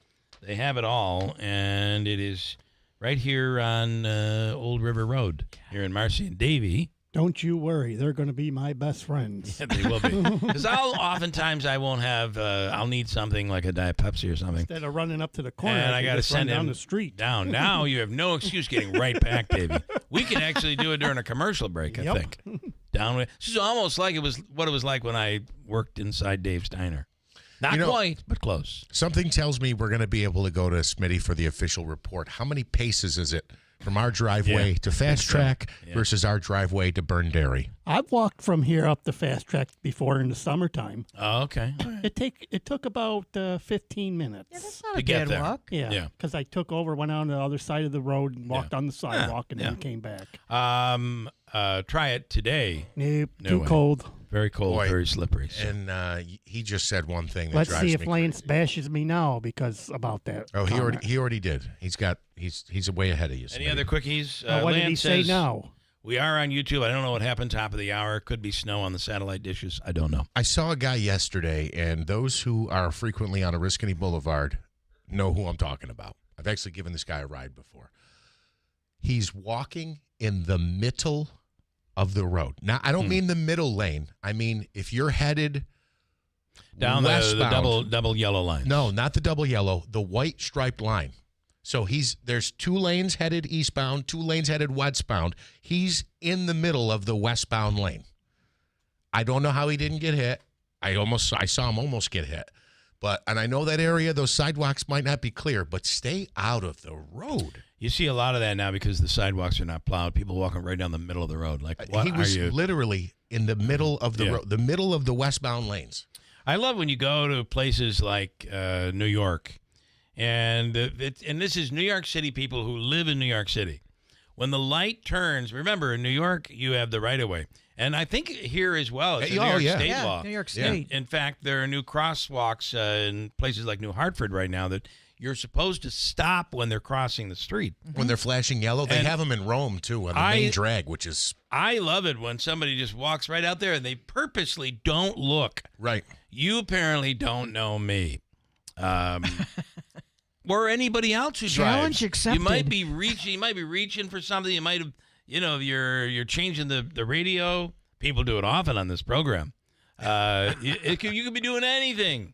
They have it all, and it is right here on Old River Road here in Marcy and Davie. Don't you worry. They're going to be my best friends. Yeah, they will be. Because oftentimes I won't have, I'll need something like a Diet Pepsi or something. Instead of running up to the corner, and I got to send him down the street. Down. Now you have no excuse getting right back, Davey. We can actually do it during a commercial break, I think. This is almost like what it was like when I worked inside Dave's Diner. Not quite, but close. Something tells me we're going to be able to go to Smitty for the official report. How many paces is it from our driveway to Fast Track versus our driveway to Burn Dairy? I've walked from here up to Fast Track before in the summertime. Oh, okay. It took about 15 minutes. Yeah, that's not a bad walk. Yeah, because I took over, went on the other side of the road, and walked on the sidewalk, and then came back. Try it today. Nope, too cold. Very cold, very slippery. So. And he just said one thing that Let's drives me see if Lance bashes me now because about that. Oh, he already did. He's way ahead of you. Any other quickies? What Lance did he say now? We are on YouTube. I don't know what happened top of the hour. Could be snow on the satellite dishes. I don't know. I saw a guy yesterday, and those who are frequently on Oriskany Boulevard know who I'm talking about. I've actually given this guy a ride before. He's walking in the middle of the road. Now, I don't mean the middle lane. I mean, if you're headed down westbound, the double yellow line. No, not the double yellow, the white striped line. So there's 2 lanes headed eastbound, 2 lanes headed westbound. He's in the middle of the westbound lane. I don't know how he didn't get hit. I saw him almost get hit. And I know that area, those sidewalks might not be clear, but stay out of the road. You see a lot of that now because the sidewalks are not plowed. People walking right down the middle of the road. Like, what he was are you? Literally in the middle of the road, the middle of the westbound lanes. I love when you go to places like New York, and this is New York City people who live in New York City. When the light turns, remember in New York you have the right of way, and I think here as well. It's a New York State law. New York State. In fact, there are new crosswalks in places like New Hartford right now that you're supposed to stop when they're crossing the street. When they're flashing yellow, they have them in Rome, too, on the main drag, which is... I love it when somebody just walks right out there and they purposely don't look. Right. You apparently don't know me. Or anybody else who Challenge drives. accepted. You might be reaching for something. You might have, you're changing the radio. People do it often on this program. You could be doing anything.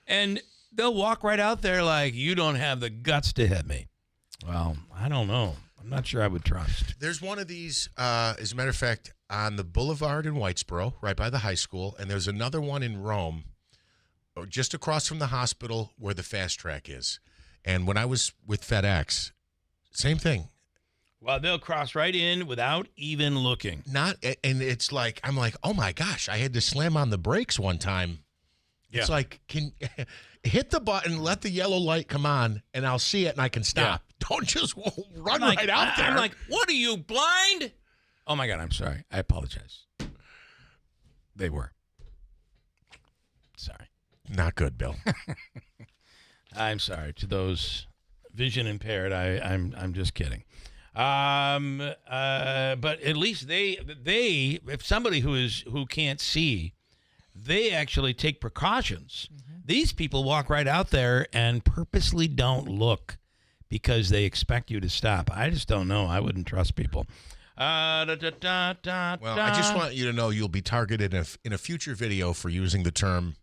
And they'll walk right out there like, you don't have the guts to hit me. Well, I don't know. I'm not sure I would trust. There's one of these, as a matter of fact, on the boulevard in Whitesboro, right by the high school, and there's another one in Rome, just across from the hospital where the fast track is. And when I was with FedEx, same thing. Well, they'll cross right in without even looking. And it's like, I'm like, oh my gosh, I had to slam on the brakes one time. Yeah. It's like, can hit the button, let the yellow light come on, and I'll see it and I can stop. Yeah. Don't just run right out there. I'm like, what are you, blind? Oh, my God, I'm sorry. I apologize. They were. Sorry. Not good, Bill. I'm sorry. To those vision impaired, I'm just kidding. But at least they if somebody who can't see, they actually take precautions. Mm-hmm. These people walk right out there and purposely don't look because they expect you to stop. I just don't know. I wouldn't trust people. Well, I just want you to know you'll be targeted in a future video for using the term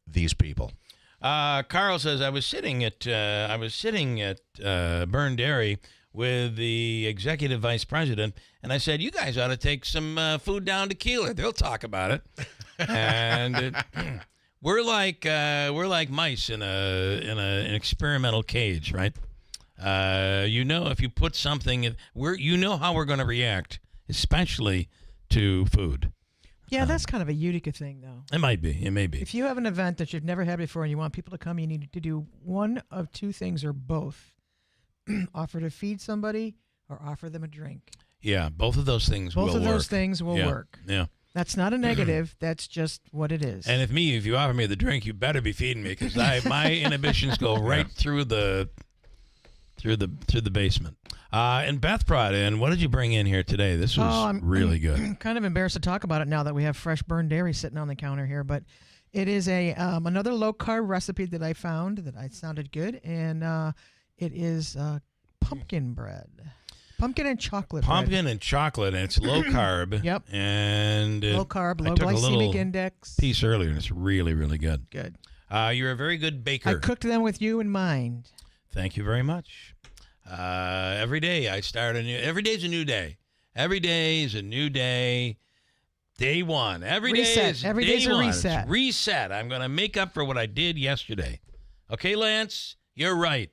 "these people." Carl says I was sitting at Burn Dairy with the executive vice president, and I said, "You guys ought to take some food down to Keeler. They'll talk about it." And we're like mice in an experimental cage, right? If you put something, how we're going to react, especially to food. Yeah, that's kind of a Utica thing, though. It might be. It may be. If you have an event that you've never had before and you want people to come, you need to do one of two things or both. Offer to feed somebody or offer them a drink. Yeah, both of those things will work. Both of those things will work. Yeah. That's not a negative. That's just what it is. And if you offer me the drink, you better be feeding me because my inhibitions go right through the basement. And Beth brought in, what did you bring in here today? This was really good. I'm kind of embarrassed to talk about it now that we have fresh Burn Dairy sitting on the counter here, but it is another low-carb recipe that I found that I sounded good, and it is pumpkin bread. Pumpkin and chocolate bread. And chocolate, and it's low carb. Yep. And low carb, low I took glycemic a little index. Piece earlier, and it's really, really good. Good. You're a very good baker. I cooked them with you in mind. Thank you very much. Every day I start every day's a new day. Every day is a new day. Day one. Every day is Every day day's one. a reset. It's reset. I'm going to make up for what I did yesterday. Okay, Lance? You're right.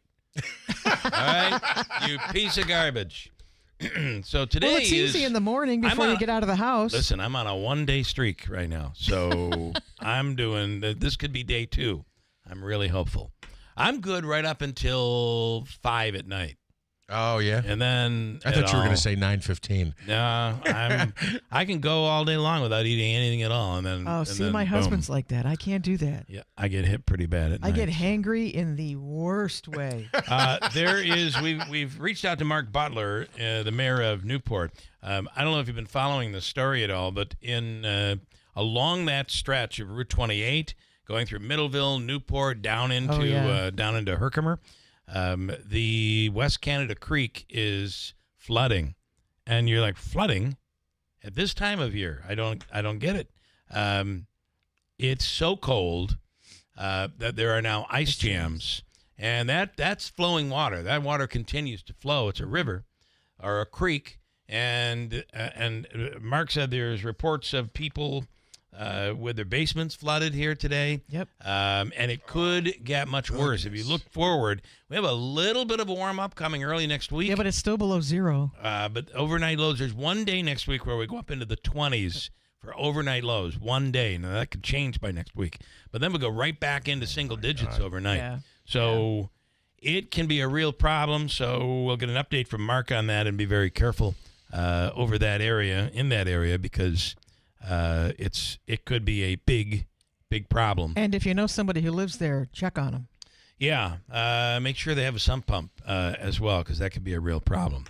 All right? You piece of garbage. So today it's easy in the morning before you get out of the house. Listen, I'm on a one-day streak right now. So I'm doing, this could be day 2. I'm really hopeful. I'm good right up until 5 at night. Oh, yeah? And then I thought you were going to say 9:15. No, I can go all day long without eating anything at all. And then my husband's like that. I can't do that. Yeah, I get hit pretty bad at night. I get hangry in the worst way. We've reached out to Mark Butler, the mayor of Newport. I don't know if you've been following the story at all, but along that stretch of Route 28, going through Middleville, Newport, down into Herkimer, the West Canada Creek is flooding, and you're like, flooding at this time of year? I don't get it. It's so cold that there are now ice jams, and that's flowing water. That water continues to flow. It's a river or a creek, and Mark said there's reports of people with their basements flooded here today. Yep. And it could get much worse. If you look forward, we have a little bit of a warm-up coming early next week. Yeah, but it's still below 0. But overnight lows, there's one day next week where we go up into the 20s for overnight lows. One day. Now, that could change by next week. But then we'll go right back into single digits overnight. Yeah. So it can be a real problem. So we'll get an update from Mark on that and be very careful in that area, because it could be a big problem. And if you know somebody who lives there, check on them. Yeah, make sure they have a sump pump as well, because that could be a real problem.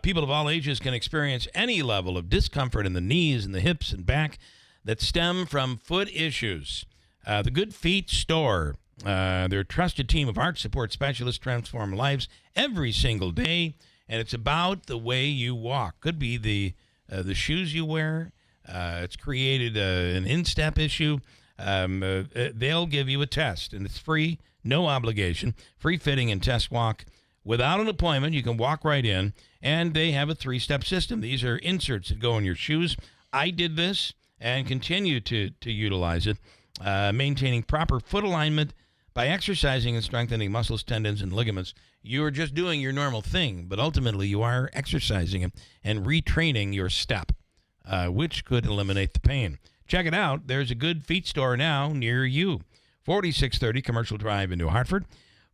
People of all ages can experience any level of discomfort in the knees and the hips and back that stem from foot issues. The Good Feet Store, their trusted team of arch support specialists transform lives every single day, and it's about the way you walk. Could be the shoes you wear. It's created an instep issue. They'll give you a test, and it's free, no obligation, free fitting and test walk. Without an appointment, you can walk right in, and they have a 3-step system. These are inserts that go in your shoes. I did this and continue to utilize it, maintaining proper foot alignment by exercising and strengthening muscles, tendons, and ligaments. You are just doing your normal thing, but ultimately you are exercising and retraining your step, which could eliminate the pain. Check it out. There's a Good Feet Store now near you. 4630 Commercial Drive in New Hartford.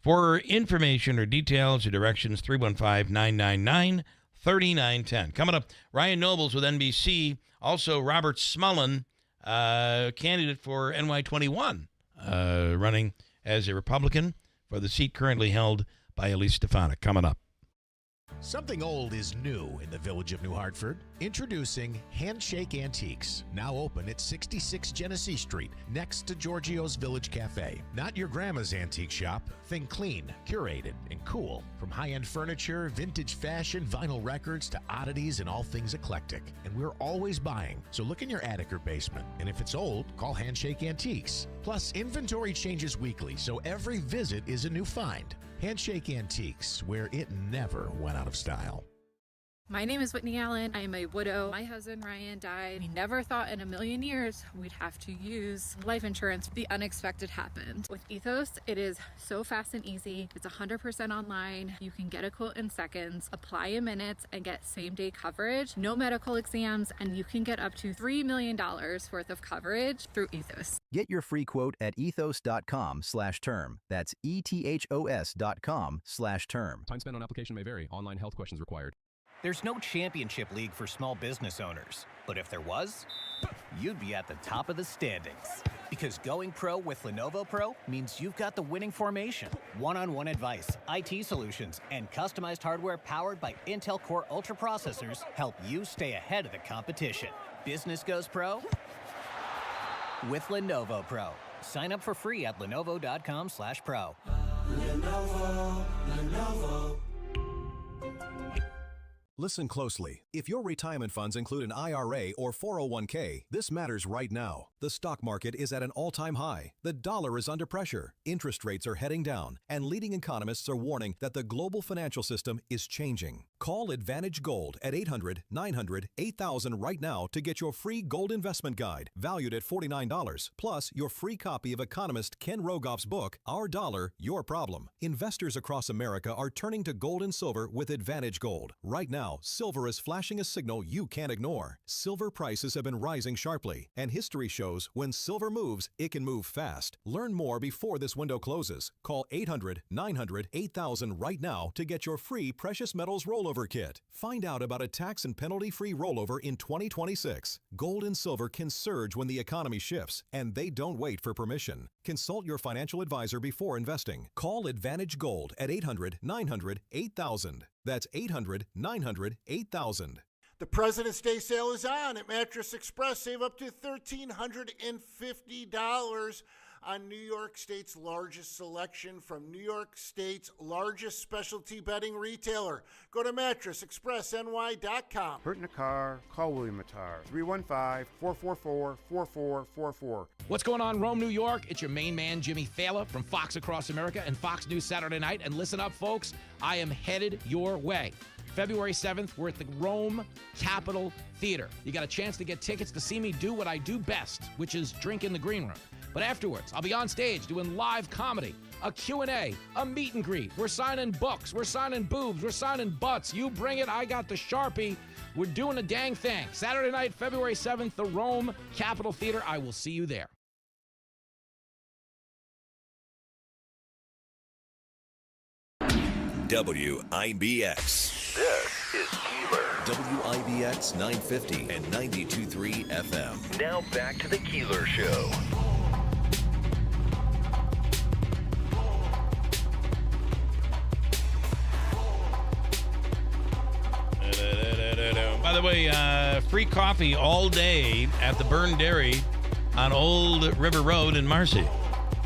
For information or details or directions, 315-999-3910. Coming up, Ryan Nobles with NBC. Also, Robert Smullen, candidate for NY21, running as a Republican for the seat currently held by Elise Stefanik. Coming up. Something old is new in the village of New Hartford. Introducing Handshake Antiques, now open at 66 Genesee Street, next to Giorgio's Village Cafe. Not your grandma's antique shop. Think clean, curated, and cool. From high-end furniture, vintage fashion, vinyl records, to oddities and all things eclectic. And we're always buying, so look in your attic or basement. And if it's old, call Handshake Antiques. Plus, inventory changes weekly, so every visit is a new find. Handshake Antiques, where it never went out of style. My name is Whitney Allen. I am a widow. My husband Ryan died. We never thought in a million years we'd have to use life insurance. The unexpected happened. With Ethos, it is so fast and easy. It's 100% online. You can get a quote in seconds, apply in minutes, and get same-day coverage. No medical exams, and you can get up to $3 million worth of coverage through Ethos. Get your free quote at ethos.com/term. That's ethos.com/term. Time spent on application may vary. Online health questions required. There's no championship league for small business owners, but if there was, you'd be at the top of the standings. Because going pro with Lenovo Pro means you've got the winning formation, one-on-one advice, IT solutions, and customized hardware powered by Intel Core Ultra processors help you stay ahead of the competition. Business goes pro with Lenovo Pro. Sign up for free at lenovo.com/pro. Lenovo. Listen closely. If your retirement funds include an IRA or 401k, this matters right now. The stock market is at an all-time high. The dollar is under pressure. Interest rates are heading down, and leading economists are warning that the global financial system is changing. Call Advantage Gold at 800-900-8000 right now to get your free gold investment guide, valued at $49, plus your free copy of economist Ken Rogoff's book, Our Dollar, Your Problem. Investors across America are turning to gold and silver with Advantage Gold. Right now, silver is flashing a signal you can't ignore. Silver prices have been rising sharply, and history shows when silver moves, it can move fast. Learn more before this window closes. Call 800-900-8000 right now to get your free precious metals rollover kit. Find out about a tax and penalty-free rollover in 2026. Gold and silver can surge when the economy shifts, and they don't wait for permission. Consult your financial advisor before investing. Call Advantage Gold at 800-900-8000. That's 800-900-8000. The President's Day sale is on at Mattress Express. Save up to $1,350 on New York State's largest selection from New York State's largest specialty bedding retailer. Go to mattressexpressny.com. Hurt in a car? Call William Attar. 315-444-4444. What's going on, Rome, New York? It's your main man, Jimmy Fallon from Fox Across America and Fox News Saturday Night. And listen up, folks, I am headed your way. February 7th, we're at the Rome Capitol Theater. You got a chance to get tickets to see me do what I do best, which is drink in the green room. But afterwards, I'll be on stage doing live comedy, a Q&A, a meet and greet. We're signing books. We're signing boobs. We're signing butts. You bring it. I got the Sharpie. We're doing a dang thing. Saturday night, February 7th, the Rome Capitol Theater. I will see you there. WIBX. This is Keeler. WIBX 950 and 92.3 FM. Now back to the Keeler Show. the way, free coffee all day at the Burn Dairy on Old River Road in Marcy.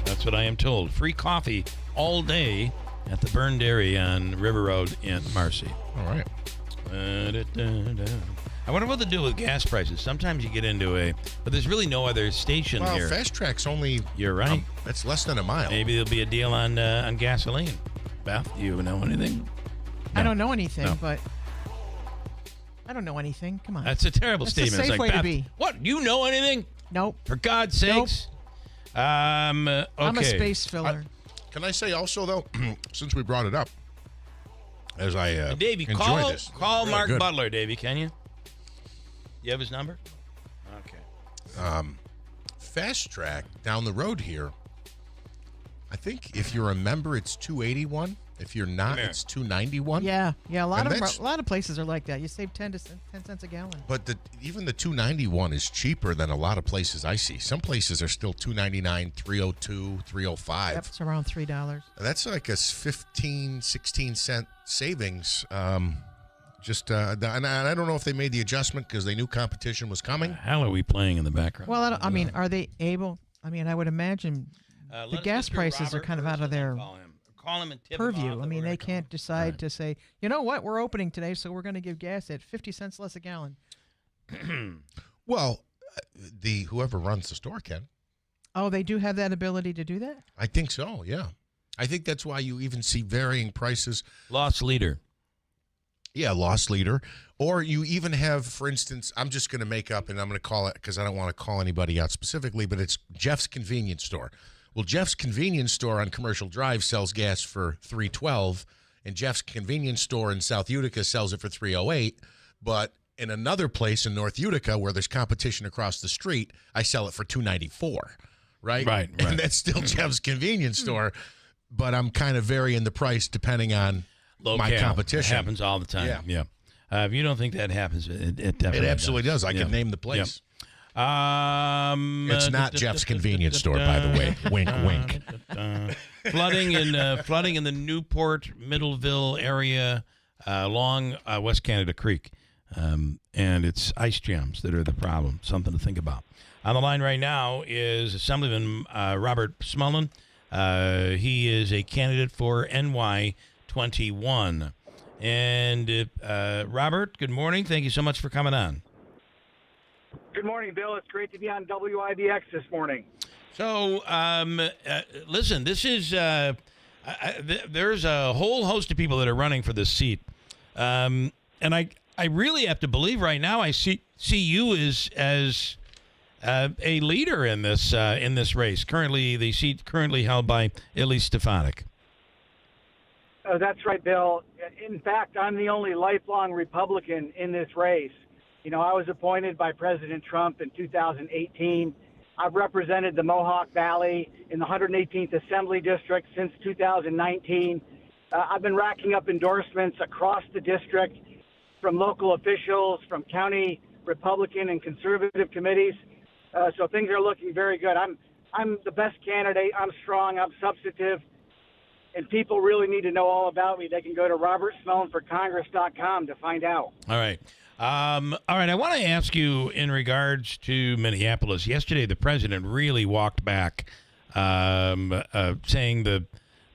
That's what I am told. Free coffee all day at the Burn Dairy on River Road in Marcy. All right. I wonder what to do with gas prices. Sometimes you get into but there's really no other station here. Fast Track's only. You're right. That's less than a mile. Maybe there'll be a deal on gasoline. Beth, do you know anything? I don't know anything, No. but I don't know anything. Come on. That's a terrible That's statement. A safe it's like, way to Beth, be. what? You know anything? Nope. For God's sakes. Okay. I'm a space filler. Can I say also, though, since we brought it up, as I Davey, enjoy call this. call Really Mark good. Butler, Davey, can you? You have his number? Okay. Fast Track down the road here, I think if you're a member, it's $281. If you're not, it's $291. Yeah. A lot And of places are like that. You save 10 cents a gallon. But even the $291 is cheaper than a lot of places I see. Some places are still $299, $302, $305. Yep, it's around $3. That's like a 15, 16 cent savings. And I don't know if they made the adjustment because they knew competition was coming. Hell are we playing in the background? Well, I mean, are they able? I mean, I would imagine the gas prices are kind of out of their Call him and tip purview. him off I mean, they can't decide to say, you know what, we're opening today, so we're going to give gas at 50 cents less a gallon. Well, whoever runs the store can. Oh, they do have that ability to do that? I think so, yeah. I think that's why you even see varying prices. Loss leader. Yeah, loss leader. Or you even have, for instance, I'm just going to make up, and I'm going to call it, because I don't want to call anybody out specifically, but it's Jeff's Convenience Store. Well, Jeff's Convenience Store on Commercial Drive sells gas for $3.12, and Jeff's Convenience Store in South Utica sells it for $3.08. But in another place in North Utica where there's competition across the street, I sell it for $2.94, right? Right. And that's still Jeff's Convenience Store, but I'm kind of varying the price depending on my competition. It happens all the time. Yeah. If you don't think that happens, it definitely It absolutely does. I can name the place. It's not Jeff's Convenience Store, by the way. Wink, wink. Flooding in the Newport Middleville area along West Canada Creek, and it's ice jams that are the problem. Something to think about. On the line right now is Assemblyman Robert Smullen. He is a candidate for NY 21. And Robert, good morning. Thank you so much for coming on. Good morning, Bill. It's great to be on WIBX this morning. So, listen, this is there's a whole host of people that are running for this seat, and I really have to believe right now I see you as a leader in this race. Currently, the seat currently held by Elise Stefanik. That's right, Bill. In fact, I'm the only lifelong Republican in this race. You know, I was appointed by President Trump in 2018. I've represented the Mohawk Valley in the 118th Assembly District since 2019. I've been racking up endorsements across the district from local officials, from county Republican and conservative committees. So things are looking very good. I'm the best candidate. I'm strong. I'm substantive. And people really need to know all about me. They can go to robertsmellenforcongress.com to find out. All right. All right. I want to ask you in regards to Minneapolis. Yesterday, the president really walked back, saying the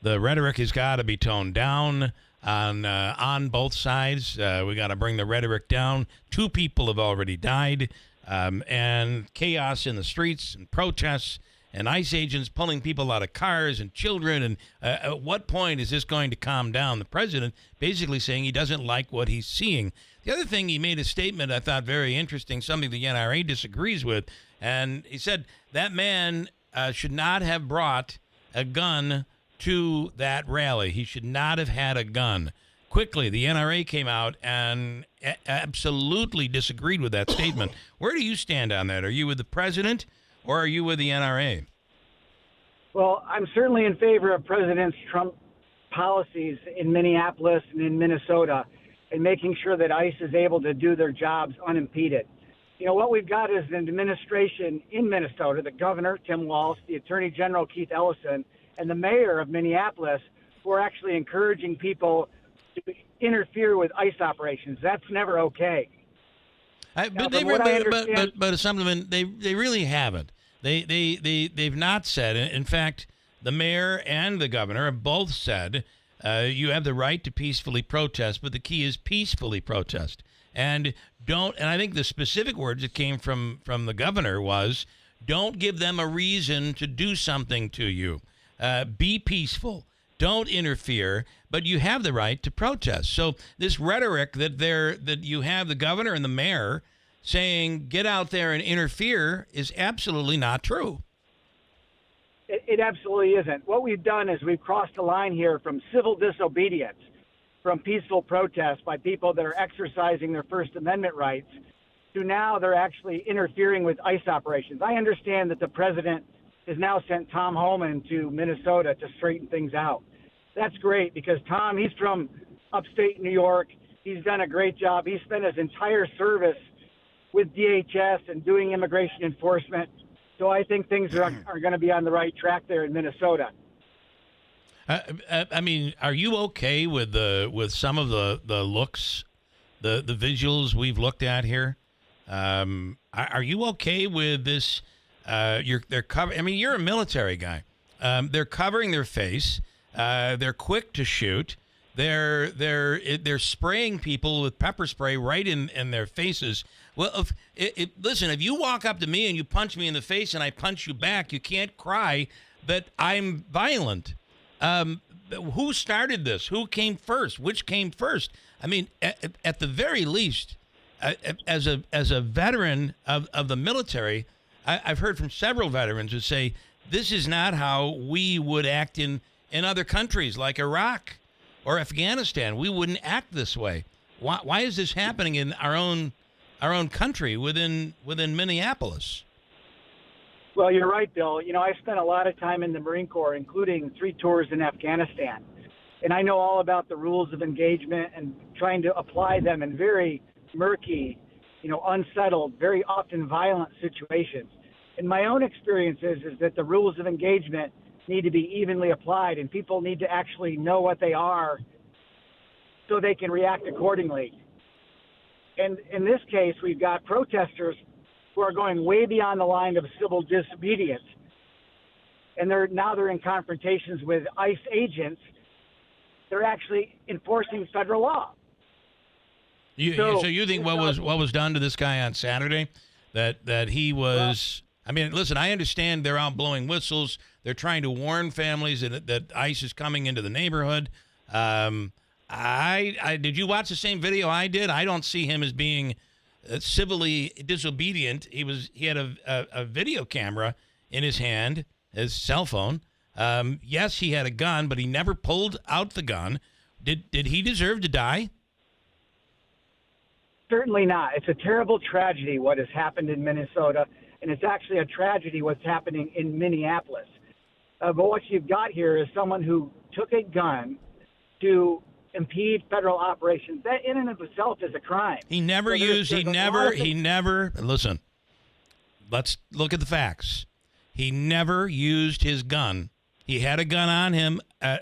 rhetoric has got to be toned down on both sides. We got to bring the rhetoric down. 2 people have already died, and chaos in the streets and protests and ICE agents pulling people out of cars and children. And at what point is this going to calm down? The president basically saying he doesn't like what he's seeing. The other thing, he made a statement I thought very interesting, something the NRA disagrees with. And he said that man should not have brought a gun to that rally. He should not have had a gun. Quickly, the NRA came out and absolutely disagreed with that statement. Where do you stand on that? Are you with the president? Or are you with the NRA? Well, I'm certainly in favor of President Trump's policies in Minneapolis and in Minnesota and making sure that ICE is able to do their jobs unimpeded. You know, what we've got is an administration in Minnesota, the governor, Tim Walz, the attorney general, Keith Ellison, and the mayor of Minneapolis, who are actually encouraging people to interfere with ICE operations. That's never okay. But Assemblyman, they really haven't. They've not said. In fact, the mayor and the governor have both said you have the right to peacefully protest, but the key is peacefully protest. And I think the specific words that came from the governor was, don't give them a reason to do something to you. Be peaceful. Don't interfere, but you have the right to protest. So this rhetoric that you have the governor and the mayor saying get out there and interfere is absolutely not true. It absolutely isn't. What we've done is we've crossed the line here from civil disobedience, from peaceful protest by people that are exercising their First Amendment rights, to now they're actually interfering with ICE operations. I understand that the president has now sent Tom Homan to Minnesota to straighten things out. That's great because Tom, he's from upstate New York. He's done a great job. He spent his entire service with DHS and doing immigration enforcement. So I think things are going to be on the right track there in Minnesota. I mean, are you okay with some of the looks, the visuals we've looked at here? Are you okay with this? They're cover. I mean, you're a military guy. They're covering their face. They're quick to shoot. They're spraying people with pepper spray right in their faces. Well, listen, if you walk up to me and you punch me in the face and I punch you back, you can't cry that I'm violent. Who started this? Who came first? Which came first? I mean, at the very least, as a veteran of the military, I've heard from several veterans who say this is not how we would act in other countries like Iraq or Afghanistan. We wouldn't act this way. Why is this happening in our own country within Minneapolis? Well, you're right, Bill. You know, I spent a lot of time in the Marine Corps, including 3 tours in Afghanistan. And I know all about the rules of engagement and trying to apply them in very murky, unsettled, very often violent situations. And my own experience is that the rules of engagement need to be evenly applied, and people need to actually know what they are so they can react accordingly. And in this case, we've got protesters who are going way beyond the line of civil disobedience. And they're in confrontations with ICE agents. They're actually enforcing federal law. So you think what was done to this guy on Saturday, that he was? I mean, listen, I understand they're out blowing whistles. They're trying to warn families that ICE is coming into the neighborhood. Did you watch the same video I did? I don't see him as being civilly disobedient. He had a video camera in his hand, his cell phone. Yes, he had a gun, but he never pulled out the gun. Did he deserve to die? Certainly not. It's a terrible tragedy what has happened in Minnesota, and it's actually a tragedy what's happening in Minneapolis. But what you've got here is someone who took a gun to impede federal operations. That in and of itself is a crime. Listen, let's look at the facts. He never used his gun. He had a gun on him,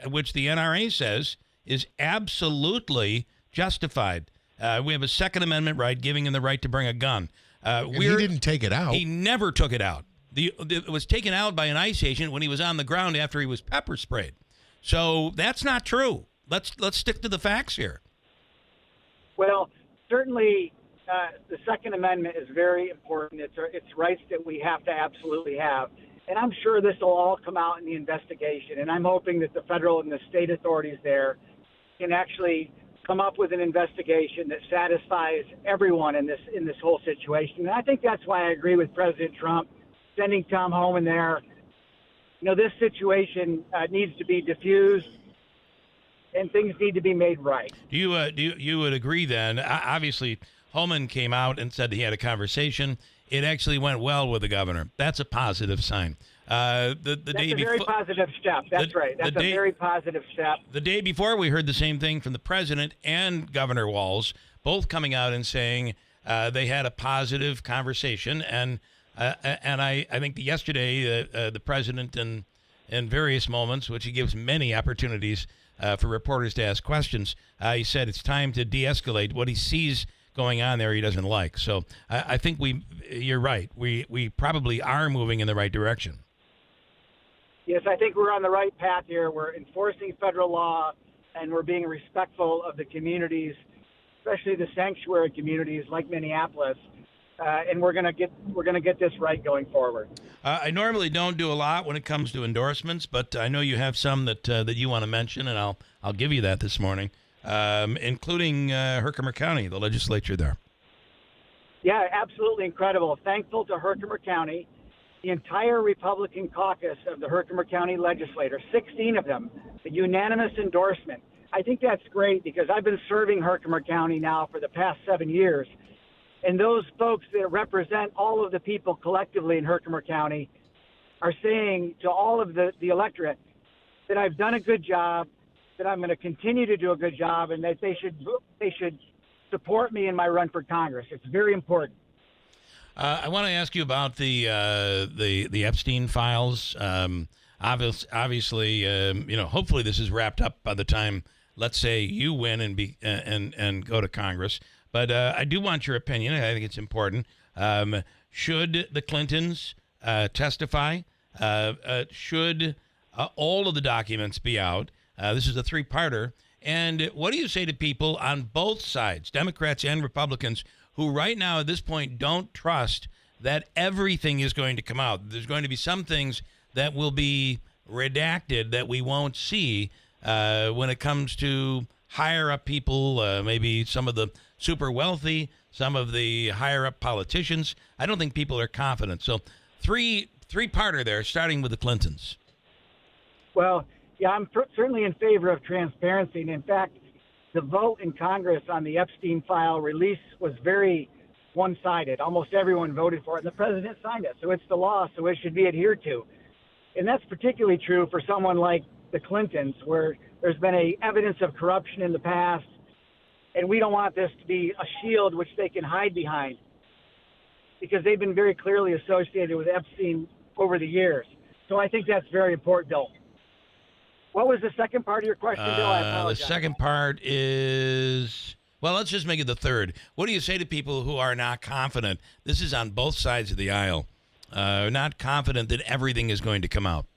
which the NRA says is absolutely justified. We have a Second Amendment right giving him the right to bring a gun. He didn't take it out. He never took it out. It was taken out by an ICE agent when he was on the ground after he was pepper sprayed. So that's not true. Let's stick to the facts here. Well, certainly the Second Amendment is very important. It's rights that we have to absolutely have. And I'm sure this will all come out in the investigation. And I'm hoping that the federal and the state authorities there can actually come up with an investigation that satisfies everyone in this whole situation. And I think that's why I agree with President Trump sending Tom Homan there. This situation needs to be diffused, and things need to be made right. You would agree then? Obviously, Homan came out and said he had a conversation. It actually went well with the governor. That's a positive sign. That's a very positive step. That's right. That's a very positive step. The day before, we heard the same thing from the president and Governor Walz, both coming out and saying they had a positive conversation. And I think yesterday the president in various moments, which he gives many opportunities for reporters to ask questions, he said it's time to de-escalate what he sees going on there he doesn't like. So I think you're right. We probably are moving in the right direction. Yes, I think we're on the right path here. We're enforcing federal law, and we're being respectful of the communities, especially the sanctuary communities like Minneapolis. And we're gonna get this right going forward. I normally don't do a lot when it comes to endorsements, but I know you have some that you want to mention, and I'll give you that this morning, including Herkimer County, the legislature there. Yeah, absolutely incredible. Thankful to Herkimer County, the entire Republican caucus of the Herkimer County legislators, 16 of them, a unanimous endorsement. I think that's great because I've been serving Herkimer County now for the past 7 years. And those folks that represent all of the people collectively in Herkimer County are saying to all of the electorate that I've done a good job, that I'm going to continue to do a good job, and that they should support me in my run for Congress. It's very important. I want to ask you about the Epstein files. Obviously, hopefully this is wrapped up by the time, let's say, you win and go to Congress. But I do want your opinion. I think it's important. Should the Clintons testify? Should all of the documents be out? This is a three-parter. And what do you say to people on both sides, Democrats and Republicans, who right now at this point don't trust that everything is going to come out? There's going to be some things that will be redacted that we won't see when it comes to higher up people, maybe some of the super wealthy, some of the higher up politicians. I don't think people are confident. So three-parter there, starting with the Clintons. Well, yeah, I'm certainly in favor of transparency. And in fact, the vote in Congress on the Epstein file release was very one-sided. Almost everyone voted for it, and the president signed it. So it's the law, so it should be adhered to. And that's particularly true for someone like the Clintons, where there's been evidence of corruption in the past, and we don't want this to be a shield which they can hide behind, because they've been very clearly associated with Epstein over the years. So I think that's very important, Bill. What was the second part of your question, Bill? I apologize. The second part is, well, let's just make it the third. What do you say to people who are not confident? This is on both sides of the aisle. Not confident that everything is going to come out.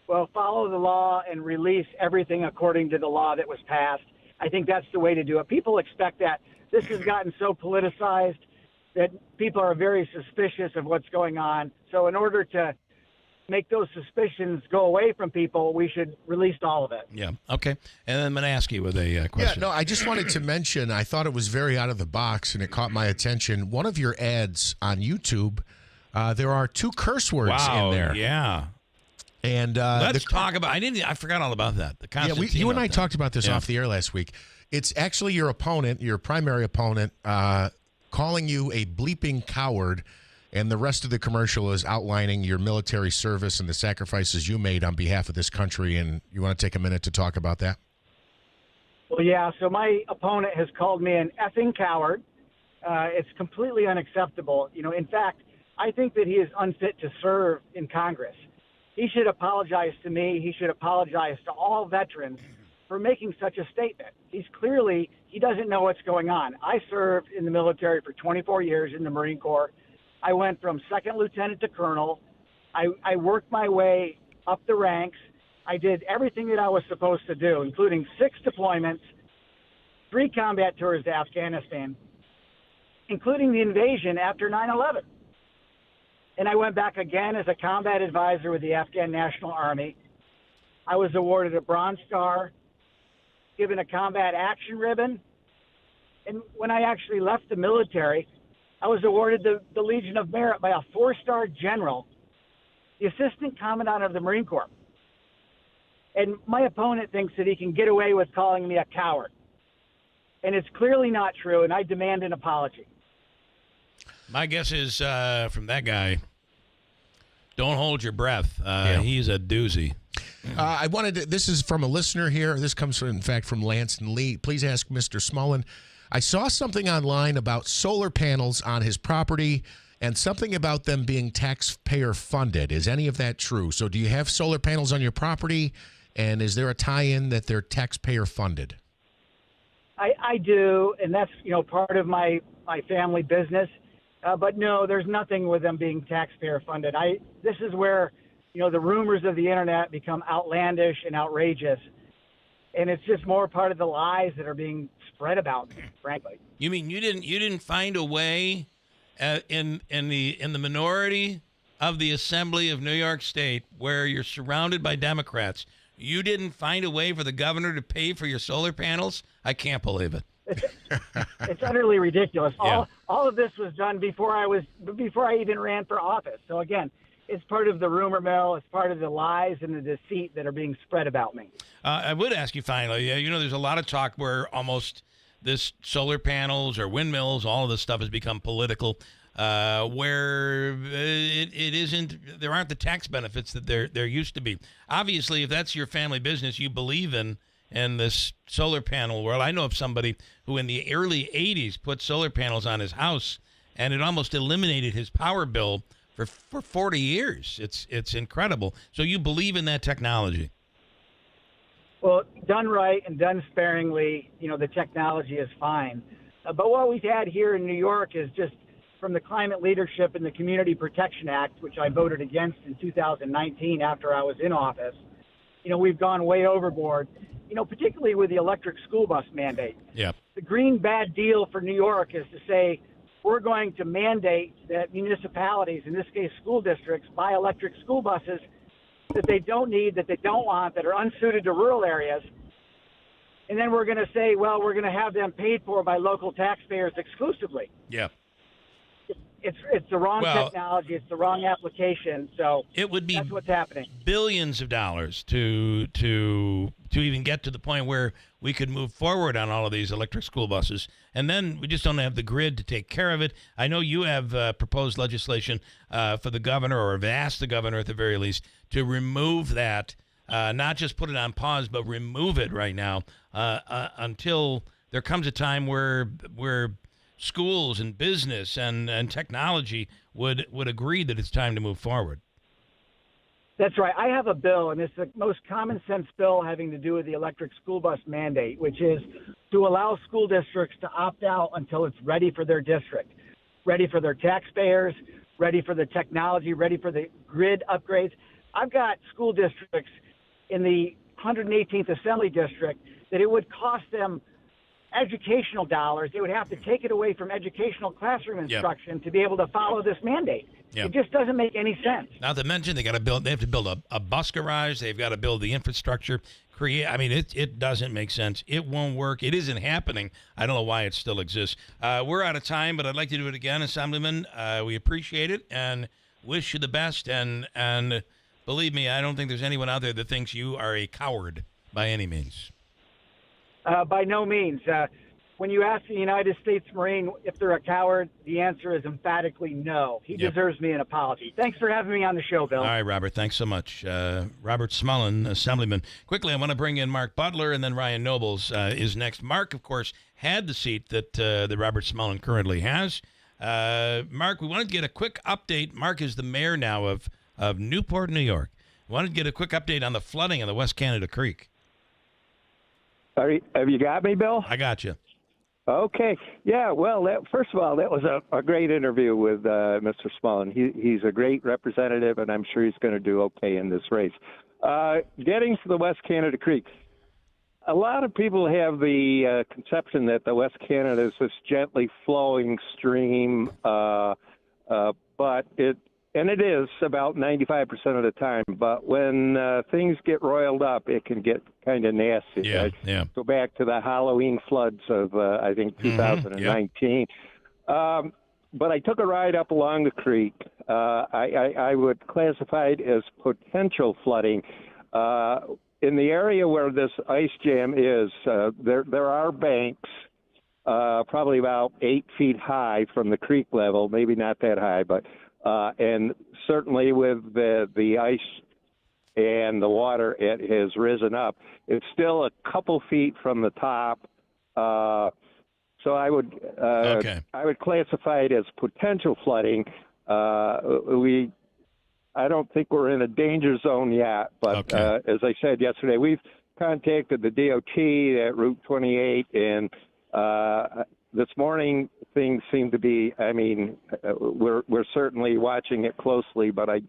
Well, follow the law and release everything according to the law that was passed. I think that's the way to do it. People expect that. This has gotten so politicized that people are very suspicious of what's going on. So in order to make those suspicions go away from people, we should release all of it. Yeah. Okay. And then I'm going to ask you with a question. Yeah, no, I just wanted to mention, I thought it was very out of the box and it caught my attention. One of your ads on YouTube, there are 2 curse words in there. Yeah. And let's talk about. I forgot all about that. The you and I talked about this off the air last week. It's actually your opponent, your primary opponent, calling you a bleeping coward, and the rest of the commercial is outlining your military service and the sacrifices you made on behalf of this country. And you want to take a minute to talk about that? Well, yeah. So my opponent has called me an effing coward. It's completely unacceptable. In fact, I think that he is unfit to serve in Congress. He should apologize to me. He should apologize to all veterans for making such a statement. He doesn't know what's going on. I served in the military for 24 years in the Marine Corps. I went from second lieutenant to colonel. I worked my way up the ranks. I did everything that I was supposed to do, including 6 deployments, 3 combat tours to Afghanistan, including the invasion after 9/11. And I went back again as a combat advisor with the Afghan National Army. I was awarded a Bronze Star, given a combat action ribbon. And when I actually left the military, I was awarded the Legion of Merit by a 4-star general, the Assistant Commandant of the Marine Corps. And my opponent thinks that he can get away with calling me a coward. And it's clearly not true, and I demand an apology. My guess is from that guy, don't hold your breath. He's a doozy. I wanted to, this is from a listener here. This comes, in fact, from Lance and Lee. Please ask Mr. Smullen. I saw something online about solar panels on his property and something about them being taxpayer funded. Is any of that true? So do you have solar panels on your property, and is there a tie-in that they're taxpayer funded? I do, and that's part of my family business. But no, there's nothing with them being taxpayer funded. This is where the rumors of the internet become outlandish and outrageous, and it's just more part of the lies that are being spread about me, frankly. You mean you didn't find a way in the minority of the Assembly of New York State, where you're surrounded by Democrats, you didn't find a way for the governor to pay for your solar panels? I can't believe it. It's utterly ridiculous. Yeah. All of this was done before I even ran for office. So again, it's part of the rumor mill. It's part of the lies and the deceit that are being spread about me. I would ask you finally, there's a lot of talk where almost this solar panels or windmills, all of this stuff has become political, where it isn't, there aren't the tax benefits that there used to be. Obviously, if that's your family business, you believe in this solar panel world. I know of somebody who in the early 80s put solar panels on his house, and it almost eliminated his power bill for 40 years. It's incredible. So you believe in that technology? Well, done right and done sparingly, the technology is fine. But what we've had here in New York is just from the climate leadership and the Community Protection Act, which I voted against in 2019 after I was in office. We've gone way overboard, particularly with the electric school bus mandate. Yeah. The green bad deal for New York is to say we're going to mandate that municipalities, in this case school districts, buy electric school buses that they don't need, that they don't want, that are unsuited to rural areas. And then we're going to say, well, we're going to have them paid for by local taxpayers exclusively. Yeah. It's the wrong technology. It's the wrong application. So it would be that's what's happening. Billions of dollars to even get to the point where we could move forward on all of these electric school buses. And then we just don't have the grid to take care of it. I know you have proposed legislation for the governor, or have asked the governor at the very least, to remove that, not just put it on pause, but remove it right now until there comes a time where schools and business and technology would agree that it's time to move forward. That's right. I have a bill, and it's the most common sense bill having to do with the electric school bus mandate, which is to allow school districts to opt out until it's ready for their district, ready for their taxpayers, ready for the technology, ready for the grid upgrades. I've got school districts in the 118th Assembly District that it would cost them educational dollars. They would have to take it away from educational classroom instruction to be able to follow this mandate. It just doesn't make any sense. Not to mention they have to build a bus garage. They've got to build the infrastructure. It doesn't make sense. It won't work. It isn't happening. I don't know why it still exists. We're out of time, but I'd like to do it again, Assemblyman. We appreciate it and wish you the best. And believe me, I don't think there's anyone out there that thinks you are a coward by any means. By no means. When you ask a United States Marine if they're a coward, the answer is emphatically no. He deserves me an apology. Thanks for having me on the show, Bill. All right, Robert. Thanks so much. Robert Smullen, Assemblyman. Quickly, I want to bring in Mark Butler, and then Ryan Nobles is next. Mark, of course, had the seat that Robert Smullen currently has. Mark, we wanted to get a quick update. Mark is the mayor now of Newport, New York. We wanted to get a quick update on the flooding on the West Canada Creek. Have you got me, Bill? I got you. Okay. Yeah, well, first of all, that was a great interview with Mr. Smullen. He's a great representative, and I'm sure he's going to do okay in this race. Getting to the West Canada Creek, a lot of people have the conception that the West Canada is this gently flowing stream, but it is about 95% of the time. But when things get roiled up, it can get kind of nasty. Yeah. Go back to the Halloween floods of, I think, 2019. But I took a ride up along the creek. I would classify it as potential flooding. In the area where this ice jam is, there are banks probably about 8 feet high from the creek level, maybe not that high, but and certainly with the ice and the water, it has risen up. It's still a couple feet from the top, so I would classify it as potential flooding. I don't think we're in a danger zone yet, but as I said yesterday, we've contacted the DOT at Route 28, and this morning things seem to be. I mean, we're certainly watching it closely, but I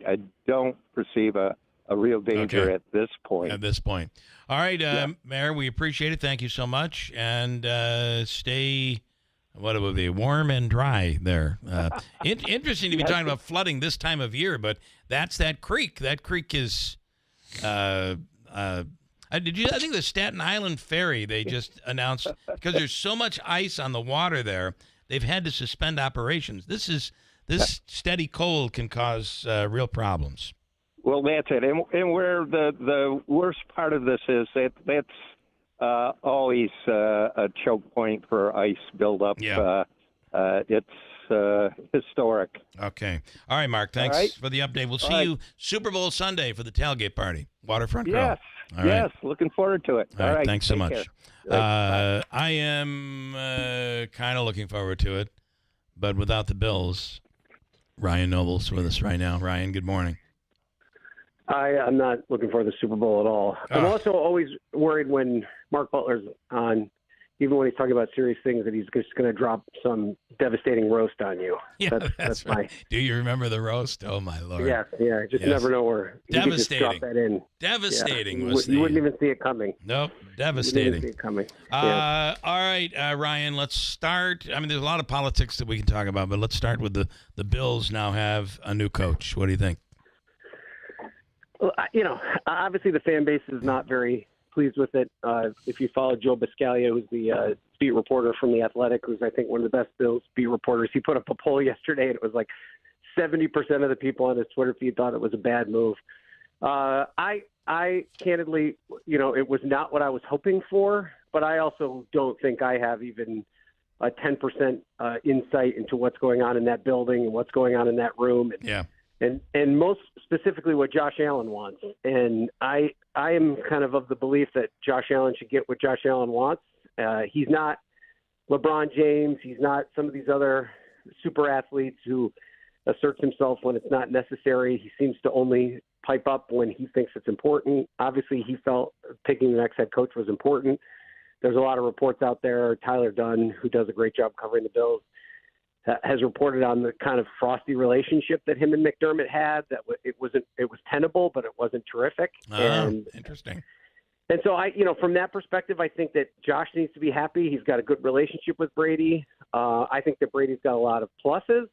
don't perceive a real danger at this point. At this point. All right, Mayor, we appreciate it. Thank you so much. And stay, what it would be, warm and dry there. Interesting to be talking about flooding this time of year, but that's that creek. That creek is, I think the Staten Island Ferry, they just announced, because there's so much ice on the water there, they've had to suspend operations. This steady cold can cause real problems. Well, that's it. And where the worst part of this is that's always a choke point for ice buildup. Yeah. It's historic. Okay. All right, Mark. Thanks for the update. We'll see you Super Bowl Sunday for the tailgate party. Waterfront Grill. Yes. All right. Yes. Looking forward to it. All right. right. Thanks so Take much. care. I am kind of looking forward to it, but without the Bills. Ryan Noble's with us right now. Ryan, good morning. I'm not looking for the Super Bowl at all. I'm also always worried when Mark Butler's on, even when he's talking about serious things, that he's just going to drop some devastating roast on you. Yeah, that's right. Do you remember the roast? Oh, my Lord. Yeah. Just never know where. Devastating. You could just drop that in. Devastating Yeah. You wouldn't even see it coming. Nope. Devastating. You wouldn't even see it coming. All right, Ryan, let's start. I mean, there's a lot of politics that we can talk about, but let's start with the Bills now have a new coach. What do you think? Well, obviously the fan base is not very pleased with it. If you follow Joe Biscaglia, who's the beat reporter from The Athletic, who's I think one of the best Bills beat reporters, he put up a poll yesterday, and it was like 70% of the people on his Twitter feed thought it was a bad move. I candidly, it was not what I was hoping for, but I also don't think I have even a 10% insight into what's going on in that building and what's going on in that room. And most specifically what Josh Allen wants. And I am kind of the belief that Josh Allen should get what Josh Allen wants. He's not LeBron James. He's not some of these other super athletes who asserts himself when it's not necessary. He seems to only pipe up when he thinks it's important. Obviously, he felt picking the next head coach was important. There's a lot of reports out there. Tyler Dunn, who does a great job covering the Bills, has reported on the kind of frosty relationship that him and McDermott had. That it was tenable, but it wasn't terrific. Interesting. And so from that perspective, I think that Josh needs to be happy. He's got a good relationship with Brady. I think that Brady's got a lot of pluses.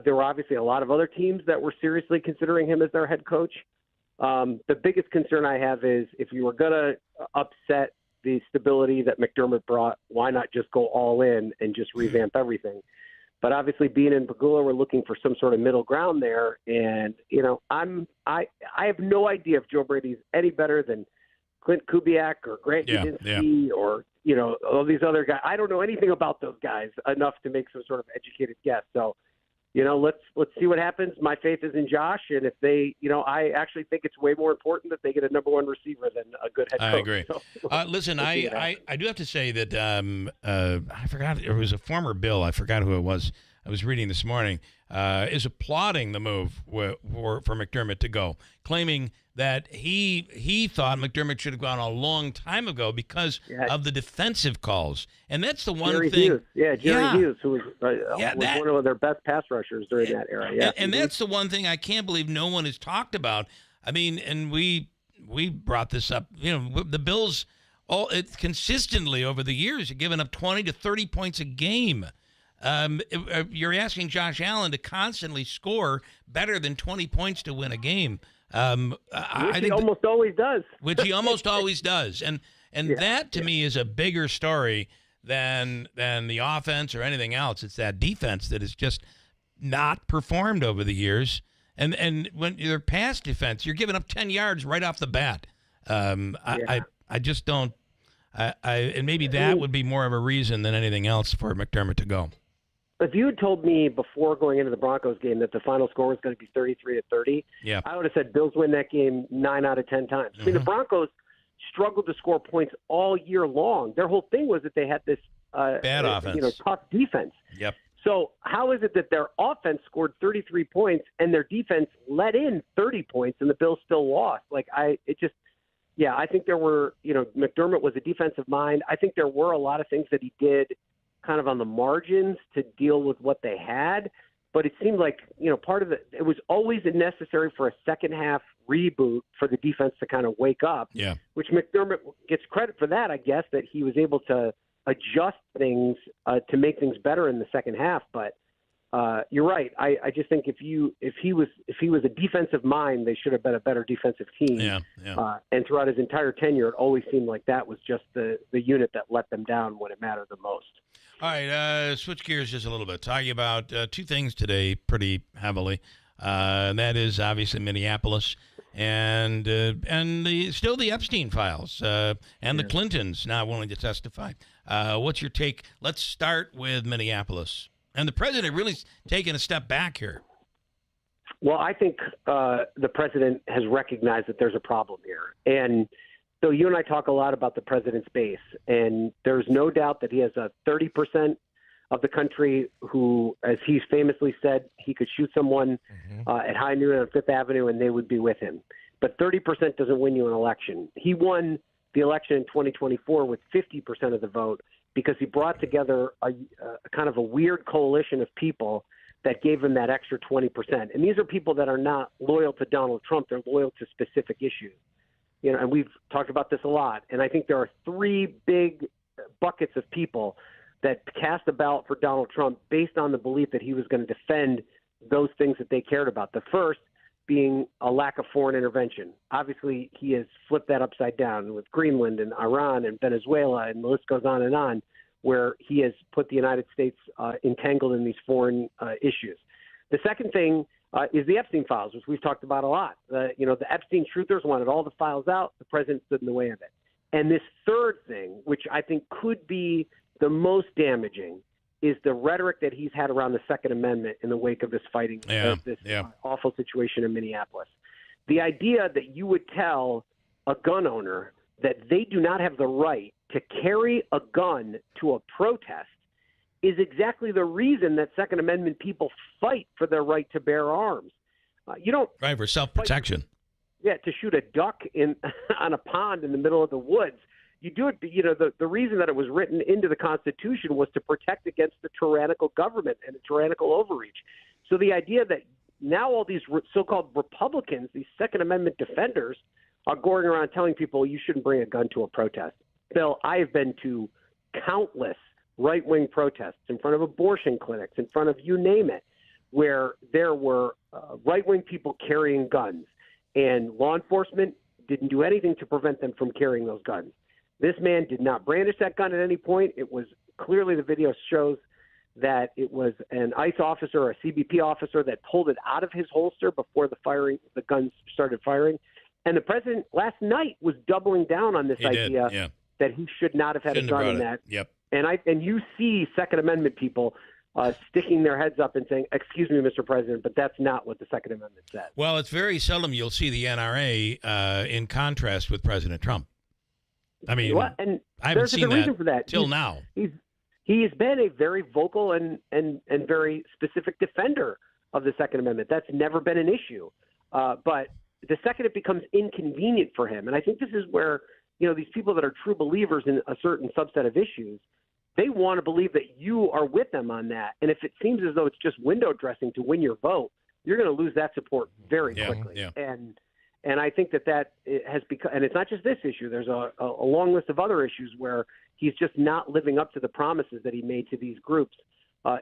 There were obviously a lot of other teams that were seriously considering him as their head coach. The biggest concern I have is if you were going to upset the stability that McDermott brought, why not just go all in and just revamp everything? But obviously, being in Pagula, we're looking for some sort of middle ground there. And I have no idea if Joe Brady's any better than Clint Kubiak or Grant Udinski or all these other guys. I don't know anything about those guys enough to make some sort of educated guess. So, let's see what happens. My faith is in Josh, and if they, I actually think it's way more important that they get a number one receiver than a good head coach. I agree. So, listen, I do have to say that I forgot, it was a former Bill, I forgot who it was, I was reading this morning, is applauding the move for McDermott to go, claiming that he thought McDermott should have gone a long time ago because of the defensive calls. And that's the one Jerry thing. Hughes. Jerry Hughes, who was one of their best pass rushers during that era. Yeah. And that's the one thing I can't believe no one has talked about. I mean, and we brought this up, the Bills consistently over the years have given up 20 to 30 points a game. You're asking Josh Allen to constantly score better than 20 points to win a game. I think he almost always does. Which he almost always does. And that to me is a bigger story than the offense or anything else. It's that defense that has just not performed over the years. And when you're pass defense, you're giving up 10 yards right off the bat. I just don't. And maybe that would be more of a reason than anything else for McDermott to go. If you had told me before going into the Broncos game that the final score was going to be 33-30, I would have said Bills win that game 9 out of 10 times. I mean, the Broncos struggled to score points all year long. Their whole thing was that they had this bad offense, tough defense. Yep. So how is it that their offense scored 33 points and their defense let in 30 points and the Bills still lost? Yeah, I think there were, McDermott was a defensive mind. I think there were a lot of things that he did kind of on the margins to deal with what they had. But it seemed like, part of it was always necessary for a second half reboot for the defense to kind of wake up. Yeah. Which McDermott gets credit for that, I guess, that he was able to adjust things to make things better in the second half. But you're right. I just think if he was a defensive mind, they should have been a better defensive team. Yeah. And throughout his entire tenure, it always seemed like that was just the unit that let them down when it mattered the most. All right, switch gears just a little bit. Talking about two things today pretty heavily. And that is obviously Minneapolis and still the Epstein files and the Clintons not willing to testify. What's your take? Let's start with Minneapolis. And the president really taking a step back here. Well, I think the president has recognized that there's a problem here. And so you and I talk a lot about the president's base, and there's no doubt that he has a 30% of the country who, as he's famously said, he could shoot someone at high noon on Fifth Avenue and they would be with him. But 30% doesn't win you an election. He won the election in 2024 with 50% of the vote because he brought together a kind of a weird coalition of people that gave him that extra 20%. And these are people that are not loyal to Donald Trump. They're loyal to specific issues. And we've talked about this a lot. And I think there are three big buckets of people that cast a ballot for Donald Trump based on the belief that he was going to defend those things that they cared about. The first being a lack of foreign intervention. Obviously, he has flipped that upside down with Greenland and Iran and Venezuela, and the list goes on, where he has put the United States entangled in these foreign issues. The second thing is the Epstein files, which we've talked about a lot. The Epstein truthers wanted all the files out. The president stood in the way of it. And this third thing, which I think could be the most damaging, is the rhetoric that he's had around the Second Amendment in the wake of this fighting, this awful situation in Minneapolis. The idea that you would tell a gun owner that they do not have the right to carry a gun to a protest is exactly the reason that Second Amendment people fight for their right to bear arms. You don't right for self-protection. To shoot a duck on a pond in the middle of the woods. You do it. The reason that it was written into the Constitution was to protect against the tyrannical government and the tyrannical overreach. So the idea that now all these so-called Republicans, these Second Amendment defenders, are going around telling people you shouldn't bring a gun to a protest. Bill, I have been to countless right-wing protests in front of abortion clinics, in front of you name it, where there were right-wing people carrying guns, and law enforcement didn't do anything to prevent them from carrying those guns. This man did not brandish that gun at any point. It was clearly, the video shows that it was an ICE officer or a CBP officer that pulled it out of his holster before the guns started firing. And the president last night was doubling down on this idea that he should not have had a gun in that. Yep. And you see Second Amendment people sticking their heads up and saying, "Excuse me, Mr. President, but that's not what the Second Amendment says." Well, it's very seldom you'll see the NRA in contrast with President Trump. I mean, and I haven't seen reason for that till now. He has been a very vocal and very specific defender of the Second Amendment. That's never been an issue. But the second it becomes inconvenient for him, and I think this is where these people that are true believers in a certain subset of issues, they want to believe that you are with them on that. And if it seems as though it's just window dressing to win your vote, you're going to lose that support very quickly. Yeah. And I think that has become, and it's not just this issue. There's a long list of other issues where he's just not living up to the promises that he made to these groups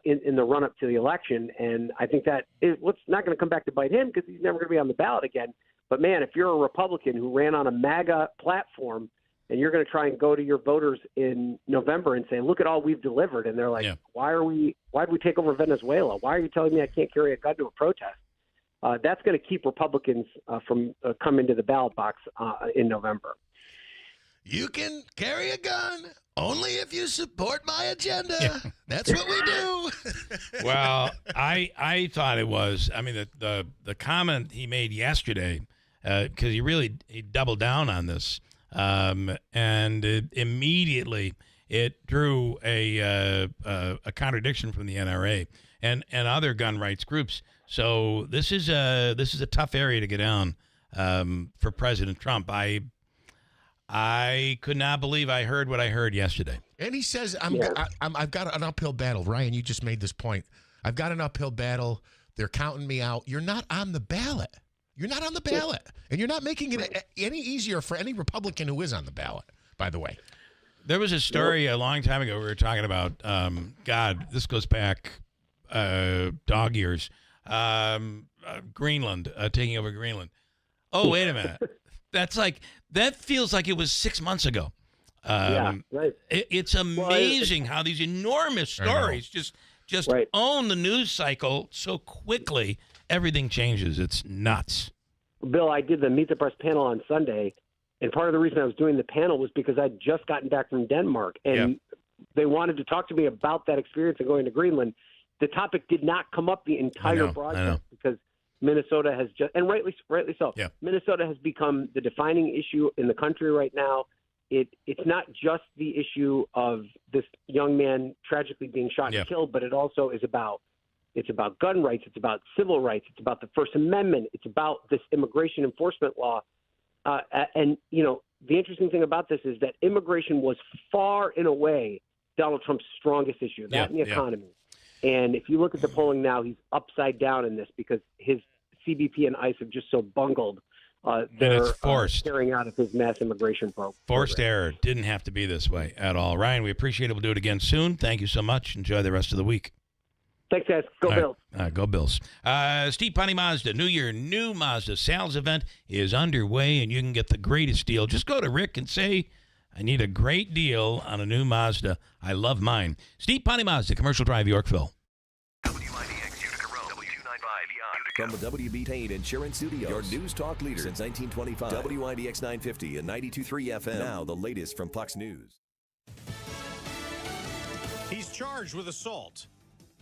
in the run-up to the election. And I think that it's not going to come back to bite him because he's never going to be on the ballot again. But, man, if you're a Republican who ran on a MAGA platform and you're going to try and go to your voters in November and say, look at all we've delivered, and they're like, why did we take over Venezuela? Why are you telling me I can't carry a gun to a protest? That's going to keep Republicans from coming to the ballot box in November. You can carry a gun only if you support my agenda. That's what we do. Well, I thought it was. I mean, the comment he made yesterday, because he doubled down on this, and immediately it drew a contradiction from the NRA and other gun rights groups. So this is a tough area to get down for President Trump. I could not believe I heard what I heard yesterday. And he says, I've got an uphill battle. Ryan, you just made this point. I've got an uphill battle. They're counting me out. You're not on the ballot. You're not on the ballot. And you're not making it any easier for any Republican who is on the ballot, by the way. There was a story a long time ago we were talking about, God, this goes back dog years, Greenland, taking over Greenland. Oh, wait a minute. That feels like it was 6 months ago. Right. It's amazing how these enormous stories just own the news cycle so quickly. Everything changes. It's nuts. Bill, I did the Meet the Press panel on Sunday, and part of the reason I was doing the panel was because I'd just gotten back from Denmark, and they wanted to talk to me about that experience of going to Greenland. The topic did not come up the entire broadcast because Minnesota has just, and rightly so, Minnesota has become the defining issue in the country right now. It's not just the issue of this young man tragically being shot and killed, but it also is about gun rights. It's about civil rights. It's about the First Amendment. It's about this immigration enforcement law. And, the interesting thing about this is that immigration was far and away Donald Trump's strongest issue, that and the economy. And if you look at the polling now, he's upside down in this because his CBP and ICE have just so bungled their carrying out of his mass immigration program. Forced error. Didn't have to be this way at all. Ryan, we appreciate it. We'll do it again soon. Thank you so much. Enjoy the rest of the week. Thanks, guys. Go Bills. Go Bills. Steve Ponte Mazda, new Mazda sales event is underway, and you can get the greatest deal. Just go to Rick and say, I need a great deal on a new Mazda. I love mine. Steve Ponte Mazda, Commercial Drive, Yorkville. WIBX Utica Road, W295 From the WB Payne Insurance Studios, your news talk leader since 1925. WIBX 950 and 92.3 FM. Now the latest from Fox News. He's charged with assault.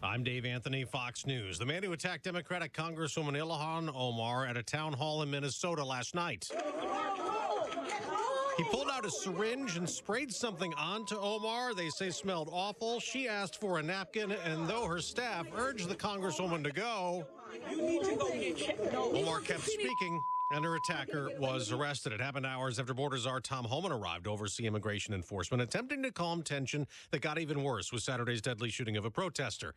I'm Dave Anthony, Fox News. The man who attacked Democratic Congresswoman Ilhan Omar at a town hall in Minnesota last night. He pulled out a syringe and sprayed something onto Omar. They say smelled awful. She asked for a napkin, and though her staff urged the Congresswoman to go, Omar kept speaking, and her attacker was arrested. It happened hours after Border Czar Tom Homan arrived to oversee immigration enforcement, attempting to calm tension that got even worse with Saturday's deadly shooting of a protester.